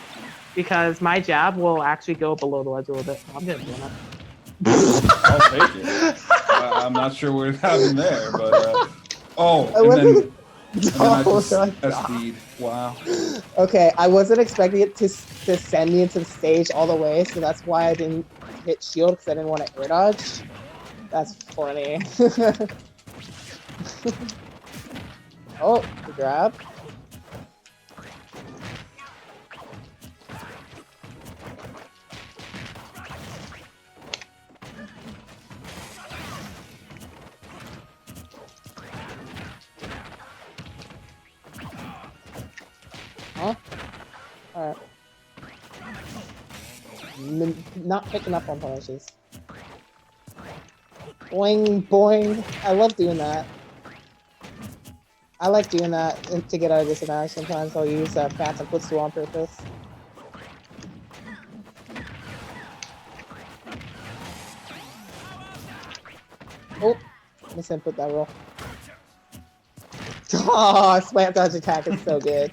F: Because my jab will actually go below the ledge a little bit. I'm getting blown up.
A: I'll take it. I'm not sure what happened there, but
F: I
A: and
F: wasn't-
A: then I just
F: Oh my God.
A: SD'd. Wow.
F: Okay, I wasn't expecting it to send me into the stage all the way, so that's why I didn't hit shield because I didn't want to air dodge. That's funny. Oh, the grab. Huh? Alright. Not picking up on punishes. Boing, boing. I love doing that. I like doing that to get out of disadvantage. Sometimes I'll use Phantom Footstool on purpose. Oh, misinput that roll. Oh, slant dodge attack is so good.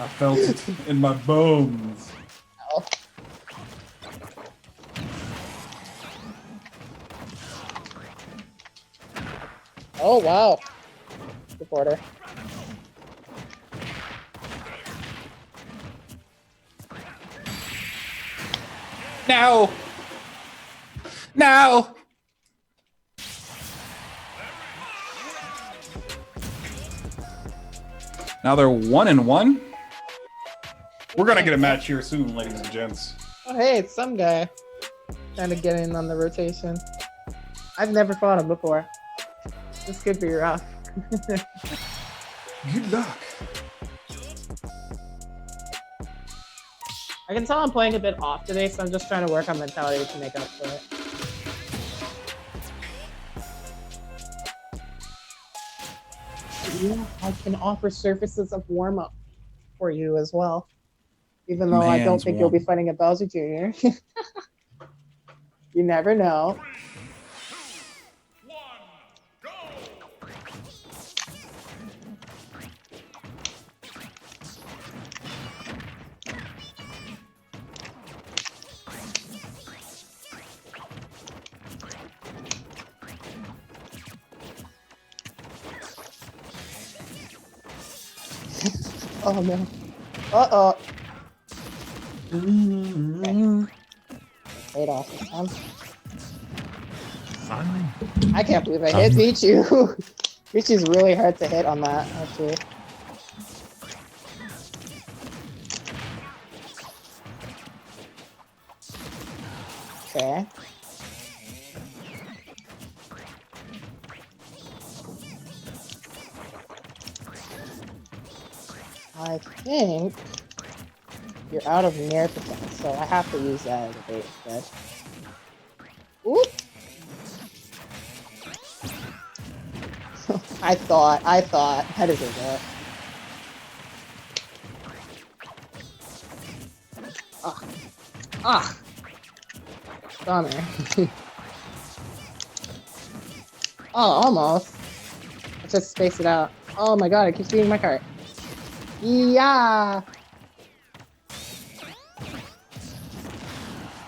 A: I felt it in my bones.
F: Oh. Oh wow. Reporter.
A: No. No. Now they're 1-1. We're gonna get a match here soon, ladies and gents.
F: Oh hey, it's some guy trying to get in on the rotation. I've never fought him before. This could be rough.
A: Good luck.
F: I can tell I'm playing a bit off today, so I'm just trying to work on mentality to make up for it. Yeah, I can offer surfaces of warm-up for you as well. Even though I don't
A: Man's
F: think you'll be fighting a Bowser Jr. You never know. Oh no. Uh-oh. Okay. Paid off this time.
B: Finally.
F: I can't believe I hit Pichu. Pichu's really hard to hit on that, actually. Okay. I think you're out of Nair potential, so I have to use that as a bait instead. Oop! I thought, I deserve that. Ah. Ah! Bummer. Oh, almost. Let's just space it out. Oh my god, it keeps beating my cart. Yeah!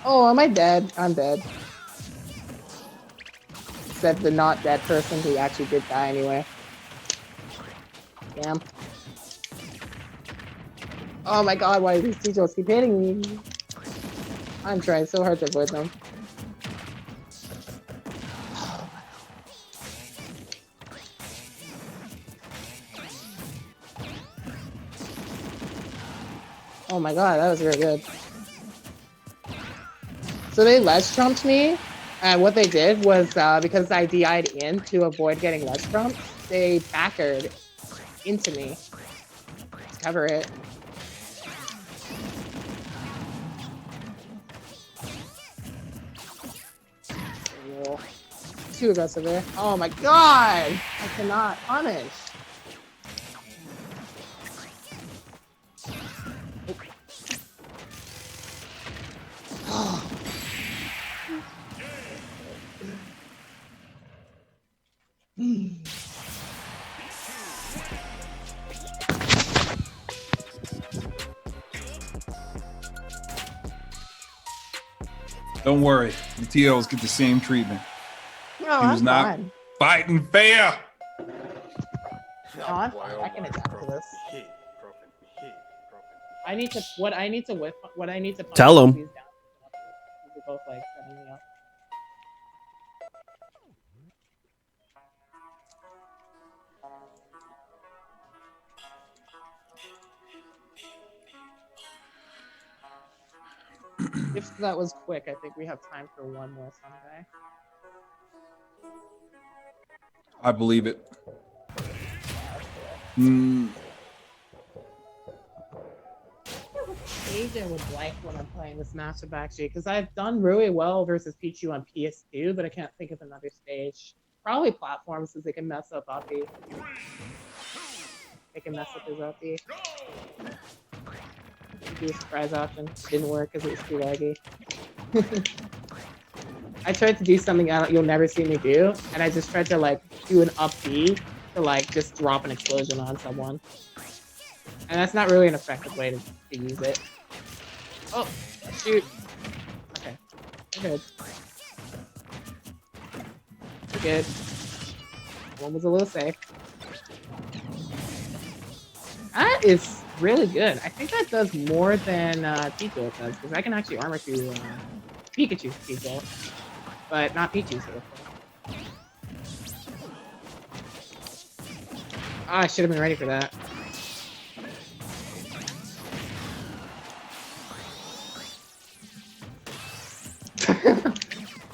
F: Oh, am I dead? I'm dead. Except the not dead person who actually did die anyway. Damn. Oh my god, why do these teachers keep hitting me? I'm trying so hard to avoid them. Oh my god, that was very good. So they ledge trumped me, and what they did was, because I DI'd in to avoid getting ledge trumped, they backered into me to cover it. Too aggressive there. Oh my god! I cannot punish.
A: Don't worry, the TOs get the same treatment.
F: No,
A: He was
F: I'm
A: not
F: fine.
A: fighting fair.
F: No, I'm fine. I can adapt to this. I need to what I need to whip what I need to punch
C: Tell him.
F: these down. These are both like setting me up. If that was quick, I think we have time for one more someday.
A: I believe it. Mm,
F: Stage I would like when I'm playing this matchup actually, because I've done really well versus Pichu on PS2, but I can't think of another stage. Probably platforms, because they can mess up Uppy. They can mess up his Uppy. Do a surprise option. Didn't work because it was too laggy. I tried to do something you'll never see me do, and I just tried to like do an up B to like just drop an explosion on someone. And that's not really an effective way to use it. Oh, shoot. Okay, we're good. We're good. One was a little safe. That is really good. I think that does more than Pico does, because I can actually armor through Pikachu's Pico, but not Pichu's. Ah, I should have been ready for that.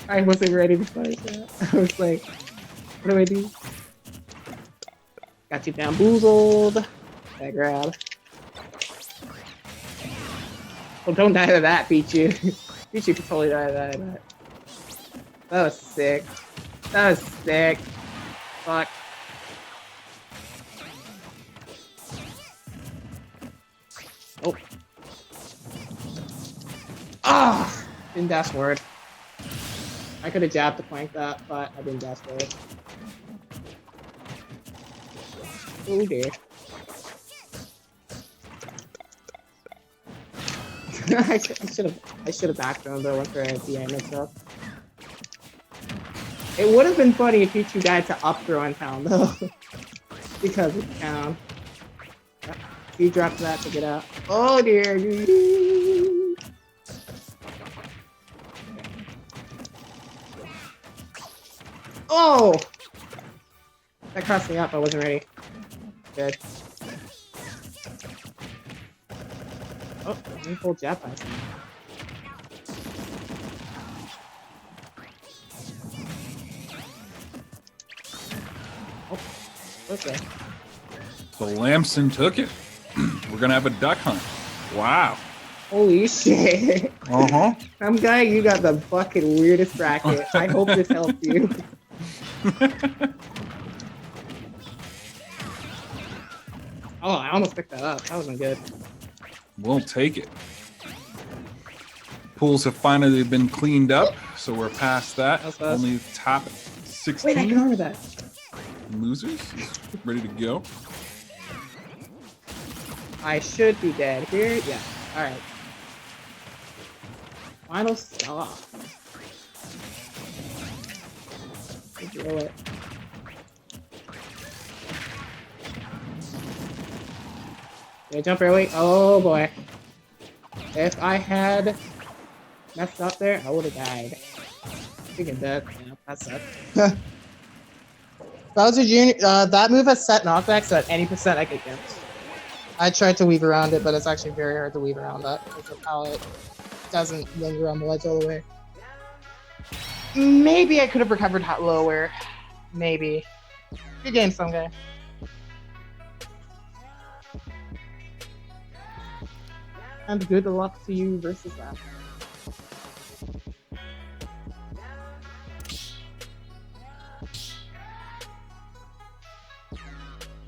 F: I wasn't ready to fight that. I was like, what do I do? Got you bamboozled. That grab. Well, don't die to that, Pichu. Pichu could totally die to that. That was sick. That was sick. Fuck. Oh. Ah! Didn't dash forward. I could have jabbed to flank that, but I didn't dash forward. Oh dear. I should have backed him though after I DI mixed up. It would have been funny if Pichu died to up throw in town though. Because it's town. Yep. He dropped that to get out. Oh dear. Oh! That crossed me up, I wasn't ready. Good. Oh, let me pull Jap by some. Oh, okay.
A: so Lamson took it. We're gonna have a duck hunt. Wow.
F: Holy shit.
A: Uh-huh.
F: I'm glad you got the fucking weirdest bracket. I hope this helps you. Oh, I almost picked that up. That wasn't good.
A: We'll take it. Pools have finally been cleaned up, so we're past that.
F: That's us.
A: Only top
F: Wait, I can
A: 16
F: armor that.
A: losers is ready to go.
F: I should be dead here. Yeah. Alright. Final stop. Drill it. Did I jump early? Oh boy. If I had messed up there, I would have died. Speaking of that, yeah, that sucked. Bowser Jr. That move has set knockback, so at any percent I could get. I tried to weave around it, but it's actually very hard to weave around that because of how it doesn't linger on the ledge all the way. Maybe I could have recovered lower. Maybe. Good game, some guy. And good luck to you versus that.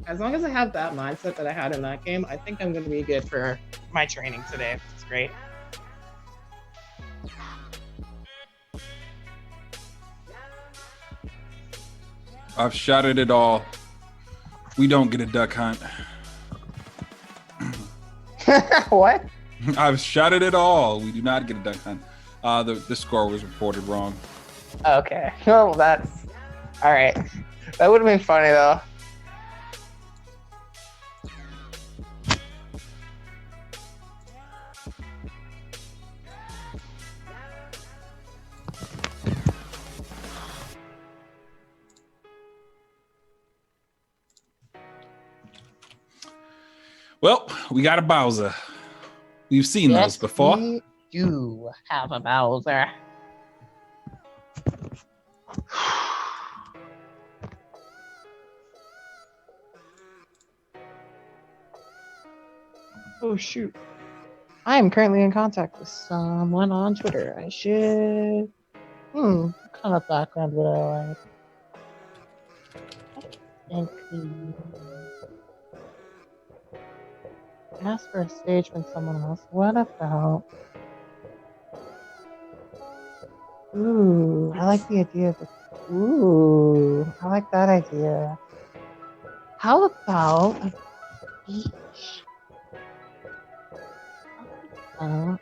F: As long as I have that mindset that I had in that game, I think I'm going to be good for my training today. It's great.
A: I've shot at it all. We don't get a duck hunt.
F: What?
A: I've shot at it all. We do not get a duck hunt. The score was reported wrong.
F: Okay. Well, that's all right. That would have been funny though.
A: Well, we got a Bowser. We've seen those before.
F: We do have a Bowser. Oh shoot. I am currently in contact with someone on Twitter. I should. What kind of background would I like? I think ask for a stage from someone else. What about? Ooh, I like the idea of it. Ooh, I like that idea. How about a beach? Oh,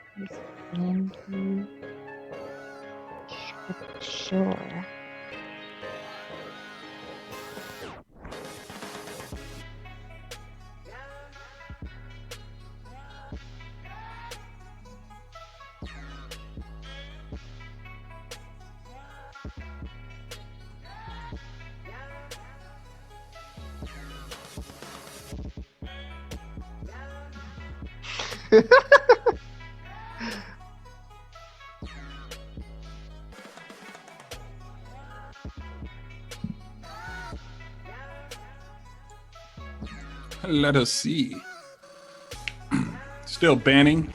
F: sandy shore.
A: Let us see. Still banning.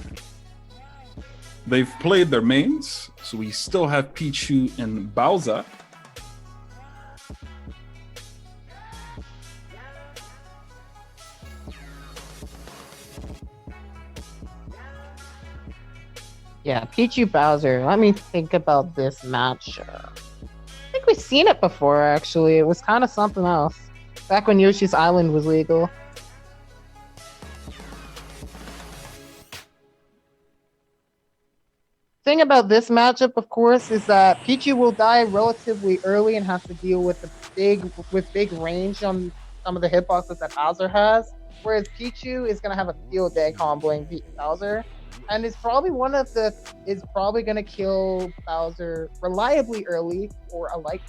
A: They've played their mains, so we still have Pichu and Bowser.
F: Yeah, Pichu Bowser. Let me think about this match. I think we've seen it before, actually. It was kind of something else. Back when Yoshi's Island was legal. Thing about this matchup, of course, is that Pichu will die relatively early and have to deal with big range on some of the hitboxes that Bowser has. Whereas Pichu is gonna have a field day comboing Bowser. And is probably gonna kill Bowser reliably early or a light,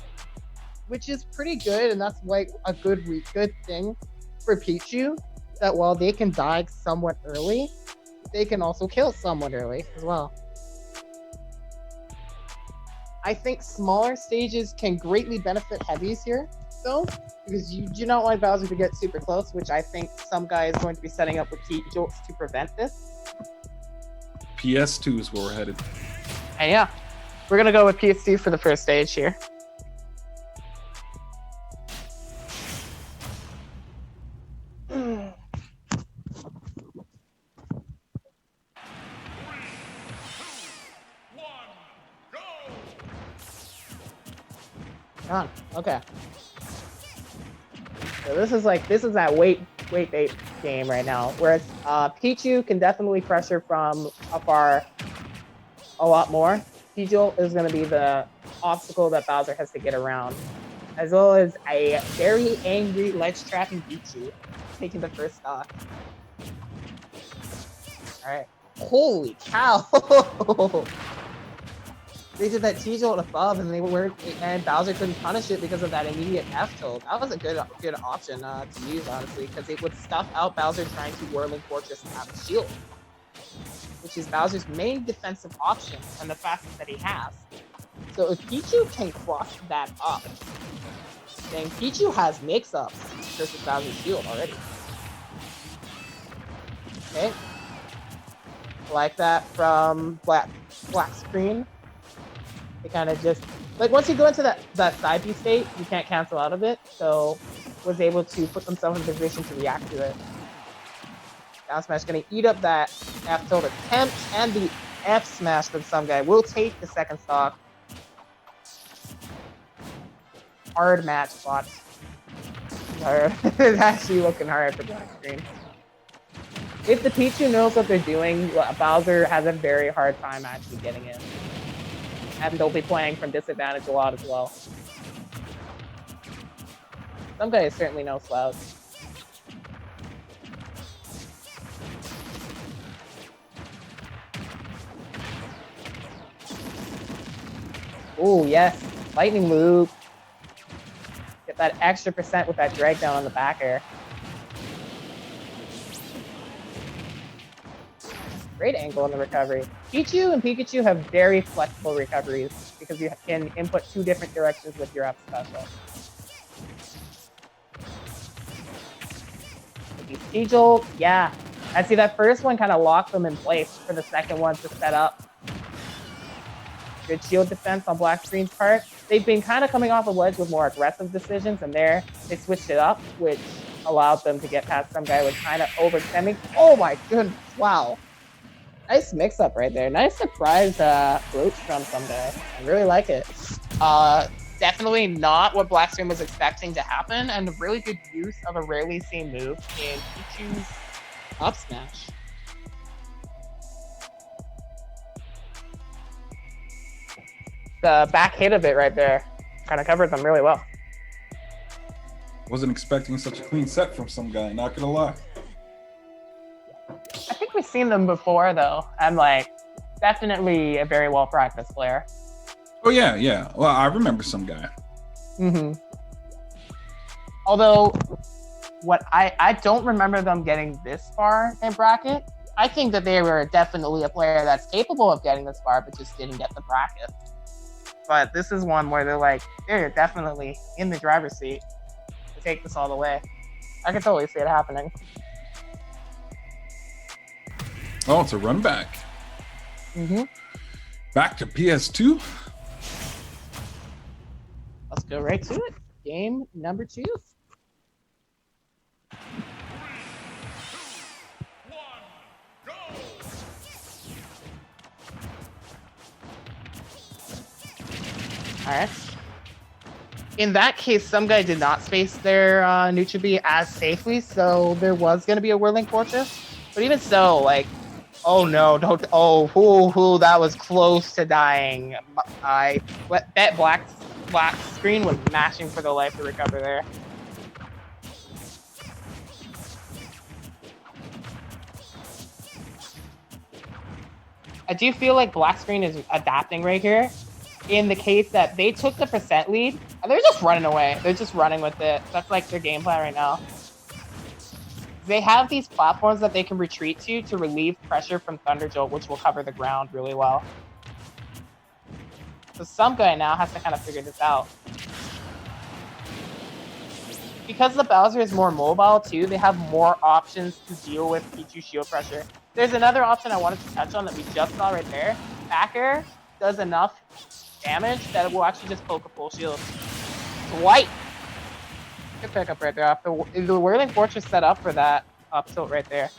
F: which is pretty good, and that's like a good thing for Pichu. That while they can die somewhat early, they can also kill someone early as well. I think smaller stages can greatly benefit heavies here, though, because you do not want Bowser to get super close, which I think some guy is going to be setting up with T-Jolts to prevent this.
A: PS2 is where we're headed.
F: And yeah, we're going to go with PS2 for the first stage here. Okay. So this is that wait bait game right now. Whereas Pichu can definitely pressure from afar a lot more. T-Jolt is going to be the obstacle that Bowser has to get around, as well as a very angry ledge trapping Pichu taking the first stock. All right. Holy cow! They did that T-Jolt above, and Bowser couldn't punish it because of that immediate F-tilt. That was a good option to use, honestly, because it would stuff out Bowser trying to Whirling Fortress and have a shield, which is Bowser's main defensive option and the fastest that he has. So if Pichu can cross that up, then Pichu has mix-ups versus Bowser's shield already. Okay. Like that from black screen. It kind of just, like, once you go into that side B state, you can't cancel out of it, so was able to put themselves in a position to react to it. Down smash gonna eat up that F tilt attempt, and the F smash from some guy will take the second stock. Hard match spot. It's actually looking hard for black screen. If the Pichu knows what they're doing, Bowser has a very hard time actually getting in. and they'll be playing from disadvantage a lot as well. Some guy is certainly no slouch. Oh yes, lightning loop. Get that extra % with that drag down on the back air. Great angle in the recovery. Pichu and Pikachu have very flexible recoveries because you can input 2 different directions with your up special. T-Jolt, yeah. I see that first one kind of locked them in place for the second one to set up. Good shield defense on Black Screen's part. They've been kind of coming off the ledge with more aggressive decisions, and there they switched it up, which allowed them to get past some guy with kind of overextending. Oh my goodness, wow. Nice mix-up right there. Nice surprise float from some guy. I really like it. Definitely not what Black Screen was expecting to happen, and a really good use of a rarely seen move in Pichu's up smash. The back hit of it right there kind of covered them really well.
A: Wasn't expecting such a clean set from some guy, not gonna lie.
F: I think we've seen them before though, and like definitely a very well practiced player.
A: Oh yeah, yeah. Well, I remember some guy.
F: Mm-hmm. Although, what I don't remember them getting this far in bracket. I think that they were definitely a player that's capable of getting this far, but just didn't get the bracket. But this is one where they're definitely in the driver's seat to take this all the way. I can totally see it happening.
A: Oh, it's a run back.
F: Mm-hmm.
A: Back to PS2.
F: Let's go right to it. Game number 2. All right. In that case, some guy did not space their Nutribi as safely, so there was going to be a Whirling Fortress. But even so, like, oh no, don't, oh, that was close to dying. I bet Black Screen was mashing for the life to recover there. I do feel like Black Screen is adapting right here. In the case that they took the % lead, and they're just running away. They're just running with it. That's like their game plan right now. They have these platforms that they can retreat to relieve pressure from Thunder Jolt, which will cover the ground really well. So some guy now has to kind of figure this out. Because the Bowser is more mobile too, they have more options to deal with Pichu shield pressure. There's another option I wanted to touch on that we just saw right there. Back air does enough damage that it will actually just poke a full shield. White! Good pickup right there. The Whirling Fortress set up for that up tilt right there.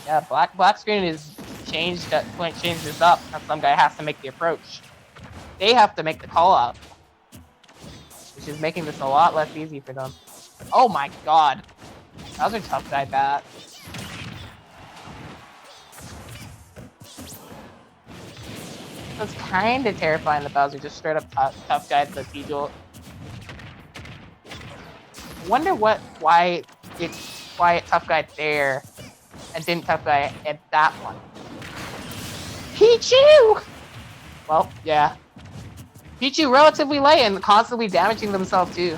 F: Yeah, Black Screen is changed this up, and some guy has to make the approach. They have to make the call out, which is making this a lot less easy for them. Oh my god, that was a tough guy bat. It's kind of terrifying that Bowser just straight up tough guy the T-Jolt. Wonder why it tough guy there and didn't tough guy at that one. Pichu! Well, yeah. Pichu relatively light and constantly damaging themselves too.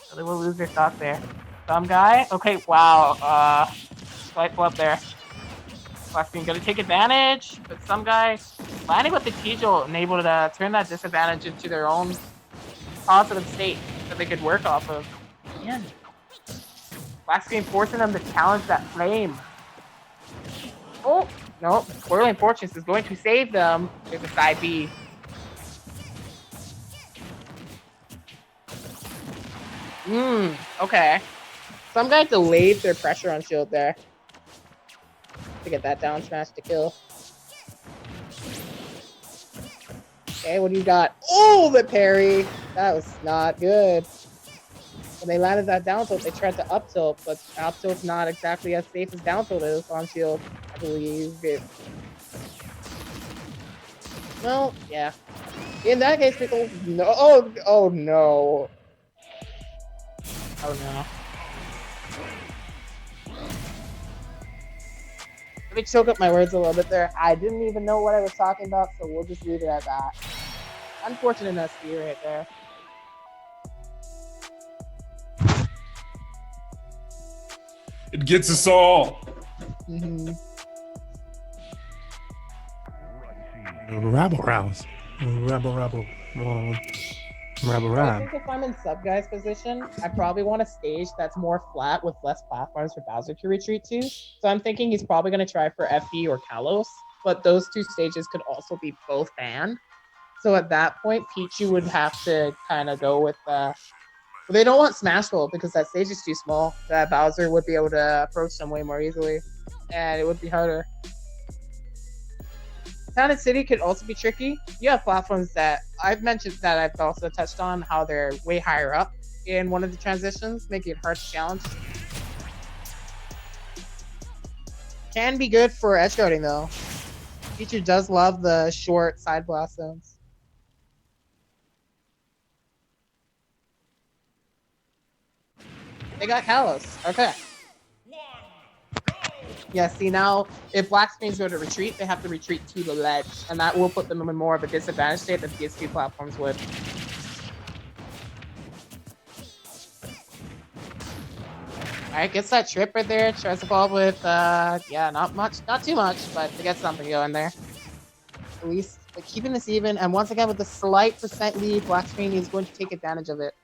F: So they will lose their stock there. Some guy? Okay, wow. Slight flip there. Black Screen gonna take advantage, but some guy landing with the T-Jolt and able to turn that disadvantage into their own positive state that they could work off of. Man. Black Screen forcing them to challenge that flame. Oh, no. Whirling Fortress is going to save them. There's a side B. Okay. Some guy delayed their pressure on shield there to get that down smash to kill. Okay, what do you got? Oh, the parry! That was not good. When they landed that down tilt, they tried to up tilt, but up tilt's not exactly as safe as down tilt is on shield. I believe it. Well, yeah. In that case, people. No. Oh no. Oh no. Let me choke up my words a little bit there. I didn't even know what I was talking about, so we'll just leave it at that. Unfortunate SC right there.
A: It gets us all.
F: Mm-hmm.
B: Rabble rounds. Rabble. Rabble
F: I think if I'm in sub guy's position, I probably want a stage that's more flat with less platforms for Bowser to retreat to. So I'm thinking he's probably going to try for FD or Kalos, but those two stages could also be both banned. So at that point, Pichu would have to kind of go with they don't want Smash Roll because that stage is too small. That Bowser would be able to approach them way more easily, and it would be harder. Town and City could also be tricky. You have platforms that I've mentioned that I've also touched on how they're way higher up in one of the transitions, making it hard to challenge. Can be good for edge guarding though. Pichu does love the short side blast zones. They got Kalos. Okay. Yeah, see now, if black screens go to retreat, they have to retreat to the ledge, and that will put them in more of a disadvantage state than PS2 platforms would. Alright, gets that trip right there, tries to follow up with, yeah, not too much, but to get something going there. At least, but keeping this even, and once again with the slight percent lead, black screen is going to take advantage of it.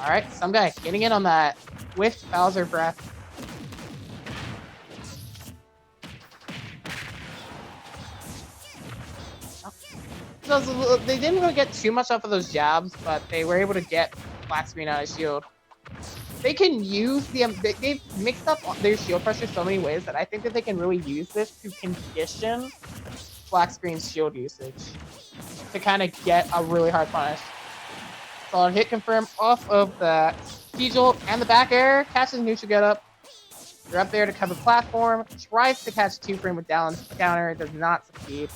F: Alright, some guy getting in on that whiffed Bowser breath. So they didn't really get too much off of those jabs, but they were able to get black screen out of shield. They can use they've mixed up their shield pressure so many ways that I think that they can really use this to condition black screen's shield usage to kind of get a really hard punish. Solid hit confirm off of the T-Jolt and the back air. Catches neutral get up. You're up there to cover platform. Tries to catch 2-frame with down counter. Does not succeed.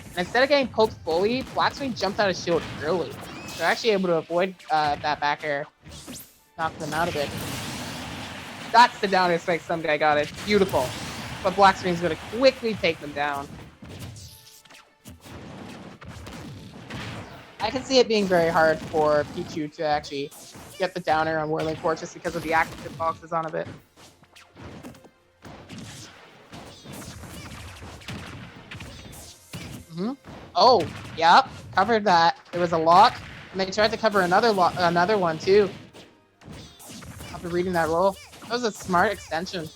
F: And instead of getting poked fully, black screen jumped out of shield early. They're actually able to avoid that back air. Knock them out of it. That's the down air spike. Some guy got it. Beautiful. But black screen's going to quickly take them down. I can see it being very hard for Pichu to actually get the downer on Whirling Force just because of the active hitboxes on a bit. Oh, yep, covered that. There was a lock, and they tried to cover another one too. After reading that roll, that was a smart extension.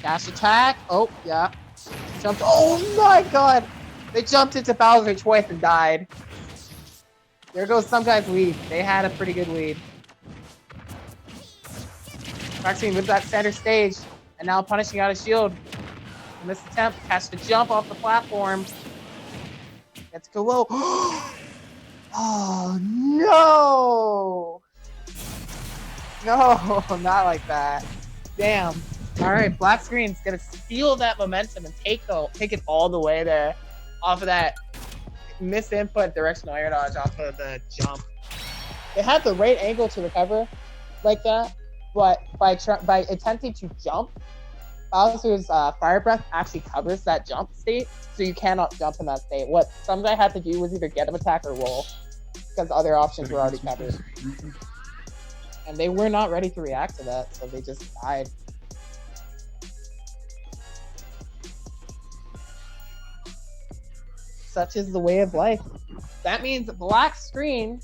F: Dash attack. Oh, yeah. Jumped. Oh my god! They jumped into Bowser twice and died. There goes some guy's lead. They had a pretty good lead. Maxine with that center stage. And now punishing out of shield. In this attempt, has to jump off the platform. Gets go low. Oh no! No, not like that. Damn. All right, black screen's gonna steal that momentum and take it all the way there, off of that misinput directional air dodge off of the jump. They had the right angle to recover like that, but by attempting to jump, Bowser's fire breath actually covers that jump state, so you cannot jump in that state. What some guy had to do was either get him attack or roll, because other options were already covered, and they were not ready to react to that, so they just died. Such is the way of life. That means black screen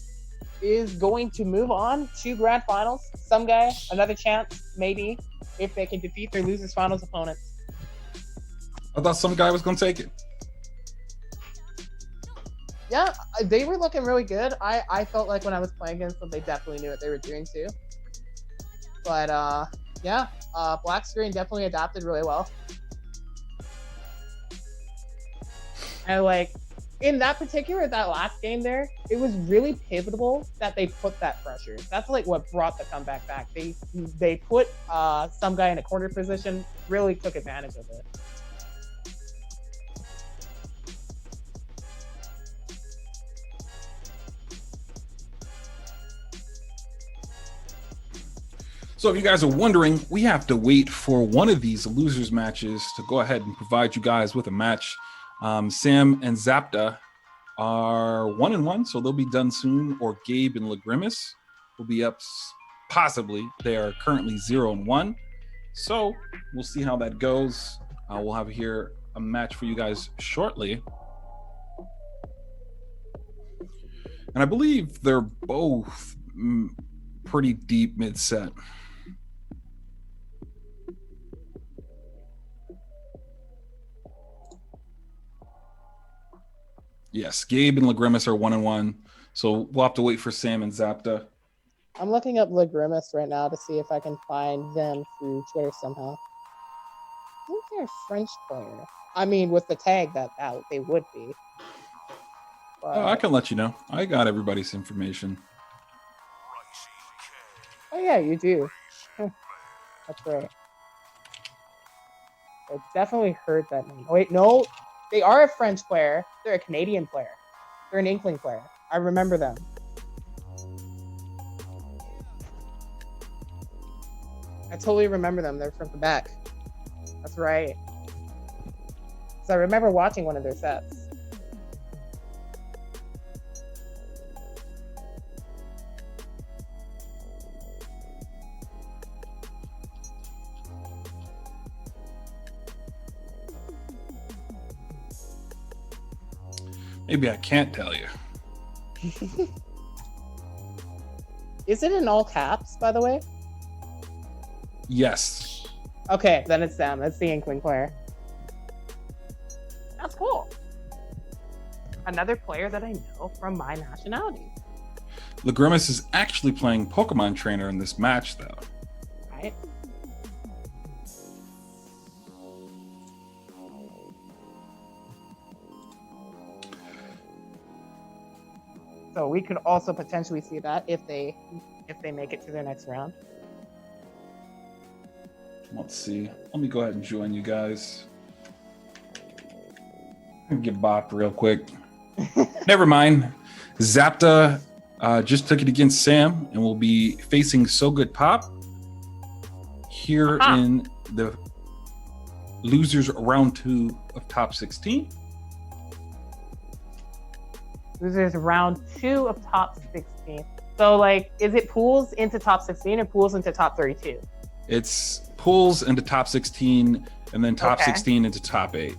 F: is going to move on to grand finals. Some guy, another chance, maybe, if they can defeat their losers finals opponents.
A: I thought some guy was gonna take it.
F: Yeah, they were looking really good. I felt like when I was playing against them, they definitely knew what they were doing too. But yeah, Black Screen definitely adapted really well. And like in that last game there, it was really pivotal that they put that pressure. That's like what brought the comeback back. They put some guy in a corner position, really took advantage of it.
A: So if you guys are wondering, we have to wait for one of these losers matches to go ahead and provide you guys with a match. Sam and Zapta are 1-1, so they'll be done soon. Or Gabe and Lagrimus will be up, possibly. They are currently 0-1. So we'll see how that goes. We'll have here a match for you guys shortly. And I believe they're both pretty deep mid-set. Yes, Gabe and Lagrimus are 1-1. So we'll have to wait for Sam and Zapta.
F: I'm looking up Lagrimus right now to see if I can find them through Twitter somehow. I think they're a French player. I mean, with the tag that they would be. But,
A: I can let you know. I got everybody's information.
F: oh yeah, you do. That's right. I definitely heard that name. Oh, wait, no. They are a French player. They're a Canadian player. They're an Inkling player. I remember them. I totally remember them. They're from Quebec. That's right. So I remember watching one of their sets.
A: Maybe I can't tell you.
F: Is it in all caps, by the way?
A: Yes.
F: Okay, then it's them. That's the Inkling player. That's cool. Another player that I know from my nationality.
A: Lagrimus is actually playing Pokemon Trainer in this match, though.
F: Right? So we could also potentially see that if they make it to the next round.
A: Let's see. Let me go ahead and join you guys. Get bopped real quick. Never mind. Zapta just took it against Sam and will be facing So Good Pop here in the losers round 2 of top 16.
F: Losers round 2 of top 16. So, like, is it pools into top 16 or pools into top 32?
A: It's pools into top 16 and then top 16 into top 8.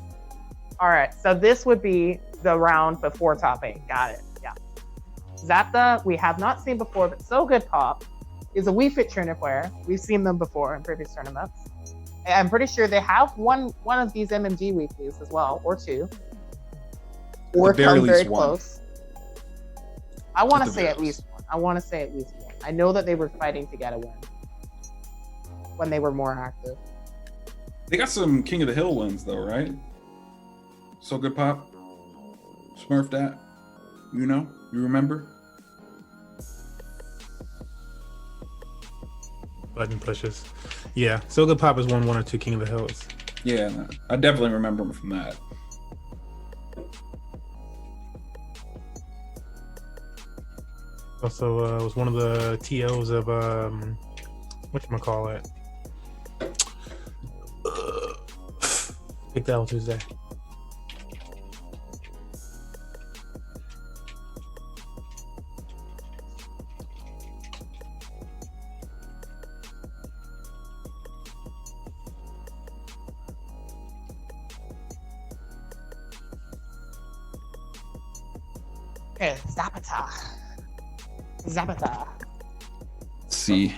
F: All right. So this would be the round before top 8. Got it. Yeah. Zapta, we have not seen before, but So Good Pop is a Wii Fit trainer player. We've seen them before in previous tournaments. I'm pretty sure they have one of these MMG weeklies as well, or 2. Or come very close. I want to say at least one. I know that they were fighting to get a win when they were more active.
A: They got some King of the Hill wins, though, right? So Good Pop? Smurf that? You know? You remember?
B: Button pushes. Yeah, So Good Pop has won 1 or 2 King of the Hills.
A: Yeah, I definitely remember him from that.
B: Also, was one of the TOs of whatchamacallit? Big Battle Tuesday.
F: Okay, Zapata.
A: Let's see.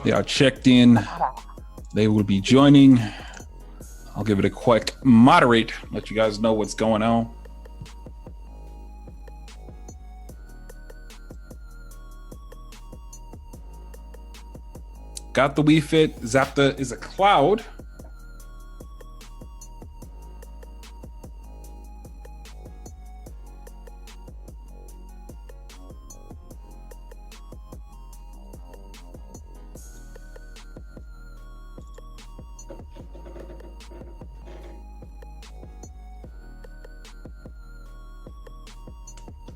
A: They are checked in They will be joining. I'll give it a quick moderate, let you guys know what's going on. Got the Wii Fit. Zapda is a cloud.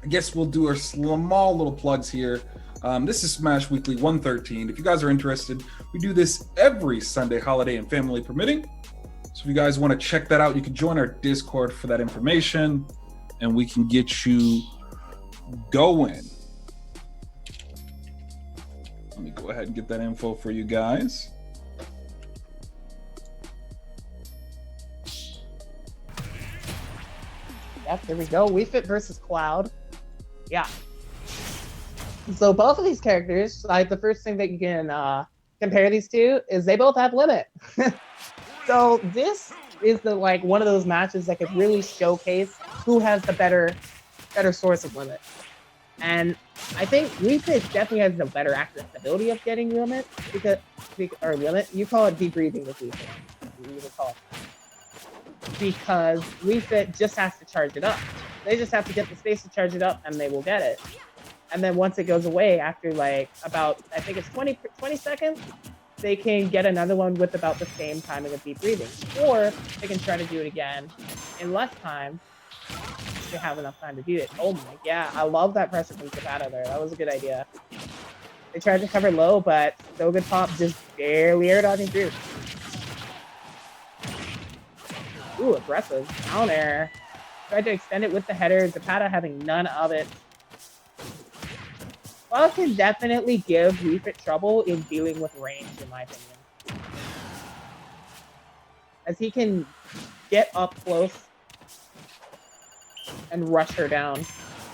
A: I guess we'll do our small little plugs here. This is Smash Weekly 113. If you guys are interested, we do this every Sunday, holiday and family permitting. So if you guys want to check that out, you can join our Discord for that information and we can get you going. Let me go ahead and get that info for you guys.
F: Yep, there we go. Wii Fit versus Cloud. Yeah. So both of these characters, like the first thing that you can compare these two is they both have limit. So this is the like one of those matches that could really showcase who has the better source of limit. And I think Wii Fit definitely has the better accessibility of getting limit or limit. You call it deep breathing with Wii Fit. You would call it. Because Wii Fit just has to charge it up. They just have to get the space to charge it up and they will get it. And then once it goes away after like about, I think it's 20 seconds, they can get another one with about the same timing of deep breathing. Or they can try to do it again in less time if they have enough time to do it. Oh my, yeah, I love that pressure from Zapata there. That was a good idea. They tried to cover low, but So Good Pop just barely air dodging through. Ooh, aggressive. Down air. Tried to extend it with the header. Zapata having none of it. Well, can definitely give Wii Fit trouble in dealing with range, in my opinion. As he can get up close and rush her down,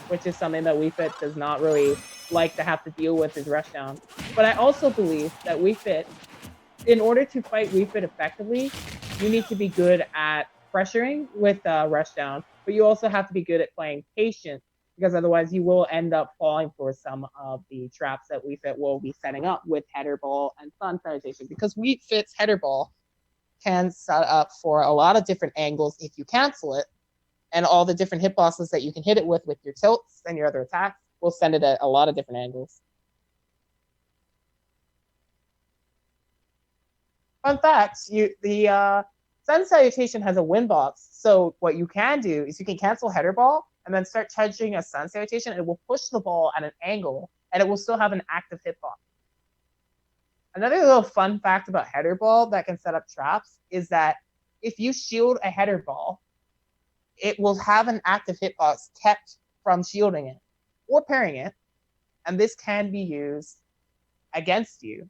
F: which is something that Wii Fit does not really like to have to deal with his rush down. But I also believe that Wii Fit, in order to fight Wii Fit effectively, you need to be good at pressuring with rush down, but you also have to be good at playing patient, because otherwise you will end up falling for some of the traps that Wii Fit will be setting up with header ball and sun salutation, because Wii Fit's header ball can set up for a lot of different angles if you cancel it, and all the different hitboxes that you can hit it with your tilts and your other attacks will send it at a lot of different angles. Fun fact, the sun salutation has a win box, so what you can do is you can cancel header ball and then start charging a sun salutation, and it will push the ball at an angle, and it will still have an active hitbox. Another little fun fact about header ball that can set up traps is that if you shield a header ball, it will have an active hitbox kept from shielding it or parrying it, and this can be used against you,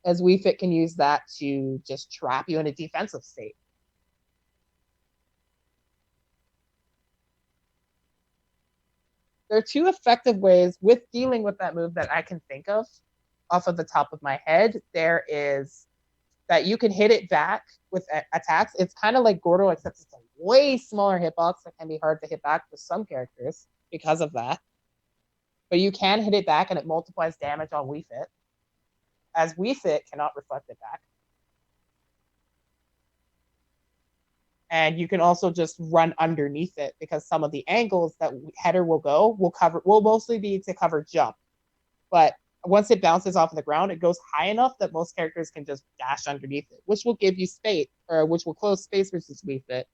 F: as Wii Fit can use that to just trap you in a defensive state. There are two effective ways with dealing with that move that I can think of off of the top of my head. There is that you can hit it back with attacks. It's kind of like Gordo, except it's a way smaller hitbox that can be hard to hit back for some characters because of that. But you can hit it back and it multiplies damage on Wii Fit, as Wii Fit cannot reflect it back. And you can also just run underneath it, because some of the angles that header will go will mostly be to cover jump. But once it bounces off of the ground, it goes high enough that most characters can just dash underneath it, which will give you space, or which will close space versus Wii Fit,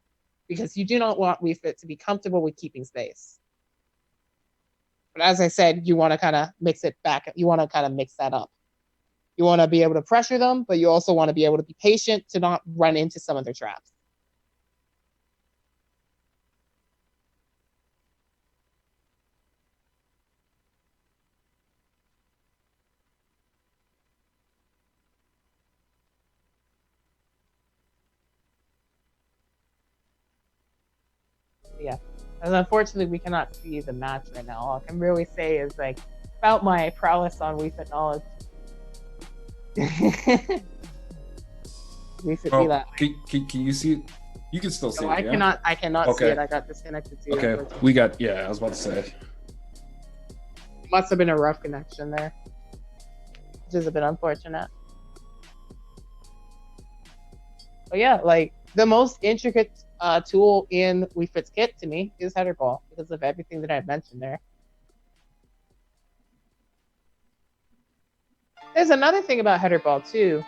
F: because you do not want Wii Fit to be comfortable with keeping space. But as I said, you want to kind of mix it back. You want to kind of mix that up. You want to be able to pressure them, but you also want to be able to be patient to not run into some of their traps. Yeah, and unfortunately we cannot see the match right now. All I can really say is like about my prowess on Wii Fit knowledge. Refit
A: Oh,
F: be that.
A: can you see it? You can still see
F: No,
A: it.
F: I
A: yeah?
F: cannot. I cannot see
A: Okay.
F: it. I got disconnected. To
A: Okay, we got. Yeah, I was about to say.
F: Must have been a rough connection there, which is a bit unfortunate. But yeah, like the most intricate tool in Wii Fit's kit to me is header ball because of everything that I've mentioned there. There's another thing about header ball too,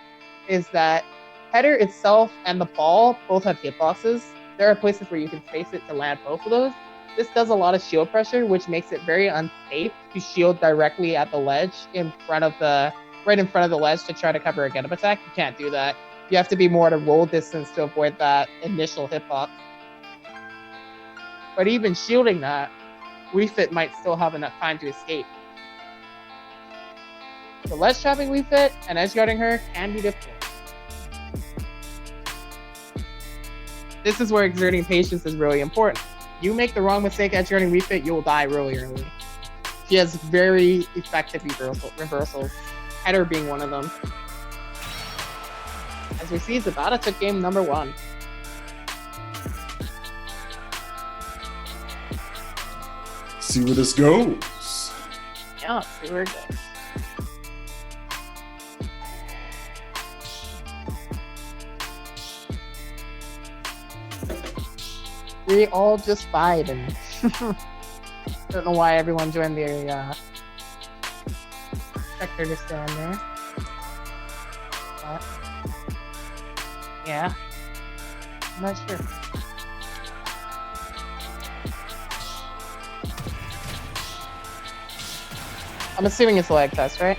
F: is that header itself and the ball both have hitboxes. There are places where you can space it to land both of those. This does a lot of shield pressure, which makes it very unsafe to shield directly at the ledge right in front of the ledge to try to cover a get-up attack. You can't do that. You have to be more at a roll distance to avoid that initial hitbox. But even shielding that, Wii Fit might still have enough time to escape. So ledge trapping Wii Fit and edge guarding her can be difficult. This is where exerting patience is really important. You make the wrong mistake edge guarding Wii Fit, you will die really early. She has very effective reversals, header being one of them. As we see, Zabata took game number 1.
A: See where this goes.
F: Yeah, see where it goes. We all just fight and don't know why everyone joined the sector to stand there. But, yeah, I'm not sure. I'm assuming it's a leg test, right?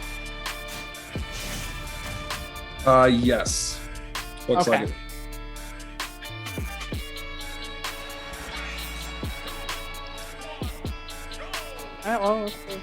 A: Yes. Looks
F: Okay.
A: like it.
F: Alright, well, let's see.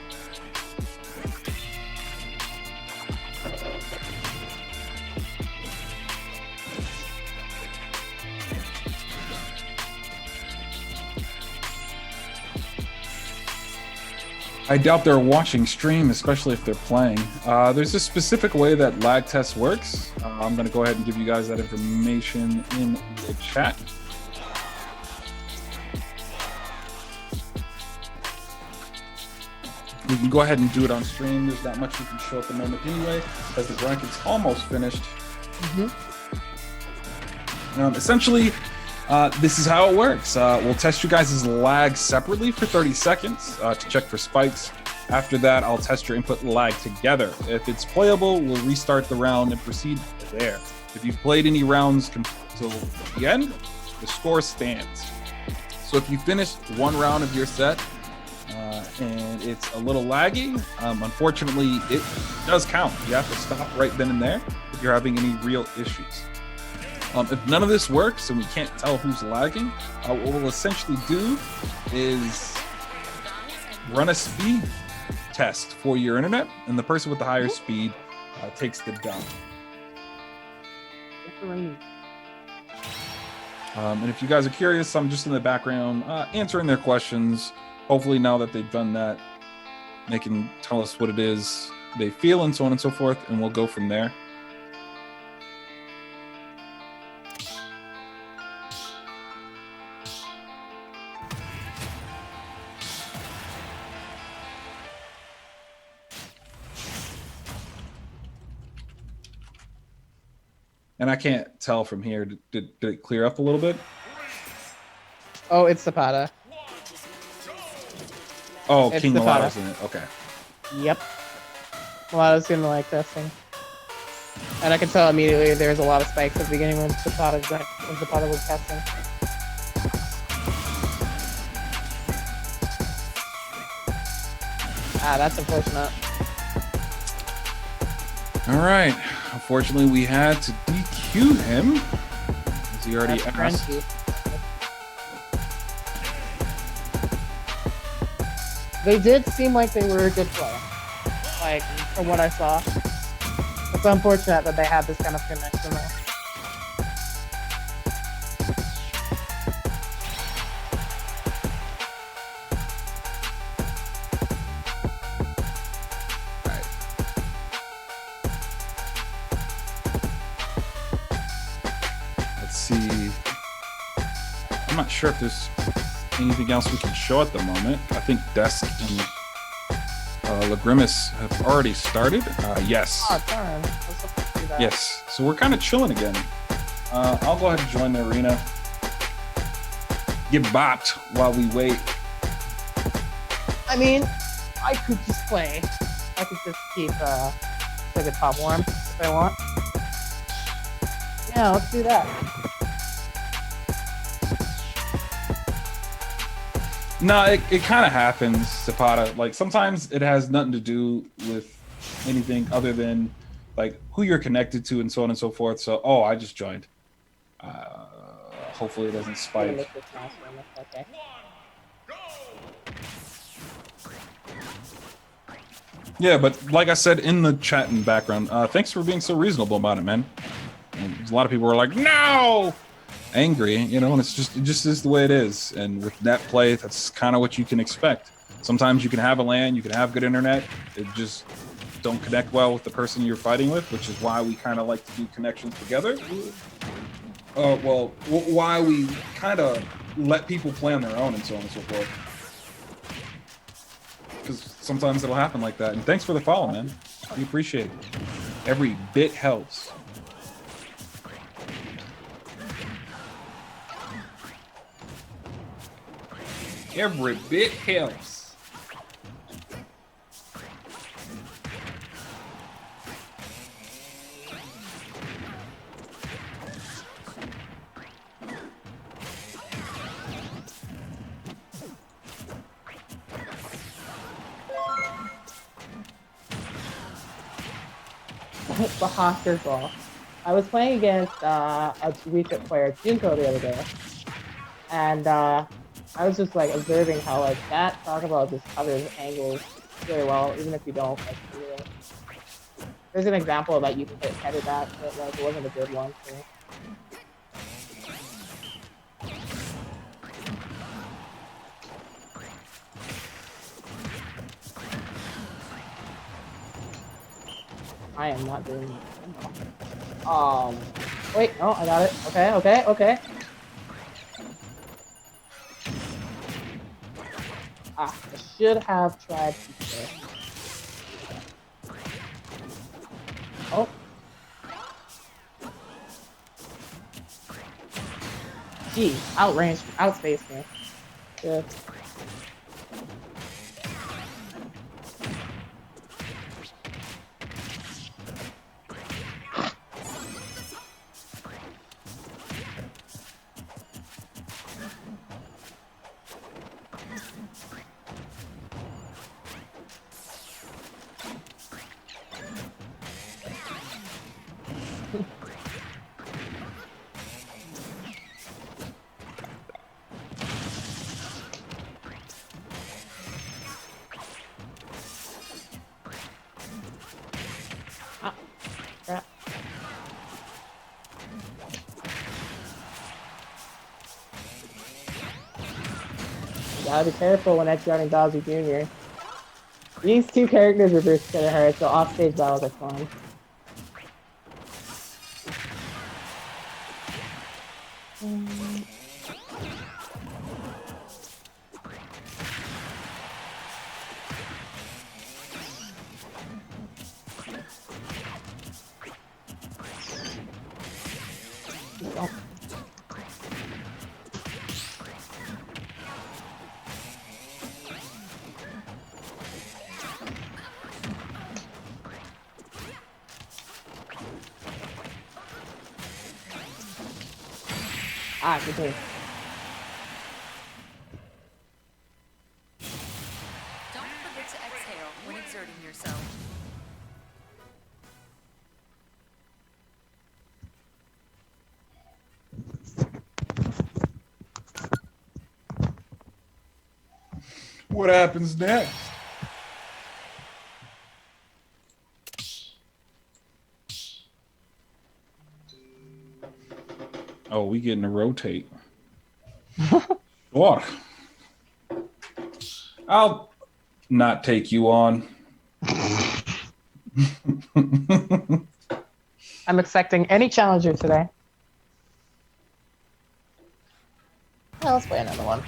A: I doubt they're watching stream, especially if they're playing. There's a specific way that lag test works. I'm going to go ahead and give you guys that information in the chat. We can go ahead and do it on stream. There's not much we can show at the moment anyway, as the bracket's almost finished. Essentially, this is how it works. We'll test you guys' lag separately for 30 seconds to check for spikes. After that, I'll test your input lag together. If it's playable, we'll restart the round and proceed there. If you've played any rounds till the end, the score stands. So if you finished one round of your set and it's a little laggy, unfortunately, it does count. You have to stop right then and there if you're having any real issues. If none of this works and we can't tell who's lagging, what we'll essentially do is run a speed test for your internet, and the person with the higher speed takes the dub. And if you guys are curious, I'm just in the background answering their questions. Hopefully now that they've done that, they can tell us what it is they feel and so on and so forth, and we'll go from there. And I can't tell from here. Did it clear up a little bit?
F: Oh, it's Zapata.
A: Oh,
F: It's
A: King
F: the
A: Mulatto's
F: Fata.
A: in it. Okay.
F: Yep. Mulatto's doing the leg testing. And I can tell immediately there's a lot of spikes at the beginning when Zapata was testing. Ah, that's unfortunate.
A: All right. Unfortunately, we had to DQ him, as he already
F: That's
A: asked.
F: crunchy. They did seem like they were a good player. Like, from what I saw. It's unfortunate that they had this kind of connection though.
A: see. I'm not sure if there's anything else we can show at the moment. I think Desk and Lagrimus have already started. Yes.
F: Oh, darn. I was supposed to do that.
A: Yes. So we're kind of chilling again. I'll go ahead and join the arena. Get bopped while we wait.
F: I mean, I could just play. I could just keep the top warm if I want. Yeah, let's do that.
A: No, it kind of happens, Zapata. Like sometimes it has nothing to do with anything other than like who you're connected to and so on and so forth. So, I just joined. Hopefully it doesn't
F: I'm gonna
A: spike.
F: make this nice one. Okay.
A: Yeah, but like I said in the chat in the background, thanks for being so reasonable about it, man. And a lot of people were like, no! Angry, and it just is the way it is. And with net play, that's kind of what you can expect. Sometimes you can have a LAN, you can have good internet, it just don't connect well with the person you're fighting with, which is why we kind of like to do connections together. Why we kind of let people play on their own and so on and so forth. Because sometimes it'll happen like that. And thanks for the follow, man. We appreciate it. Every bit helps. Every bit helps.
F: The Hawker's Ball. I was playing against a recent player, Junko, the other day, and I was just like observing how like that talk about just covers angles really well, even if you don't like see it. There's an example that you can hit headed that, but like it wasn't a good one. So. I am not doing it. Wait, no, I got it. Okay. I should have tried to. Oh. Gee, outranged, outspaced me. Good. Gotta be careful when executing Bowser Jr. These two characters are both gonna hurt, so offstage battles are fun. Good day.
G: Don't forget to exhale when exerting yourself.
A: What happens next? Oh, we getting to rotate. What? I'll not take you on.
F: I'm expecting any challenger today. let's play another one.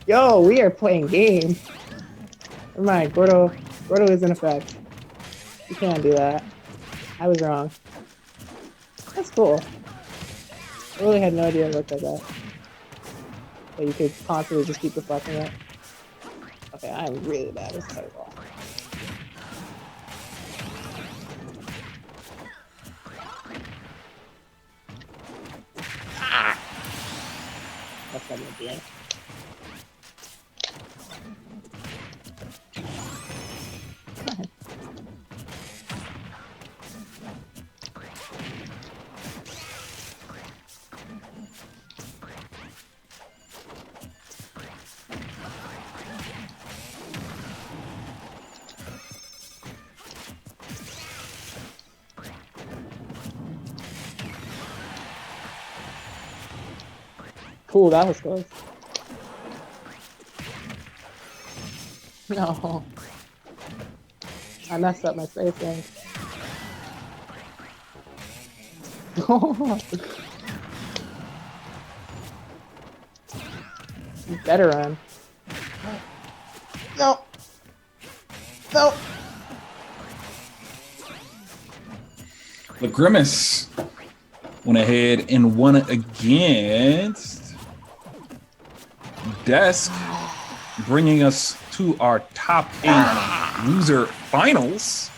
F: Yo, we are playing games. Never mind, Gordo is in effect. You can't do that. I was wrong. That's cool. I really had no idea it looked like that. But you could constantly just keep deflecting it. Okay, I'm really bad with Titanfall. That's not gonna be it. Cool, that was close. No. I messed up my spacing. You better run. No. No.
A: The Grimace went ahead and won against Desk, bringing us to our top 8 loser finals.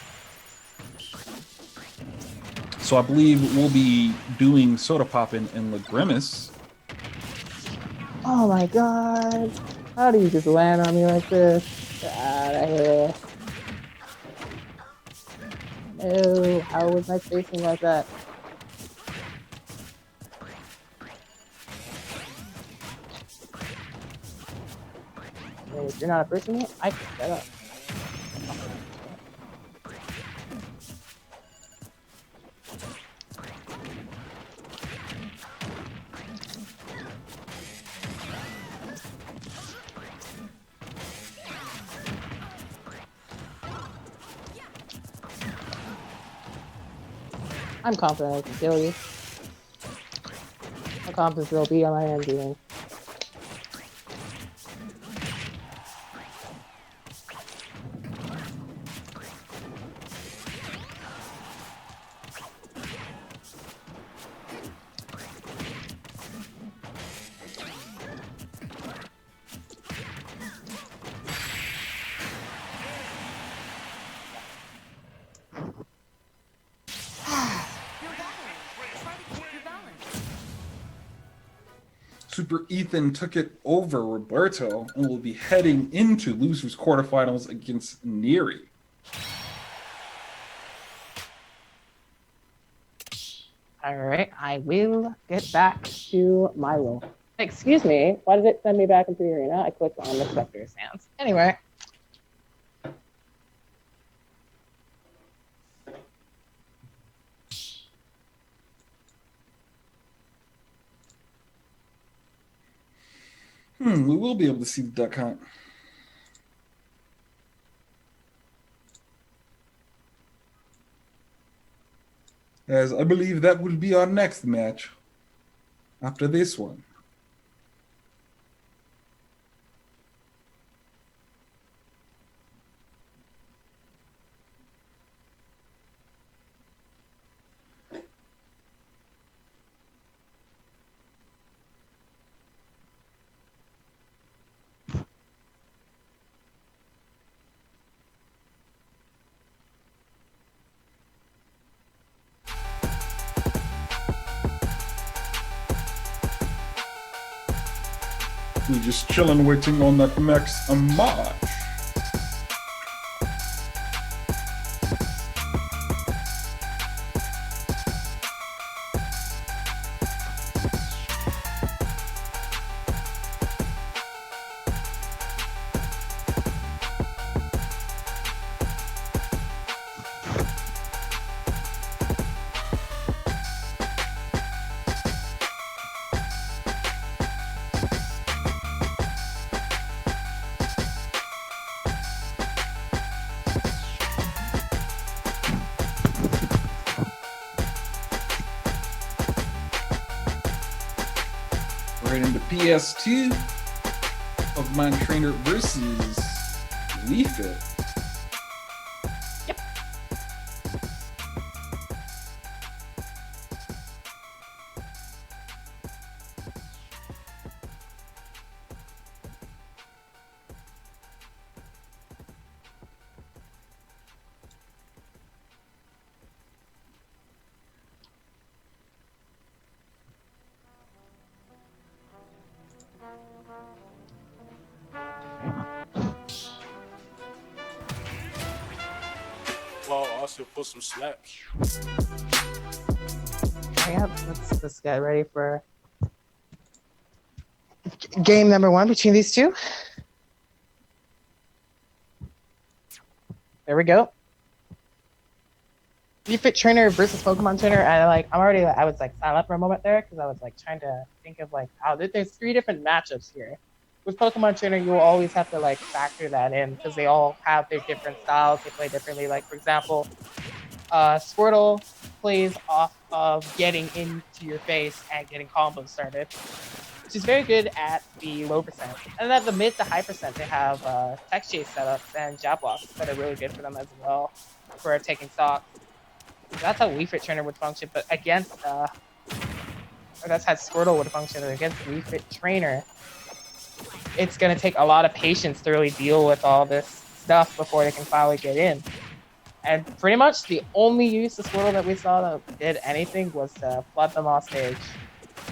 A: So I believe we'll be doing Soda Pop and the Grimace.
F: Oh my god. How do you just land on me like this? Get out of here. No, how was my spacing like that? Wait, if you're not a person yet, I can shut up. I'm confident I can kill you. How confident will be on my end, do you think?
A: Super Ethan took it over Roberto and will be heading into losers quarterfinals against Neri.
F: Alright, I will get back to my role. Excuse me, why did it send me back into the arena? I clicked on the specter stance. Anyway.
A: We will be able to see the Duck Hunt. As I believe that will be our next match after this one. We're just chilling, waiting on that next match. We're heading to PS2 Pokemon Trainer versus Wii Fit.
H: Well, also put some slaps.
F: Yeah, let's get ready for game number 1 between these two. There we go. Wii Fit Trainer versus Pokemon Trainer. I was like silent for a moment there because I was like trying to think of like how there's 3 different matchups here. With Pokemon Trainer, you will always have to like factor that in because they all have their different styles. They play differently. Like for example, Squirtle plays off of getting into your face and getting combos started, which is very good at the low percent. And at the mid to high percent, they have Tech Chase setups and Jab Blocks that are really good for them as well for taking stock. So that's how Wii Fit Trainer would function, but against, or that's how Squirtle would function, but against Wii Fit Trainer, it's going to take a lot of patience to really deal with all this stuff before they can finally get in. And pretty much the only use of Squirtle that we saw that did anything was to flood them off stage,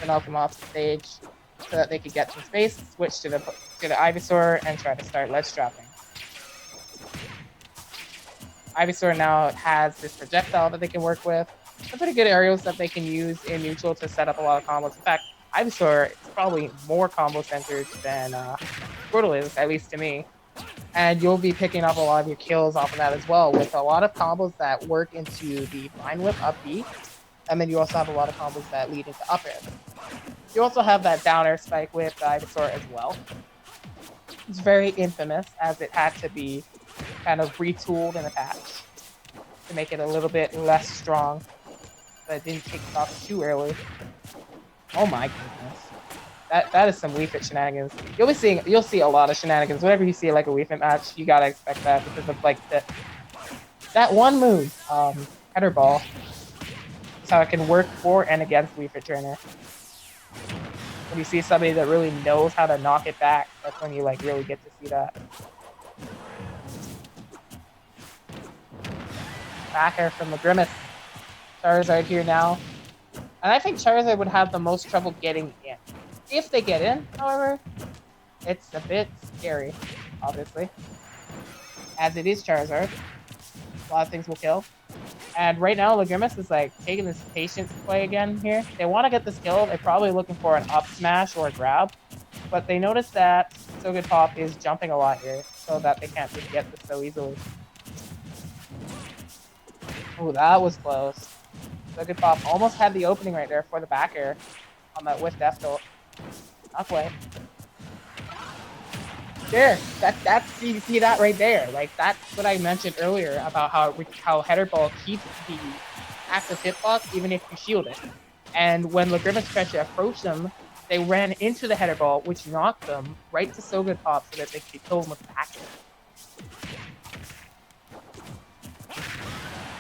F: and off them off stage so that they could get some space, switch to the Ivysaur, and try to start ledge dropping. Ivysaur now has this projectile that they can work with. Some pretty good aerials that they can use in neutral to set up a lot of combos. In fact, Ivysaur is probably more combo centered than Squirtle is, at least to me. And you'll be picking up a lot of your kills off of that as well, with a lot of combos that work into the Vine Whip up B, and then you also have a lot of combos that lead into up air. You also have that down air spike with the Ivysaur as well. It's very infamous, as it had to be kind of retooled in a patch to make it a little bit less strong, but it didn't take stock too early. Oh my goodness. That is some Wii Fit shenanigans. You'll see a lot of shenanigans. Whenever you see like a Wii Fit match, you gotta expect that because of like that one move, Header Ball. That's how it can work for and against Wii Fit Trainer. When you see somebody that really knows how to knock it back, that's when you like really get to see that. Back air from the Grimace. Charizard here now. And I think Charizard would have the most trouble getting in. If they get in, however, it's a bit scary, obviously. As it is Charizard. A lot of things will kill. And right now, the Grimace is like taking this patience play again here. They want to get this kill. They're probably looking for an up smash or a grab. But they notice that So Good Pop is jumping a lot here, so that they can't just get this so easily. Oh, that was close. So Good Pop almost had the opening right there for the back air on that with Death Tilt. Not quite. There, that's you see that right there. Like that's what I mentioned earlier about how Header Ball keeps the active hitbox even if you shield it. And when the Grimace tried to approach them, they ran into the Header Ball, which knocked them right to So Good Pop so that they could kill them with back air.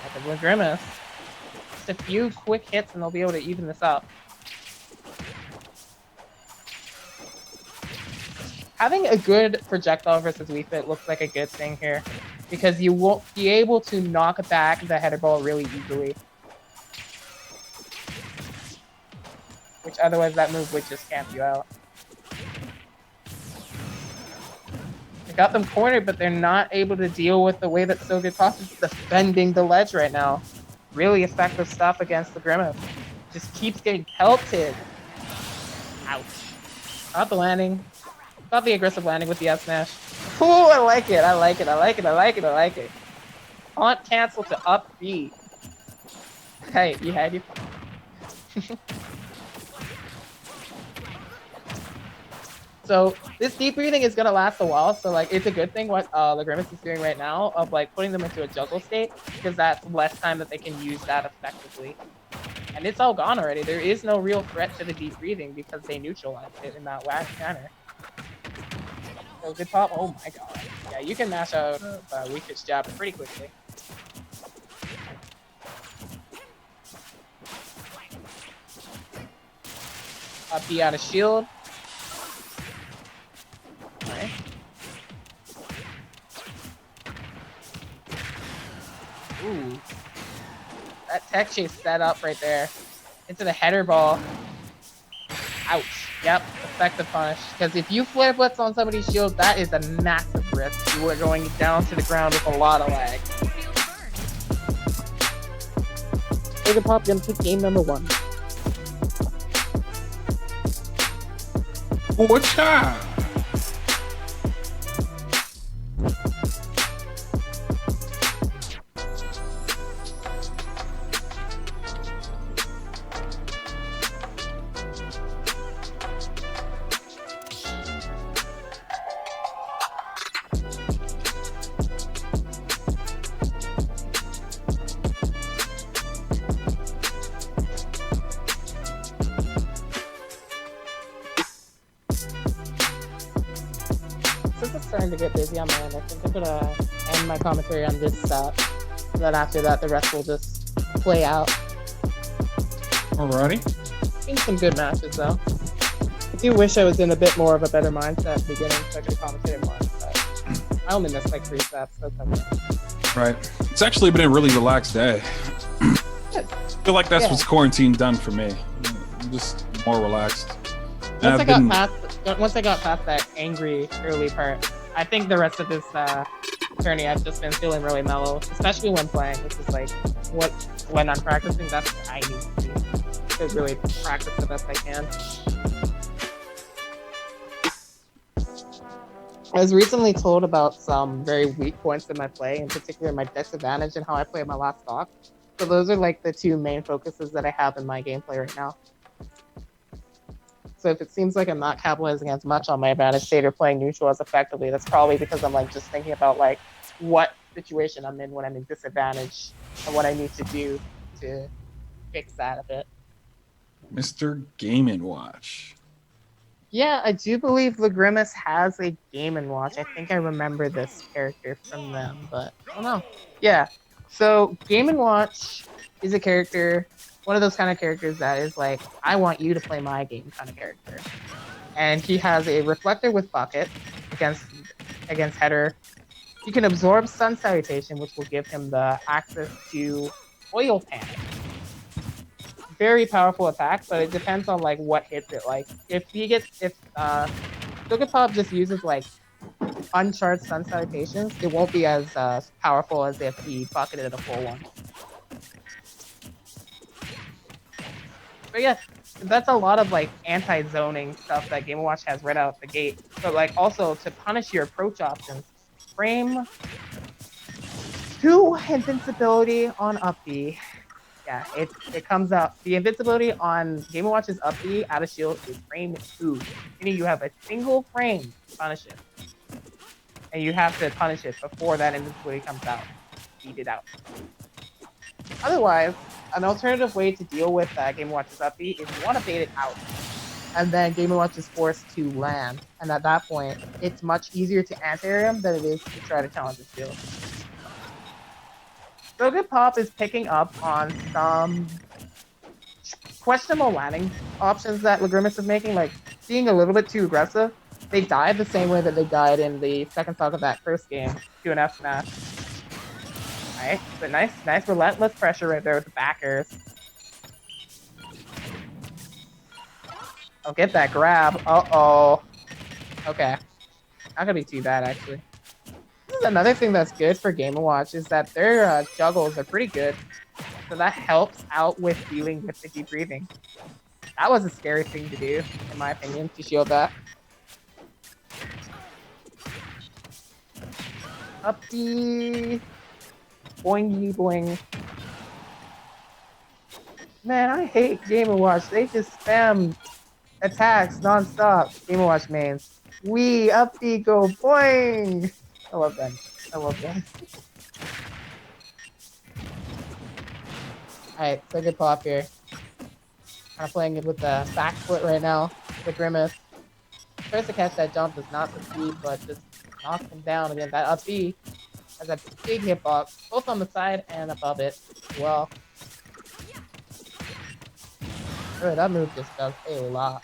F: Like the Grimace. Just a few quick hits and they'll be able to even this up. Having a good projectile versus Wii Fit looks like a good thing here, because you won't be able to knock back the Header Ball really easily. Which otherwise that move would just camp you out. They got them cornered, but they're not able to deal with the way that So Good Pop is defending the ledge right now. Really effective stuff against the Grimace. Just keeps getting pelted. Ouch. Not the landing. Not the aggressive landing with the F smash. Ooh, I like it. I like it. I like it. I like it. I like it. Taunt cancel to up B. Hey, you had you. So this deep breathing is gonna last a while. So like, it's a good thing what the Grimace is doing right now of like putting them into a juggle state, because that's less time that they can use that effectively. And it's all gone already. There is no real threat to the deep breathing because they neutralized it in that last manner. So good pop. Oh my god. Yeah, you can mash out weak pitch jab pretty quickly. Up B out of shield. Alright. Ooh. That tech chase set up right there. Into the header ball. Ouch. Yep, effective punish. Because if you flare blitz on somebody's shield, that is a massive risk. You are going down to the ground with a lot of lag. Take pop gonna take game number 1.
A: Poor child.
F: Since it's starting to get busy on my end, I think I'm gonna end my commentary on this set. Then after that, the rest will just play out.
A: Alrighty.
F: Been some good matches though. I do wish I was in a bit more of a better mindset at the beginning so I could commentate more. But I only missed like 3 sets, so it's okay.
A: Right. It's actually been a really relaxed day.
F: Good.
A: I feel like that's
F: Yeah.
A: what's quarantine done for me. I'm just more relaxed. And
F: Once I got past that angry early part, I think the rest of this journey I've just been feeling really mellow, especially when playing, which is like when I'm practicing, that's what I need to do to really practice the best I can. I was recently told about some very weak points in my play, in particular my disadvantage and how I play my last stock. So those are like the 2 main focuses that I have in my gameplay right now. So if it seems like I'm not capitalizing as much on my advantage state or playing neutral as effectively, that's probably because I'm like just thinking about like what situation I'm in when I'm in disadvantage and what I need to do to fix that a bit.
A: Mr. Game & Watch.
F: Yeah, I do believe the Grimace has a Game & Watch. I think I remember this character from them, but I don't know. Yeah, so Game & Watch is a character, one of those kind of characters that is like, I want you to play my game kind of character. And he has a Reflector with Bucket against Header. He can absorb Sun Salutation, which will give him the access to Oil Panic. Very powerful attack, but it depends on like what hits it. Like if Togepi just uses like uncharged Sun Salutations, it won't be as powerful as if he bucketed a full one. But yeah, that's a lot of like anti-zoning stuff that Game & Watch has right out the gate. But like also to punish your approach options, frame 2 invincibility on up B. Yeah, it comes out. The invincibility on Game & Watch's up B out of shield is frame 2. Meaning you have a single frame to punish it. And you have to punish it before that invincibility comes out. Beat it out. Otherwise, an alternative way to deal with Game & Watch's up B is you want to bait it out. And then Game & Watch is forced to land. And at that point, it's much easier to anti-air him than it is to try to challenge his shield. So Good Pop is picking up on some questionable landing options that Lagrimas is making, like being a little bit too aggressive. They died the same way that they died in the second stock of that first game, 2-F smash. Alright, but nice relentless pressure right there with the backers. Oh, get that grab. Uh-oh. Okay. Not gonna be too bad, actually. This is another thing that's good for Game & Watch is that their juggles are pretty good. So that helps out with dealing with the deep breathing. That was a scary thing to do, in my opinion, to shield that. Up the boingy boing. Man, I hate Game & Watch. They just spam attacks non-stop. Game & Watch mains. We up the go boing. I love that. I love that. Alright, so good pop here. Kind of playing it with the back foot right now. The Grimace. Tries to catch that jump, does not succeed, but just knocks him down again. That up B has a big hitbox, both on the side and above it as well. Sure, that move just does a lot.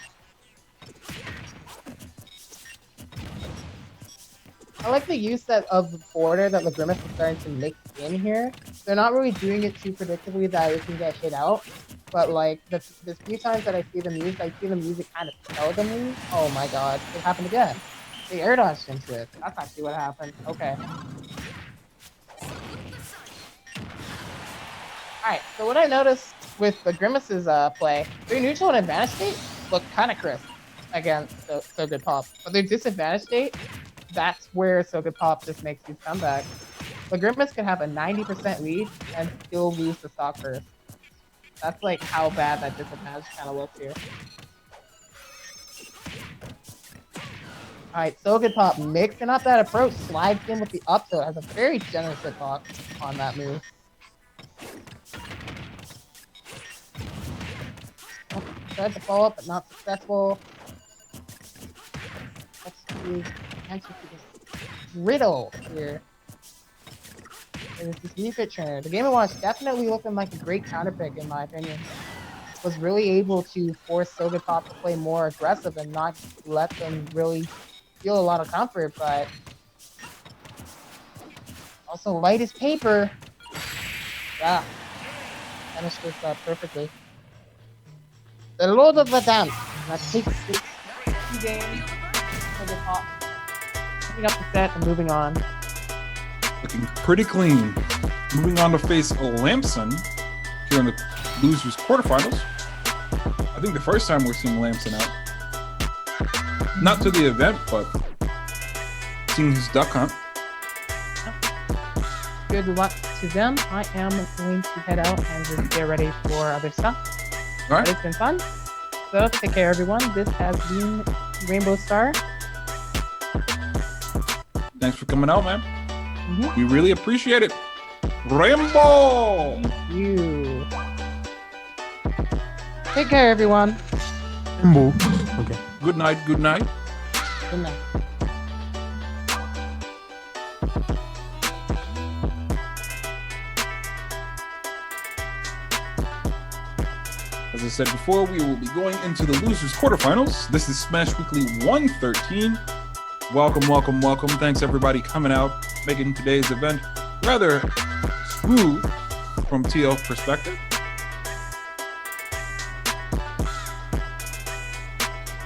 F: I like the use of the border that the Grimace is starting to mix in here. They're not really doing it too predictably that it can get hit out. But like the few times that I see them use it kind of seldomly. Oh my god, it happened again. They air dodged into it. That's actually what happened. Okay. Alright, so what I noticed with the Grimace's play, their neutral and advantage state look kind of crisp against So Good Pop. But their disadvantage state, that's where So Good Pop just makes these comebacks. The Grimace can have a 90% lead and still lose the stock first. That's like how bad that disadvantage kind of looks here. Alright, So Good Pop mixing up that approach, slides in with the up tilt, has a very generous hitbox on that move. Oh, tried to follow up, but not successful. Let's do answer to this riddle here. There's this new fit trainer. The Game & Watch definitely looking like a great counter pick in my opinion. Was really able to force So Good Pop to play more aggressive and not let them really feel a lot of comfort, but also light as paper. Yeah. Finished this perfectly. The Lord of the Dance. That takes 2 games. So Good Pop picking up the set and moving on.
A: Looking pretty clean. Moving on to face Lamson here in the losers quarterfinals. I think the first time we're seeing Lamson out. Not to the event, but seeing his duck hunt.
F: Good luck to them. I am going to head out and just get ready for other stuff.
A: All right.
F: But it's been fun. So take care, everyone. This has been Rainbow Star.
A: Thanks for coming out, man. We really appreciate it. Rainbow!
F: Thank you. Take care, everyone.
B: Okay.
A: Good night, good night.
F: Good night.
A: As I said before, we will be going into the losers quarterfinals. This is Smash Weekly 113. Welcome, welcome, welcome. Thanks everybody coming out, making today's event rather smooth from TL perspective.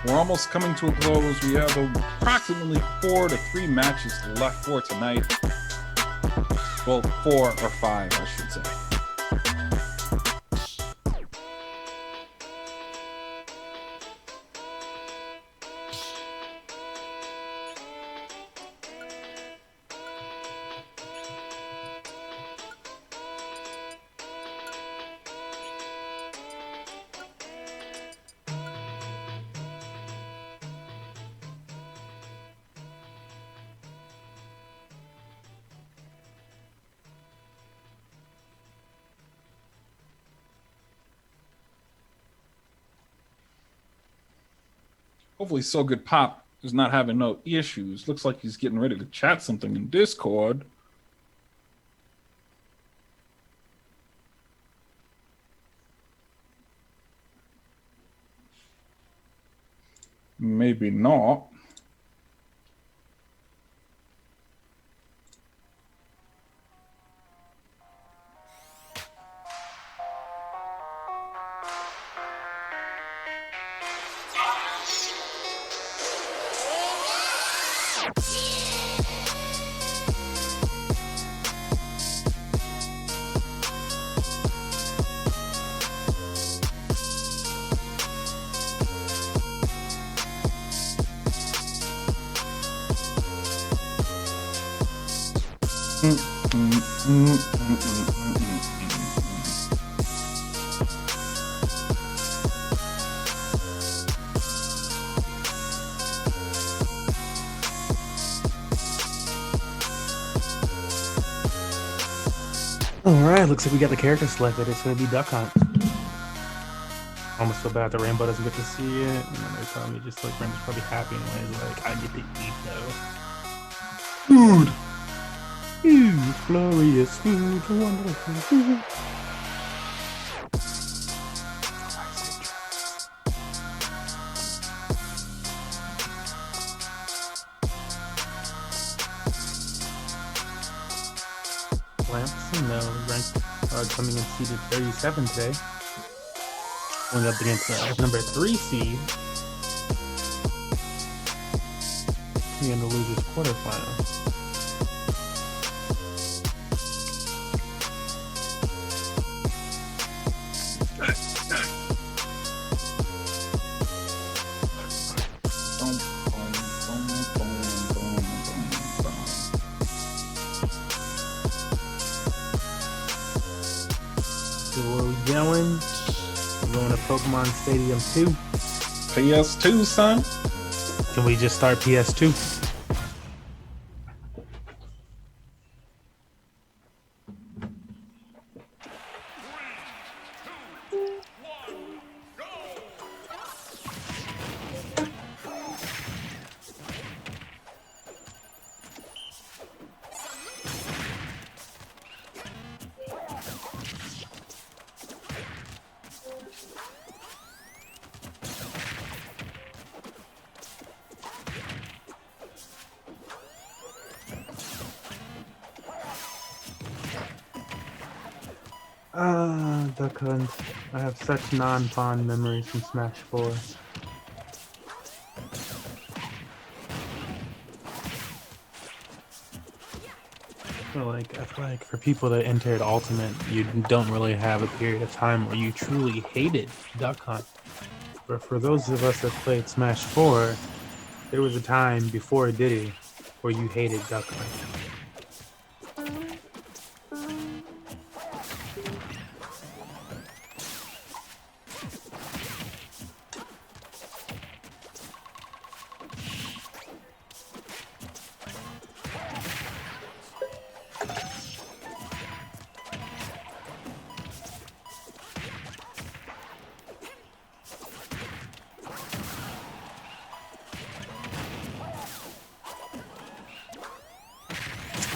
A: We're almost coming to a close. We have approximately 4 to 3 matches left for tonight. Well, 4 or 5, I should say. Hopefully So Good Pop is not having no issues. Looks like he's getting ready to chat something in Discord. Maybe not.
B: All right, looks like we got the character selected. It's going to be Duck Hunt. almost feel bad that Rainbow doesn't get to see it. And then they're telling me just like Rainbow's probably happy in ways like I get to eat though. Food! Food, glorious food, wonderful food. Lamps, no, ranked coming in seeded 37 today. Going up against the number 3 seed in the losers quarterfinal. So where we going? We're going to Pokemon Stadium 2.
A: PS2, son.
B: Can we just start PS2? Duck Hunt. I have such non-fond memories from Smash 4. I feel like for people that entered Ultimate, you don't really have a period of time where you truly hated Duck Hunt. But for those of us that played Smash 4, there was a time before Diddy where you hated Duck Hunt.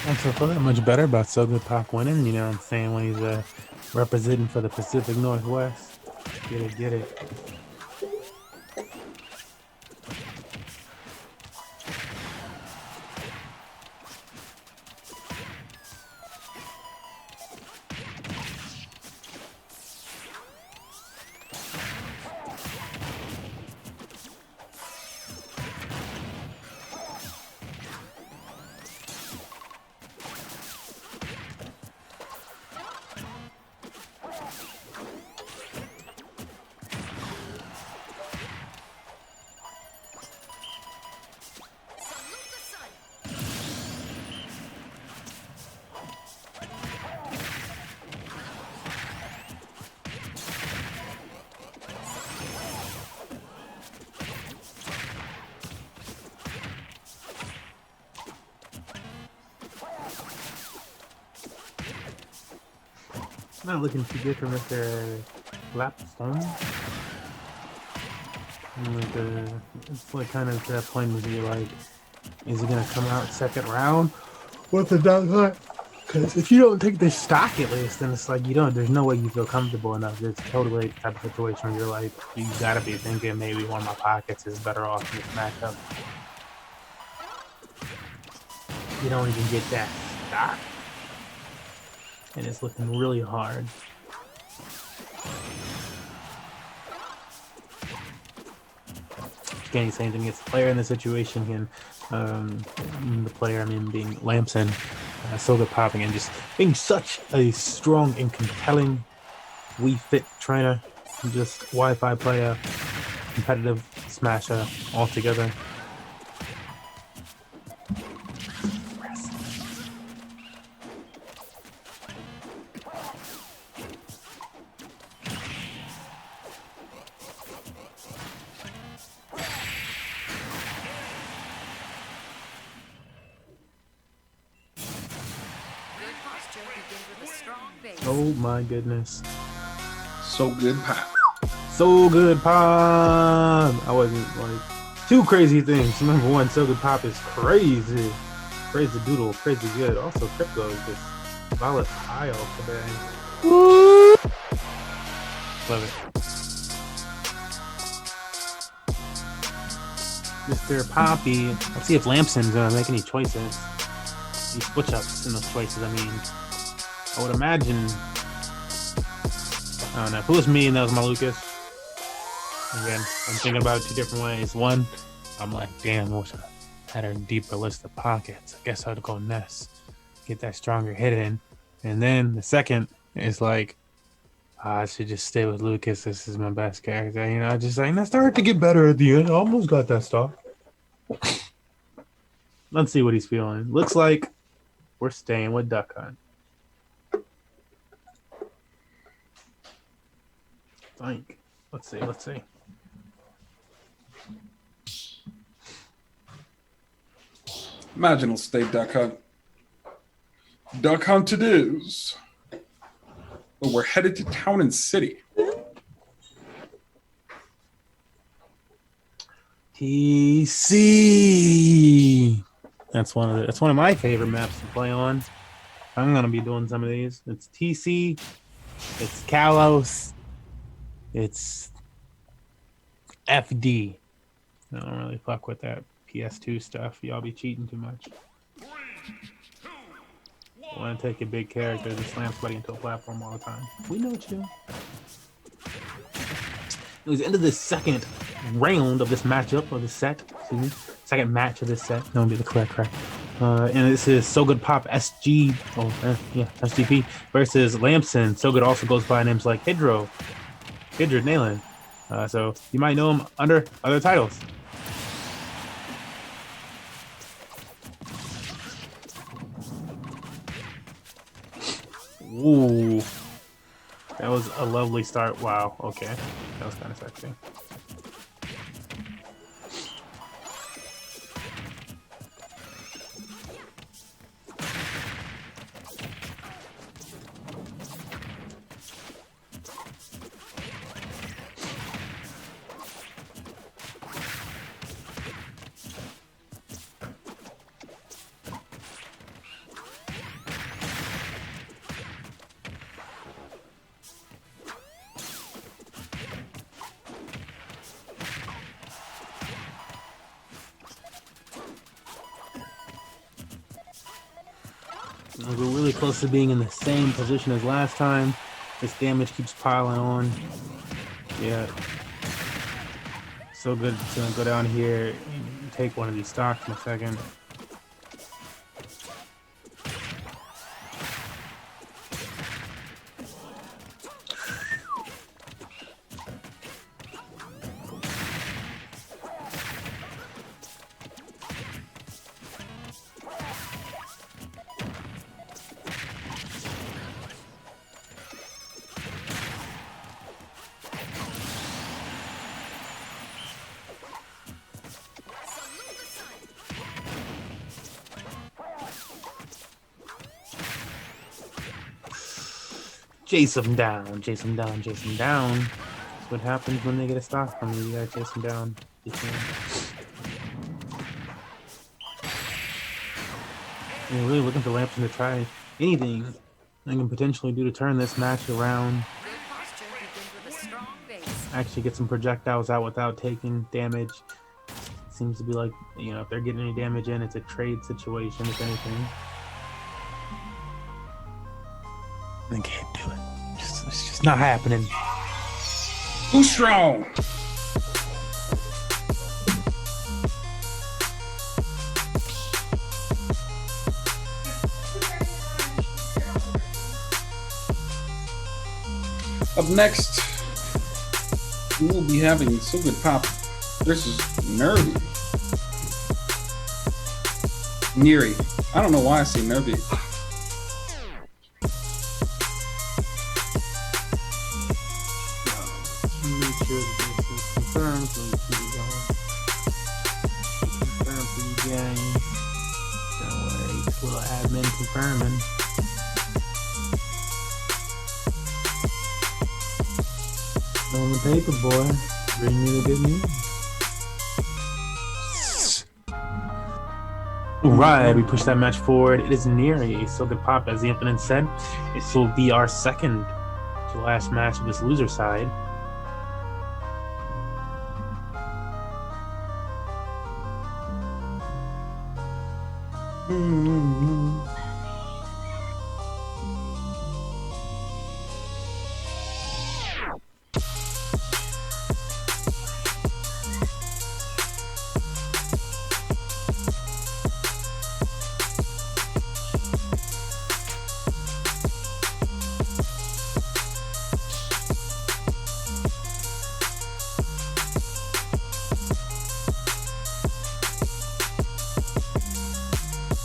B: I don't feel that much better about So Good Pop winning, you know what I'm saying, when he's representing for the Pacific Northwest. Get it, get it. Not looking too good for Mr. Lapstone. It's like kind of to that point where you're like, is he gonna come out second round with the Duck Hunt? Because if you don't take this stock at least, then it's like there's no way you feel comfortable enough. It's totally the type of situation where you're like, you gotta be thinking maybe one of my pockets is better off in this matchup. You don't even get that stock. And it's looking really hard. Can't say anything against the player in this situation. The player, I mean, being Lamson, So Good Popping, and just being such a strong and compelling Wii Fit trainer, just Wi-Fi player, competitive smasher altogether.
G: Posture begins with a strong base.
B: Oh my goodness.
A: So Good Pop.
B: So Good Pop. I wasn't like two crazy things. Number one, So Good Pop is crazy. Crazy doodle, crazy good. Also, Crypto is just volatile today. Woo! Love it. Mr. Poppy. Let's see if Lampson's gonna make any choices. Any switch ups in those choices. I mean, I would imagine. I don't know. If it was me and that was my Lucas. Again, I'm thinking about it two different ways. One, I'm like, damn, I wish I had a deeper list of pockets. I guess I'd go Ness, get that stronger hit in. And then the second is like, I should just stay with Lucas. This is my best character. You know, I just like, I started to get better at the end. I almost got that stuff. Let's see what he's feeling. Looks like we're staying with Duck Hunt. Think. Let's see.
A: Imagine it'll stay Duck Hunt. Duck Hunt it is. But we're headed to Town and City.
B: TC. That's one of my favorite maps to play on. I'm gonna be doing some of these. It's TC. It's Kalos. It's FD. I don't really fuck with that PS2 stuff. Y'all be cheating too much. I want to take a big character that slams somebody into a platform all the time. We know what you do. It was the end of the second round of this matchup, of this set. Excuse me. Second match of this set. That would be the correct. And this is So Good Pop SG. SGP versus Lampson. So Good also goes by names like Hydra Nayland. So you might know him under other titles. Ooh, that was a lovely start. Wow. Okay, that was kind of sexy. We're really close to being in the same position as last time. This damage keeps piling on. Yeah. So Good. It's gonna go down here and take one of these stocks in a second. Chase him down. That's what happens when they get a stock from you. You gotta chase them down. You're really looking for Lampson to try anything they can potentially do to turn this match around. Actually get some projectiles out without taking damage. Seems to be like, you know, if they're getting any damage in, it's a trade situation, if anything. They can't do it. It's just not happening.
A: Too strong. Up next, we will be having So Good Pop versus Nervy. Neri. I don't know why I say Nervy.
B: Confirming. On the paper, boy. Bring me the good news. Right, we push that match forward. It is nearly a so good pop, as the Infinite said. This will be our second to last match of this loser side.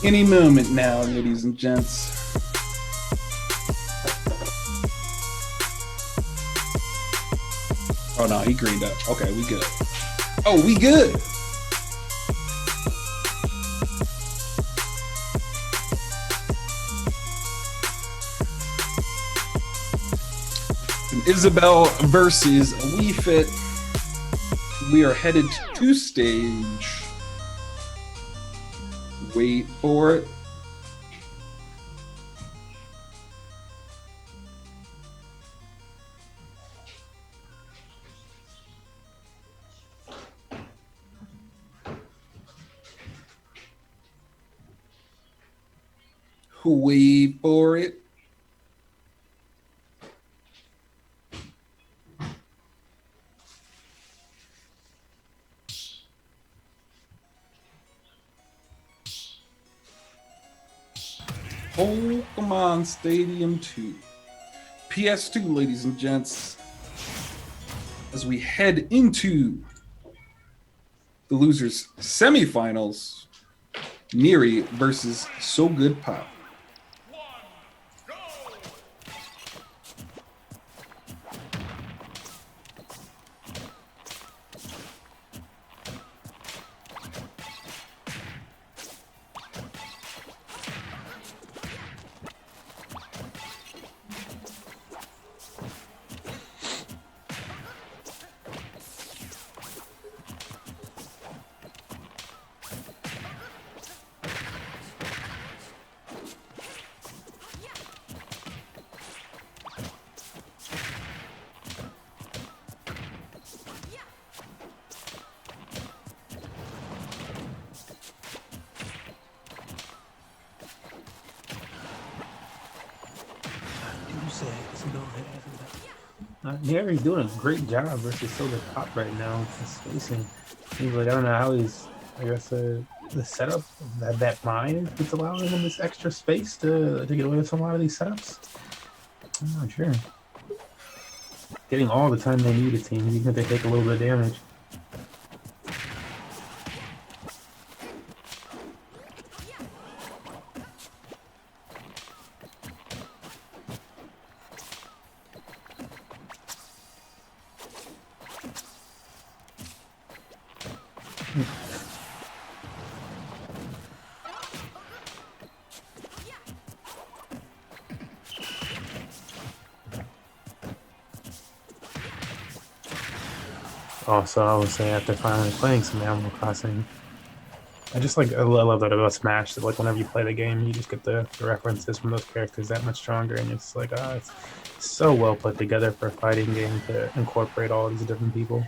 A: Any moment now, ladies and gents. Oh no, he greened up. Okay, we good. Oh, we good. And Isabel versus Wii Fit. We are headed to stage. Wait for it. Wait for it. Pokemon Stadium 2. PS2, ladies and gents. As we head into the losers semifinals, Neri versus So Good Pop.
B: Neri's doing a great job versus So Good Pop right now. His spacing. He's like, I don't know how he's, I guess, the setup of that mine is allowing him this extra space to get away with a lot of these setups. I'm not sure. Getting all the time they need, it seems, even if they take a little bit of damage. Also, I would say after finally playing some Animal Crossing, I love that about Smash. That like whenever you play the game, you just get the references from those characters that much stronger, and it's like, it's so well put together for a fighting game to incorporate all these different people.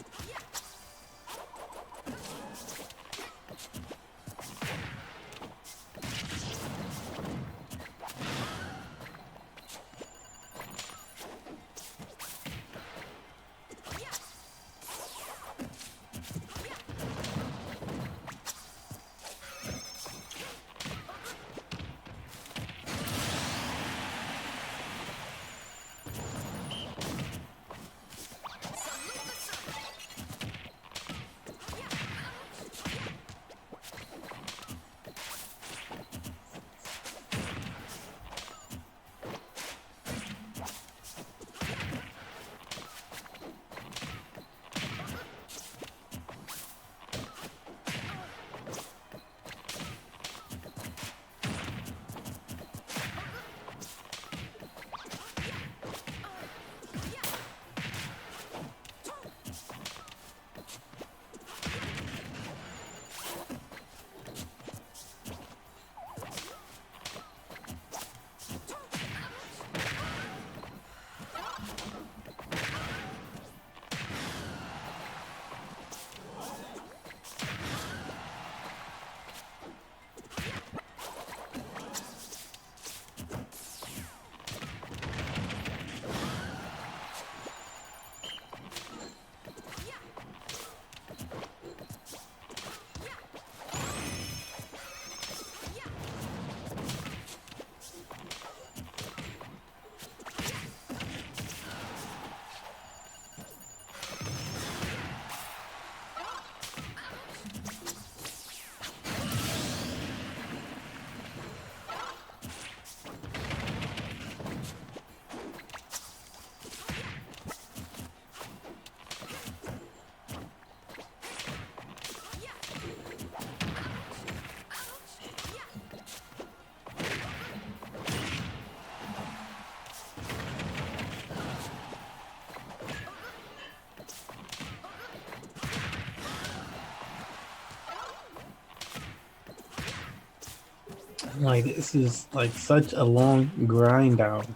B: Like this is like such a long grind out. I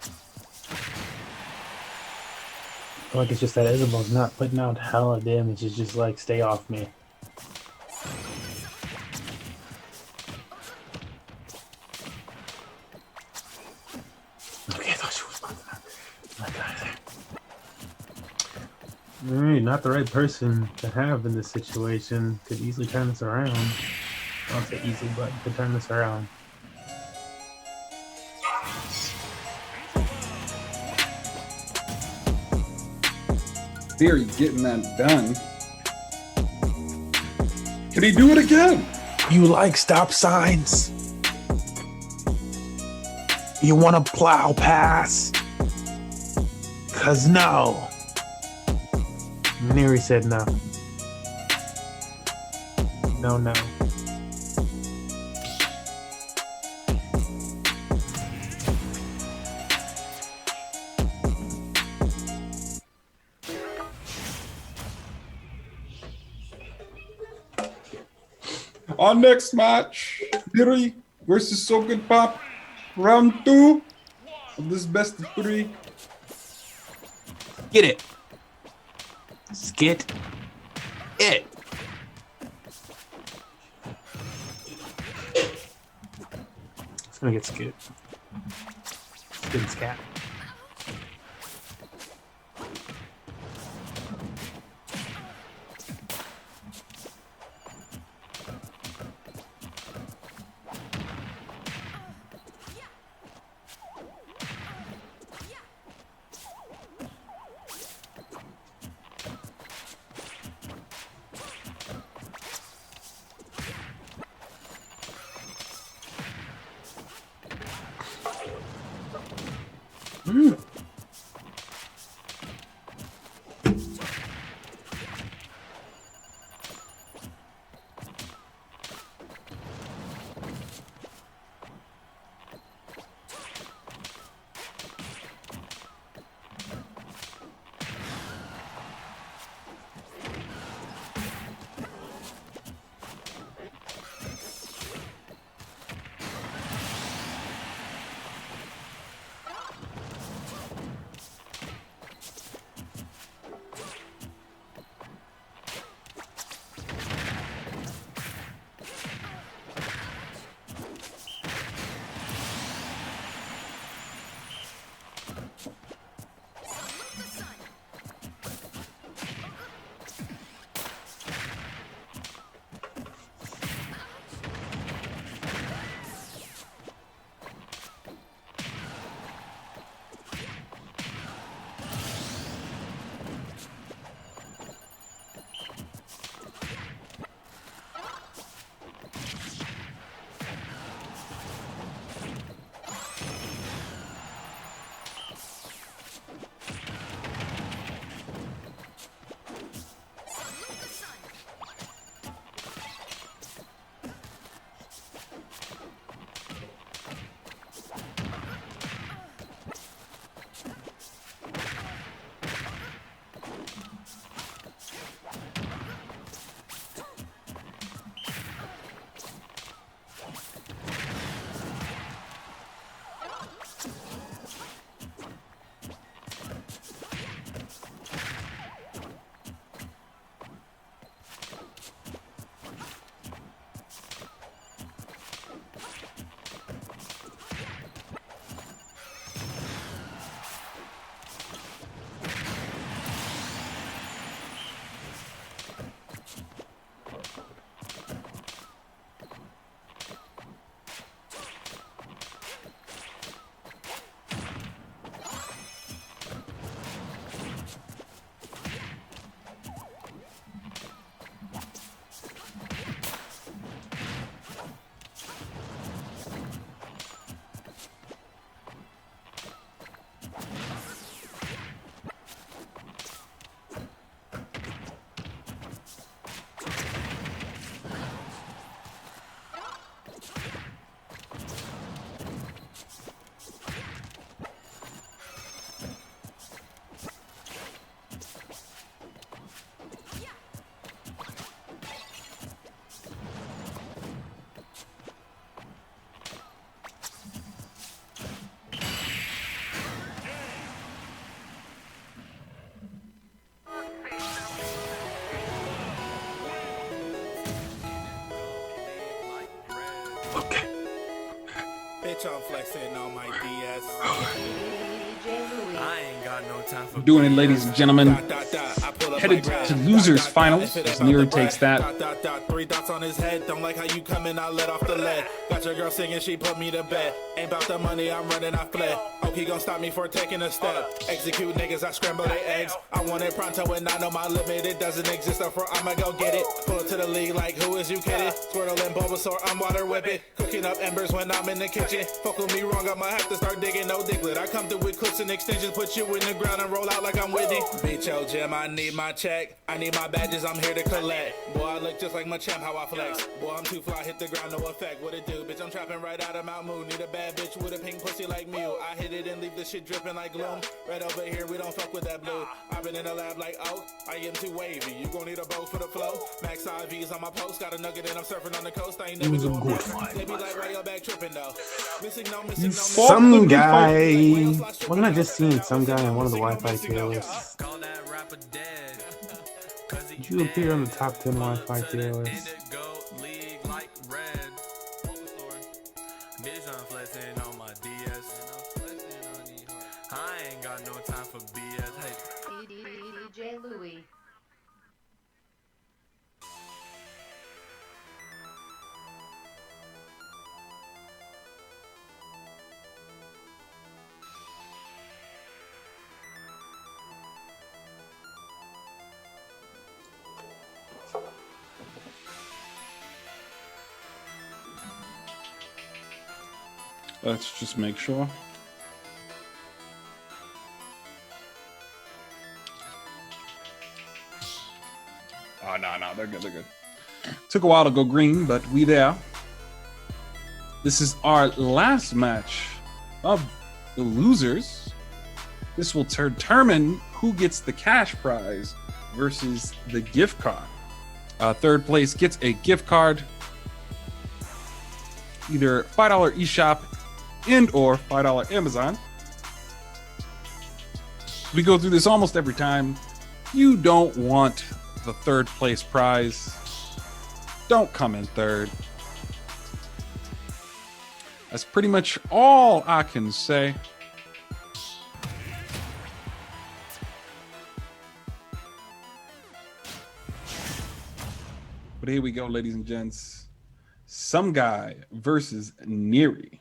B: feel like it's just that Isabel's not putting out hella damage. It's just like stay off me. Okay, I thought she was about to not die there. Alright, not the right person to have in this situation. Could easily turn this around. I don't say easy, but could turn this around.
A: Theory getting that done. Can he do it again?
B: You like stop signs? You want to plow pass? Cause no. Neri said no. No, no.
A: Our next match, Theory versus So Good Pop, round 2 of this best of 3.
B: Get it. Skit it. It's gonna get skit. Skid and scat. Okay.
D: Bitch, I'm flexing on my DS. I ain't got no time for
A: Doing it, ladies and gentlemen.
D: I pull up
A: Headed
D: like
A: to
D: Brad.
A: losers finals as Nero takes that.
D: 3 dots on his head. Don't like how you come in, I let off the lead. Got your girl singing, she put me to bed. Ain't about the money, I'm running, I fled. Oh, he gon' stop me for taking a step. Execute niggas, I scramble their eggs. I want it pronto and I know my limit. It doesn't exist, therefore I'ma go get it. Pull it to the league like, who is you kidding? Squirtle and Bulbasaur, I'm water whipping. Cooking up embers when I'm in the kitchen. Fuck with me wrong, I'ma have to start digging. No Diglett, I come through with clips and extensions. Put you in the ground and roll out like I'm Whitney. Bitch, yo, Jim, I need my check. I need my badges, I'm here to collect. Boy, I look just like my champ, how I flex. Boy, I'm too fly, hit the ground, no effect. What it do? Bitch, I'm trapping right out of Mount Moon. Need a bad bitch with a pink pussy like Mew. I hit it and leave the shit dripping like gloom. Right over here, we don't fuck with that blue. I've been in the lab like, oh, I am too wavy. You gon' need a boat for the flow. Max IVs on my post, got a nugget and I'm surfing on the coast. I ain't never doing that. They be like, why your back tripping though? Missing no, missing no.
B: Some guy. Wasn't I just seeing some guy in one of the Wi-Fi tier lists? Did you appear on the top 10 Wi-Fi tier list?
D: I ain't got no time for BS. Hey,
G: DJ Louie.
A: Let's just make sure. Oh, no, they're good, they're good. Took a while to go green, but we there. This is our last match of the losers. This will determine who gets the cash prize versus the gift card. Third place gets a gift card, either $5 eShop and or $5 Amazon. We go through this almost every time. You don't want the third place prize. Don't come in third. That's pretty much all I can say. But here we go, ladies and gents. Some guy versus Neri.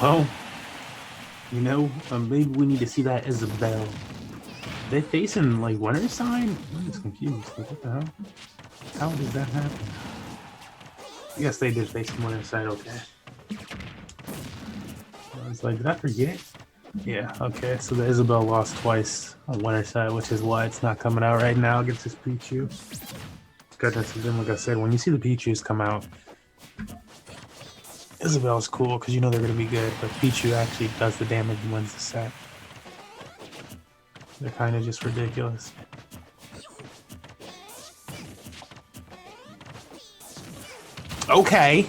B: Well, you know, maybe we need to see that Isabel. They facing like winter sign? I'm just confused. Like, what the hell? How did that happen? Yes, they did face winter side. Okay. I was like, did I forget? Yeah. Okay. So the Isabel lost twice on winter side, which is why it's not coming out right now against this Pichu. Goodness, again, like I said, when you see the Pichus come out, Isabel's cool because you know they're going to be good, but Pichu actually does the damage and wins the set. They're kind of just ridiculous. Okay.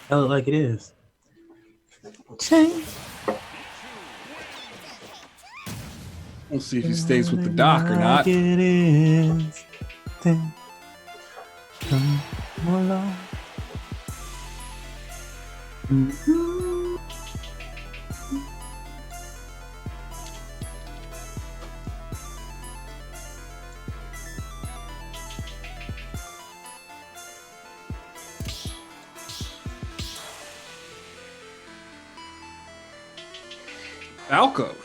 B: Tell it like it is.
A: We'll see if he stays with the doc or not.
B: Like it is. Then come along.
A: Falco.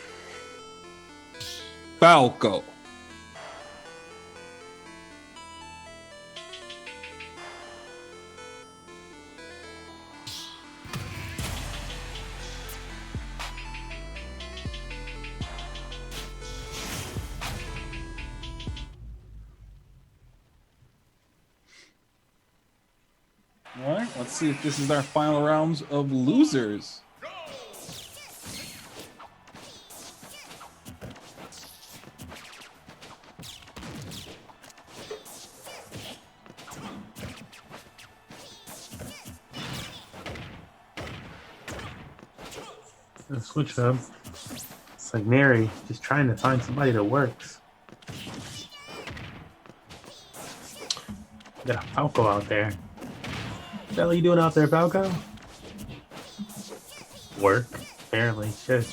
A: Falco. All right, let's see if this is our final rounds of losers.
B: Switch up. It's like Mary just trying to find somebody that works. Got a Falco out there. What the hell are you doing out there, Falco? Work, apparently. Shit.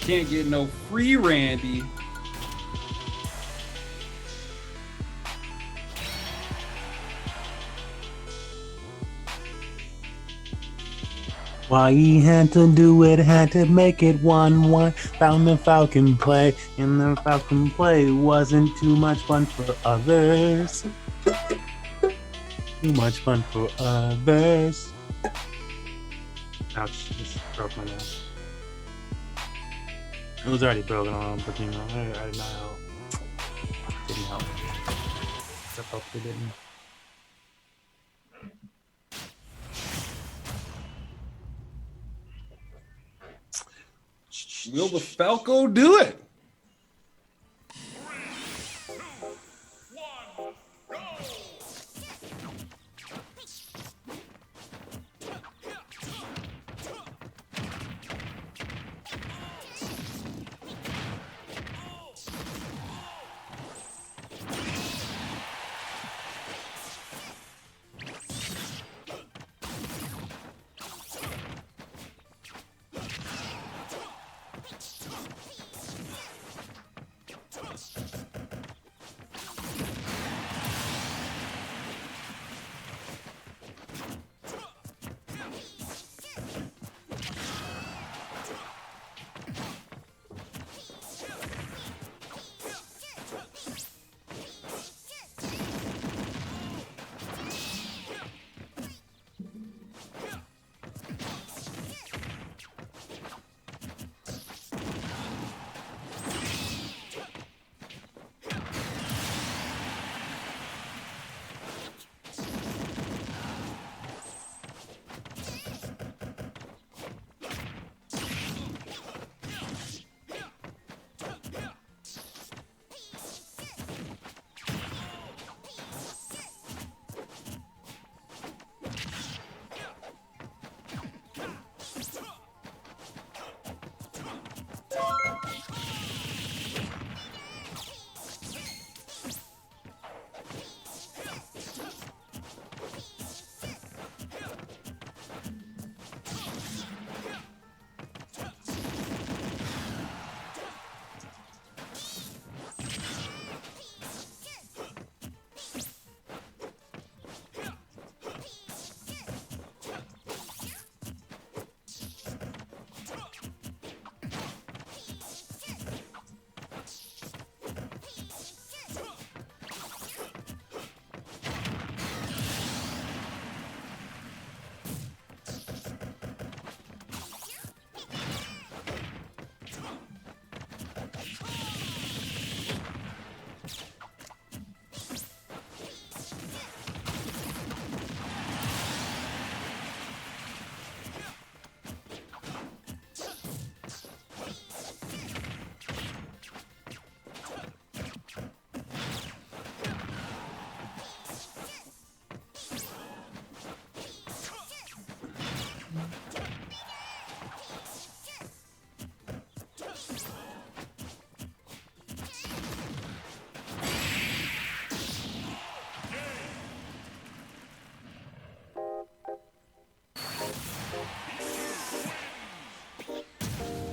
A: Can't get no free Randy.
B: Why he had to do it, had to make it 1-1. Found the Falcon play, and the Falcon play wasn't too much fun for others. Too much fun for others. Ouch, just broke my nose. It was already broken on, but you know, I did not help. Didn't help. I hope it didn't.
A: Will the Falco do it?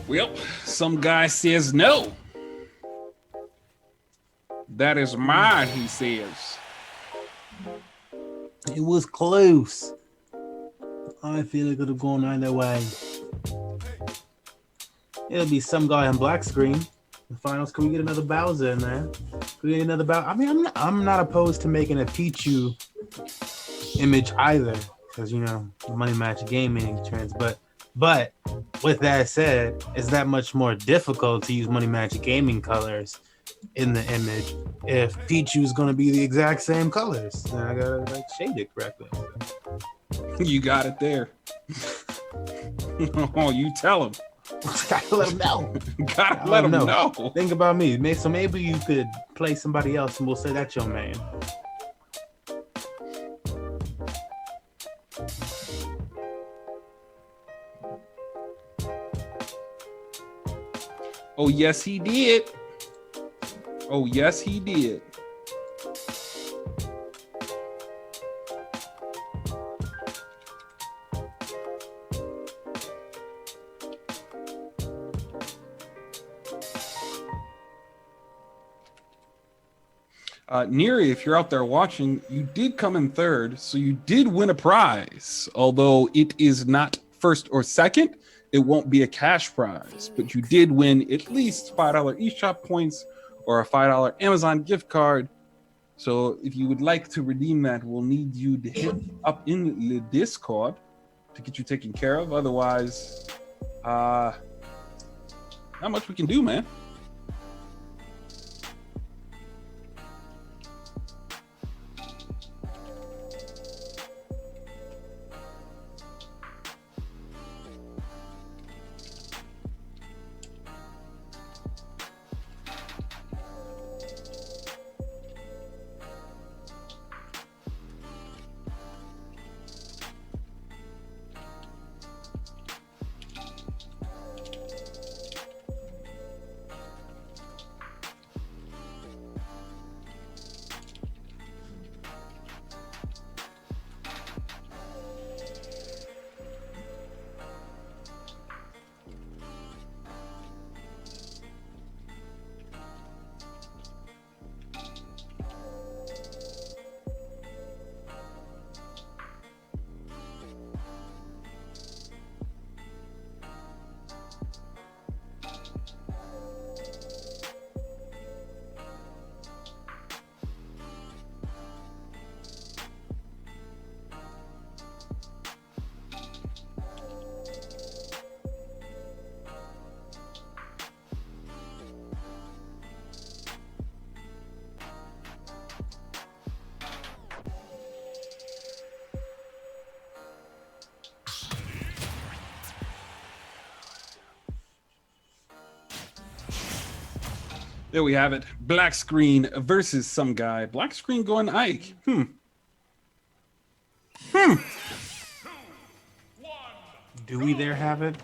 A: Well, some guy says no. That is mine, he says.
B: It was close. I feel it could have gone either way. It'll be some guy on black screen. The finals. Can we get another Bowser in there? Can we get another Bowser? I mean, I'm not opposed to making a Pichu image either, because you know the Money Match Gaming trends. But with that said, it's that much more difficult to use Money Match Gaming colors in the image if Pichu's gonna be the exact same colors. And I gotta like shade it correctly.
A: You got it there. Oh, you tell him.
B: Gotta let him know.
A: Gotta let him know.
B: Think about me. So maybe you could play somebody else and we'll say that's your man.
A: Oh, yes, he did. Oh, yes, he did. Neri, if you're out there watching, you did come in third, so you did win a prize. Although it is not first or second, it won't be a cash prize, but you did win at least $5 eShop points or a $5 Amazon gift card. So if you would like to redeem that, we'll need you to hit up in the Discord to get you taken care of. Otherwise, not much we can do, man. There we have it. Black screen versus some guy. Black screen going Ike.
B: Do we there have it?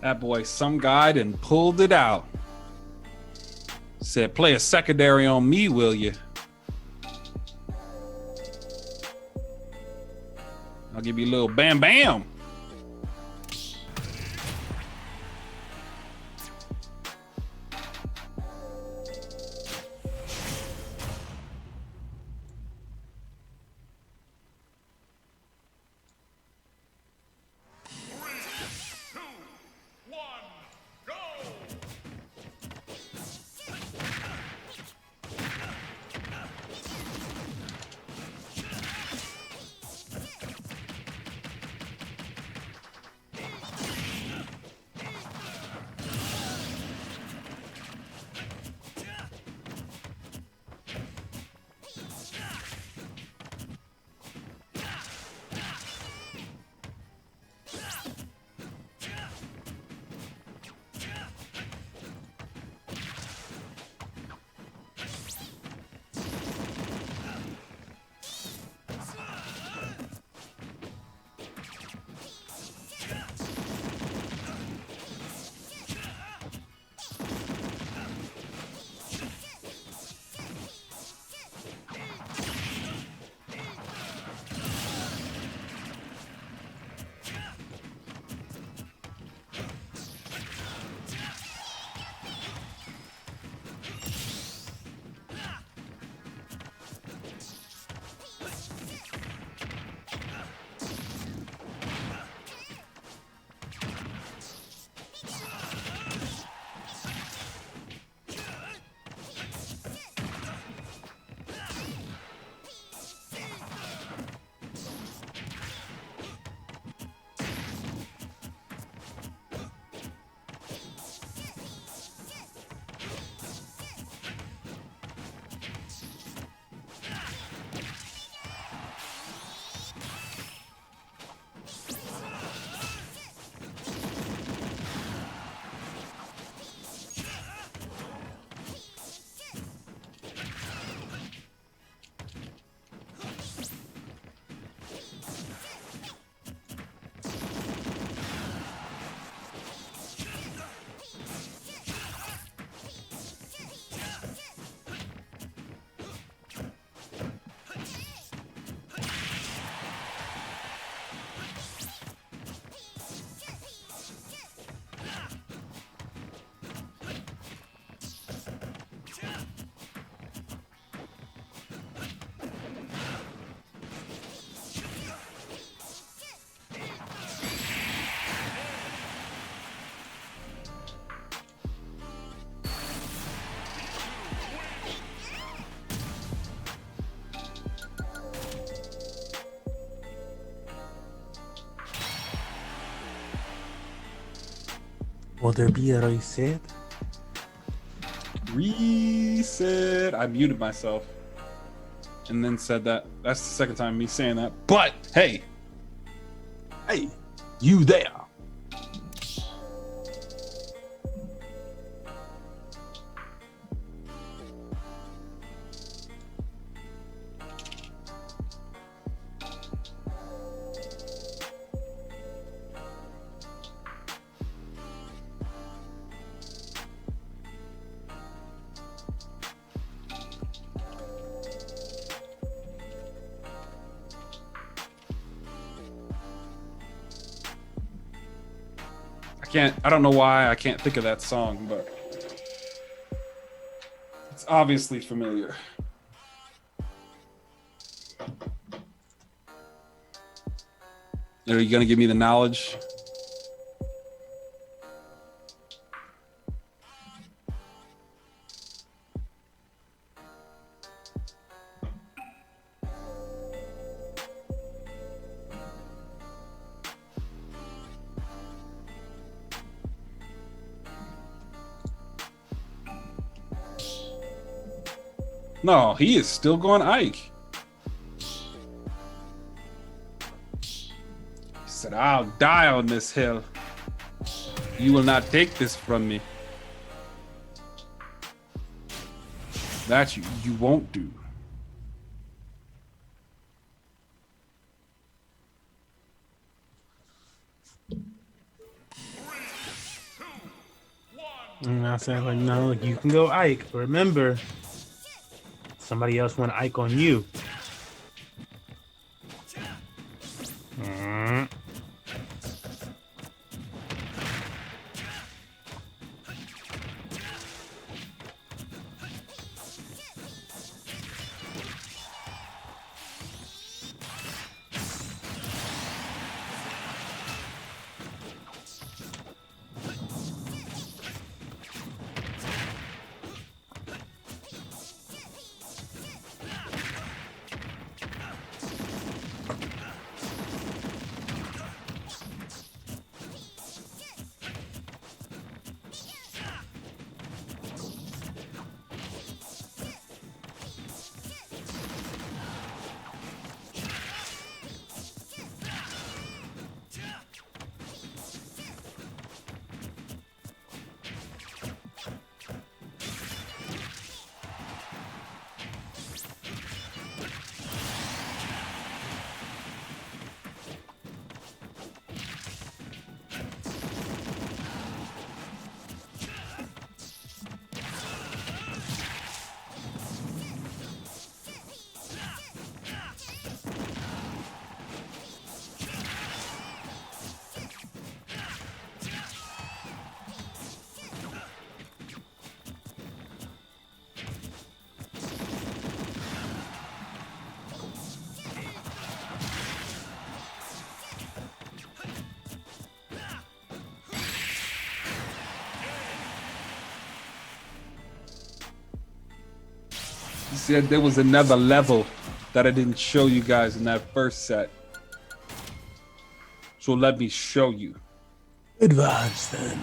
A: That boy, some guy done pulled it out. Said, play a secondary on me, will you? I'll give you a little bam bam.
B: Will there be a reset?
A: Reset. I muted myself and then said that. That's the second time me saying that. But hey, you there? I don't know why I can't think of that song, but it's obviously familiar. Are you gonna give me the knowledge? No, he is still going Ike. He said, I'll die on this hill. You will not take this from me. That you won't do.
B: And I said, like, no, you can go Ike. Remember, somebody else went Ike on you.
A: He said there was another level that I didn't show you guys in that first set. So let me show you.
B: Advance then.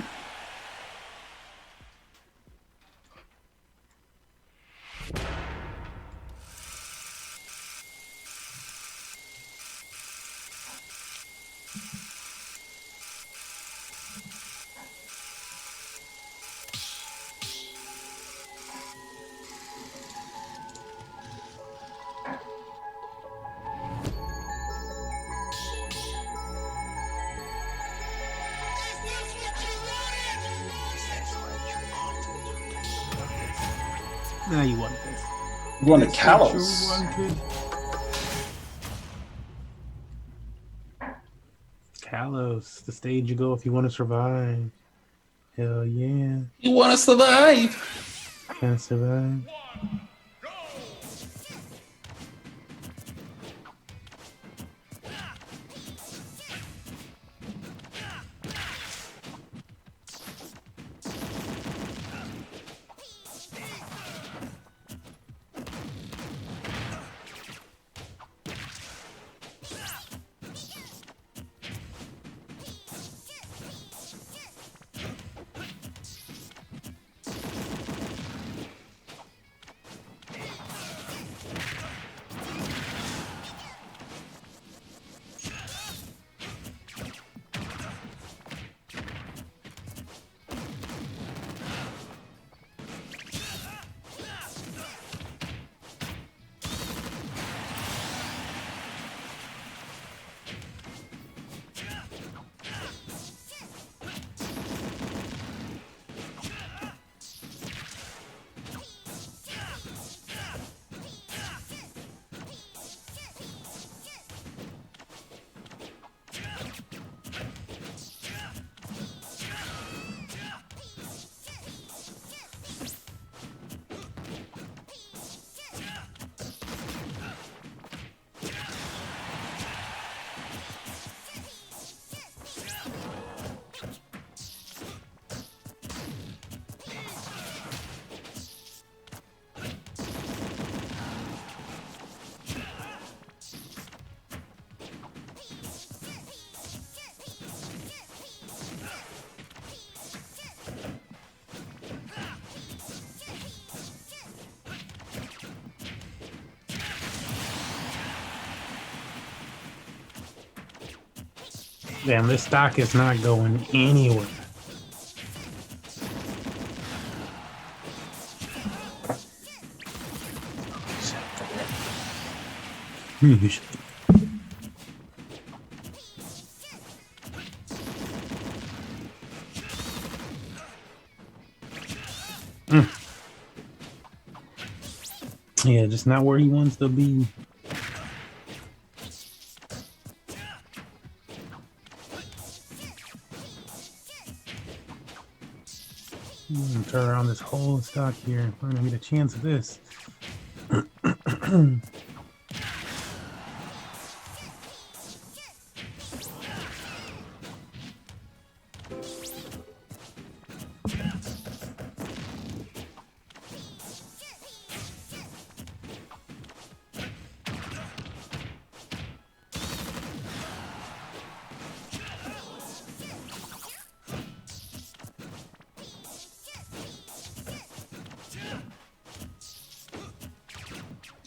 B: Now you want this.
A: You want the Kalos.
B: Kalos, the stage you go if you want to survive. Hell yeah.
A: You want to survive?
B: Can't survive. Damn, this stock is not going anywhere. Yeah, just not where he wants to be. Turn around this whole stock here. We're gonna get a chance at this.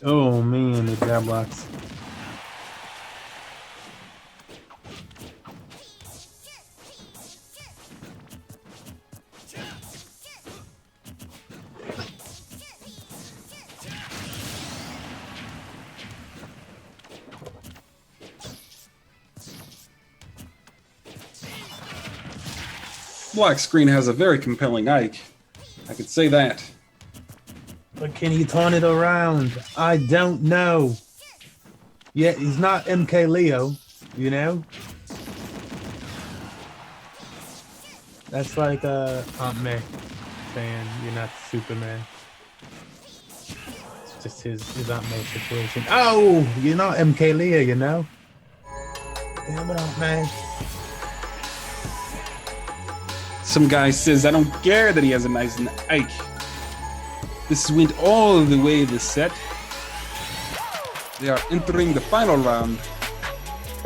B: Oh man, the jab blocks.
A: Black screen has a very compelling Ike. I could say that.
B: But can he turn it around? I don't know. Yeah, he's not MK Leo, you know? That's like Aunt May saying you're not Superman. It's just his Aunt May situation. Oh, you're not MK Leo, you know? Damn it, Aunt May.
A: Some guy says, I don't care that he has a nice Ike. This went all the way this set. They are entering the final round.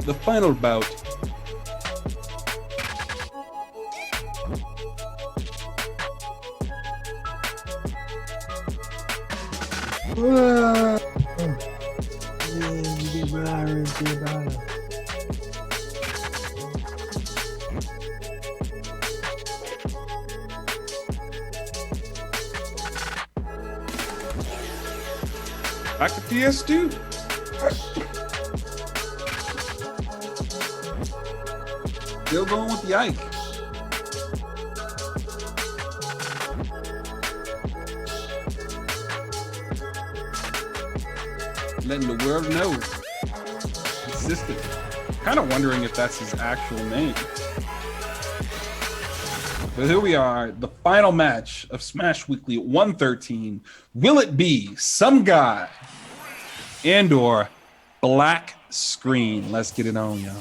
A: The final bout. Back to PS2. Still going with the Ike. Letting the world know. Consistent. Kind of wondering if that's his actual name. But here we are, the final match of Smash Weekly 113. Will it be some guy and or Black Screen? Let's get it on, y'all.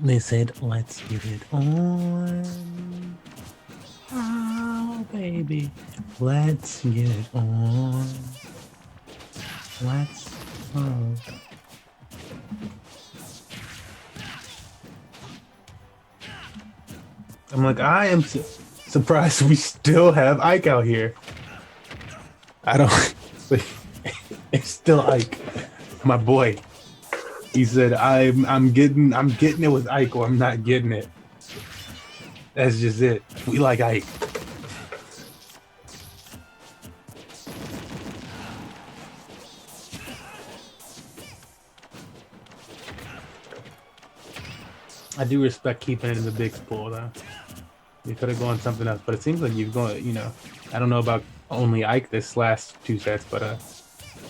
B: They said, let's get it on. Oh, baby. Let's get it on. Let's go. I'm like, I am surprised we still have Ike out here. I don't. It's still Ike, my boy. He said, I'm getting it with Ike, or I'm not getting it. That's just it. We like Ike. I do respect keeping it in the big spool, though. You could have gone something else, but it seems like you've gone, you know, I don't know about only Ike this last two sets, but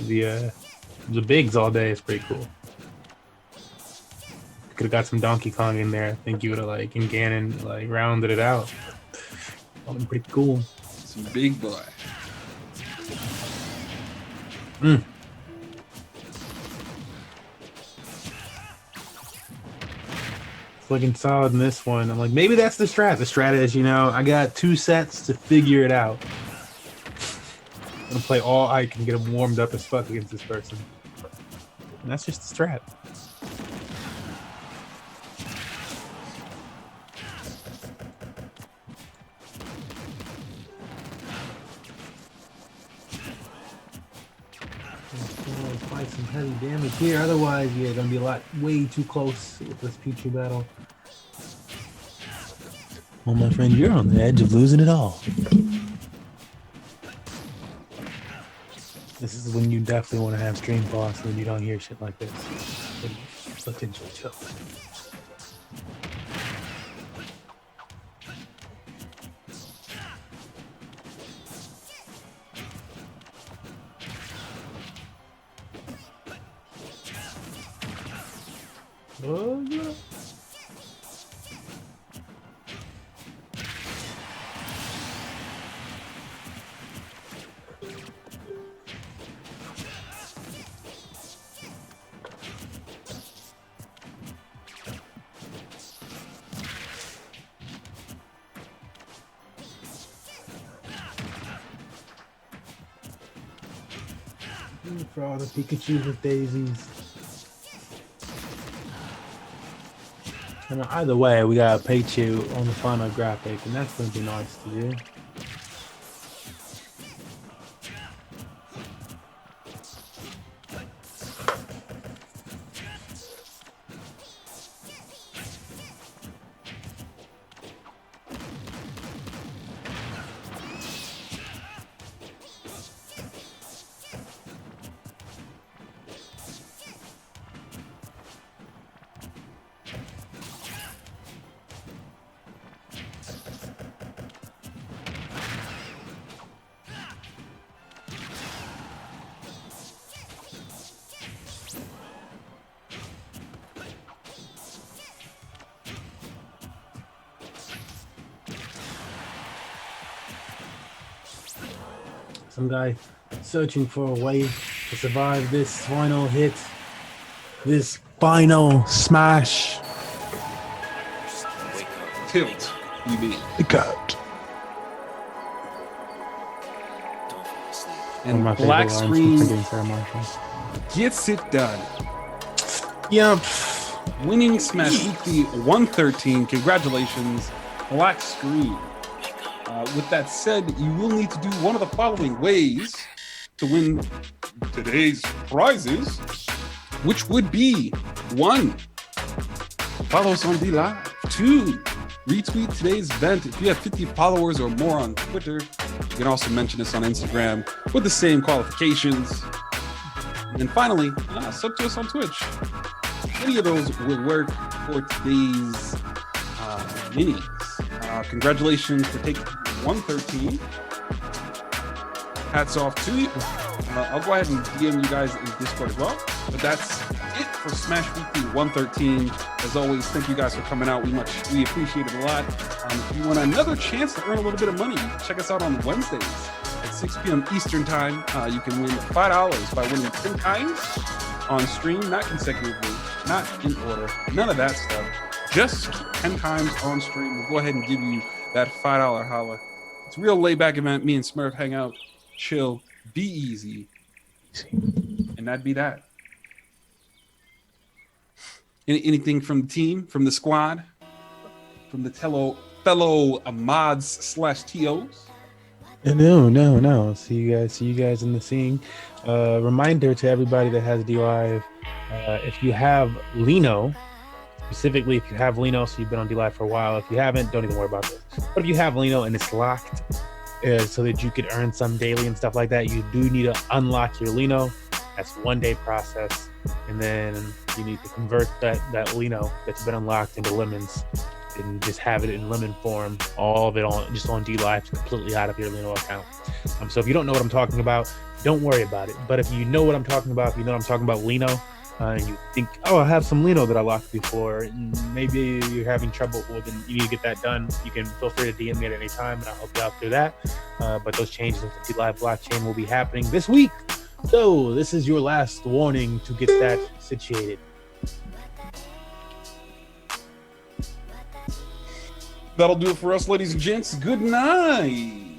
B: the bigs all day is pretty cool. Could have got some Donkey Kong in there. I think you would have, like, and Ganon, like, rounded it out. That would pretty cool.
A: Some big boy.
B: Looking solid in this one. I'm like, maybe that's the strat. The strat is, you know, I got 2 sets to figure it out. I'm gonna play all Ike and get him warmed up as fuck against this person. And that's just the strat. Fight some heavy damage here. Otherwise, yeah, gonna be a lot way too close with this Pichu battle. Well, my friend, you're on the edge of losing it all. This is when you definitely want to have stream pause when you don't hear shit like this. Potential choke. Oh, yeah. For all the Pikachus with daisies. And either way, we got Pichu on the final graphic, and that's going to be nice to do. Some guy searching for a way to survive this final hit, this final smash.
A: Tilt, you mean?
B: Got.
A: And black screen gets it done.
B: Yep.
A: Winning Smash Weekly 113. Congratulations, black screen. With that said, you will need to do one of the following ways to win today's prizes, which would be 1, follow us on DLive. 2, retweet today's event. If you have 50 followers or more on Twitter, you can also mention us on Instagram with the same qualifications. And finally, sub to us on Twitch. Any of those will work for today's minis. Congratulations for taking 113. Hats off to you. I'll go ahead and DM you guys in Discord as well. But that's it for Smash Weekly 113. As always, thank you guys for coming out. We appreciate it a lot. If you want another chance to earn a little bit of money, check us out on Wednesdays at 6 p.m. Eastern time. You can win $5 by winning 10 times on stream, not consecutively, not in order, none of that stuff. Just 10 times on stream. We'll go ahead and give you that $5 holla. It's a real laid-back event. Me and Smurf hang out, chill, be easy, and that'd be that. Anything from the team, from the squad, from the fellow mods/TOs?
B: No. See you guys in the scene. Reminder to everybody that has DLive, if you have Lino, specifically if you have Lino, so you've been on DLive for a while. If you haven't, don't even worry about this. But if you have Lino and it's locked, so that you could earn some daily and stuff like that, you do need to unlock your Lino. That's 1-day process, and then you need to convert that Lino that's been unlocked into lemons, and just have it in lemon form, all of it on DLive, completely out of your Lino account. So if you don't know what I'm talking about, don't worry about it. But if you know what I'm talking about, if you know what I'm talking about, Lino, and you think, oh, I have some Lino that I locked before, and maybe you're having trouble, well, then you need to get that done. You can feel free to DM me at any time, and I'll help you out through that. But those changes with the DLive blockchain will be happening this week. So this is your last warning to get that situated.
A: That'll do it for us, ladies and gents. Good night.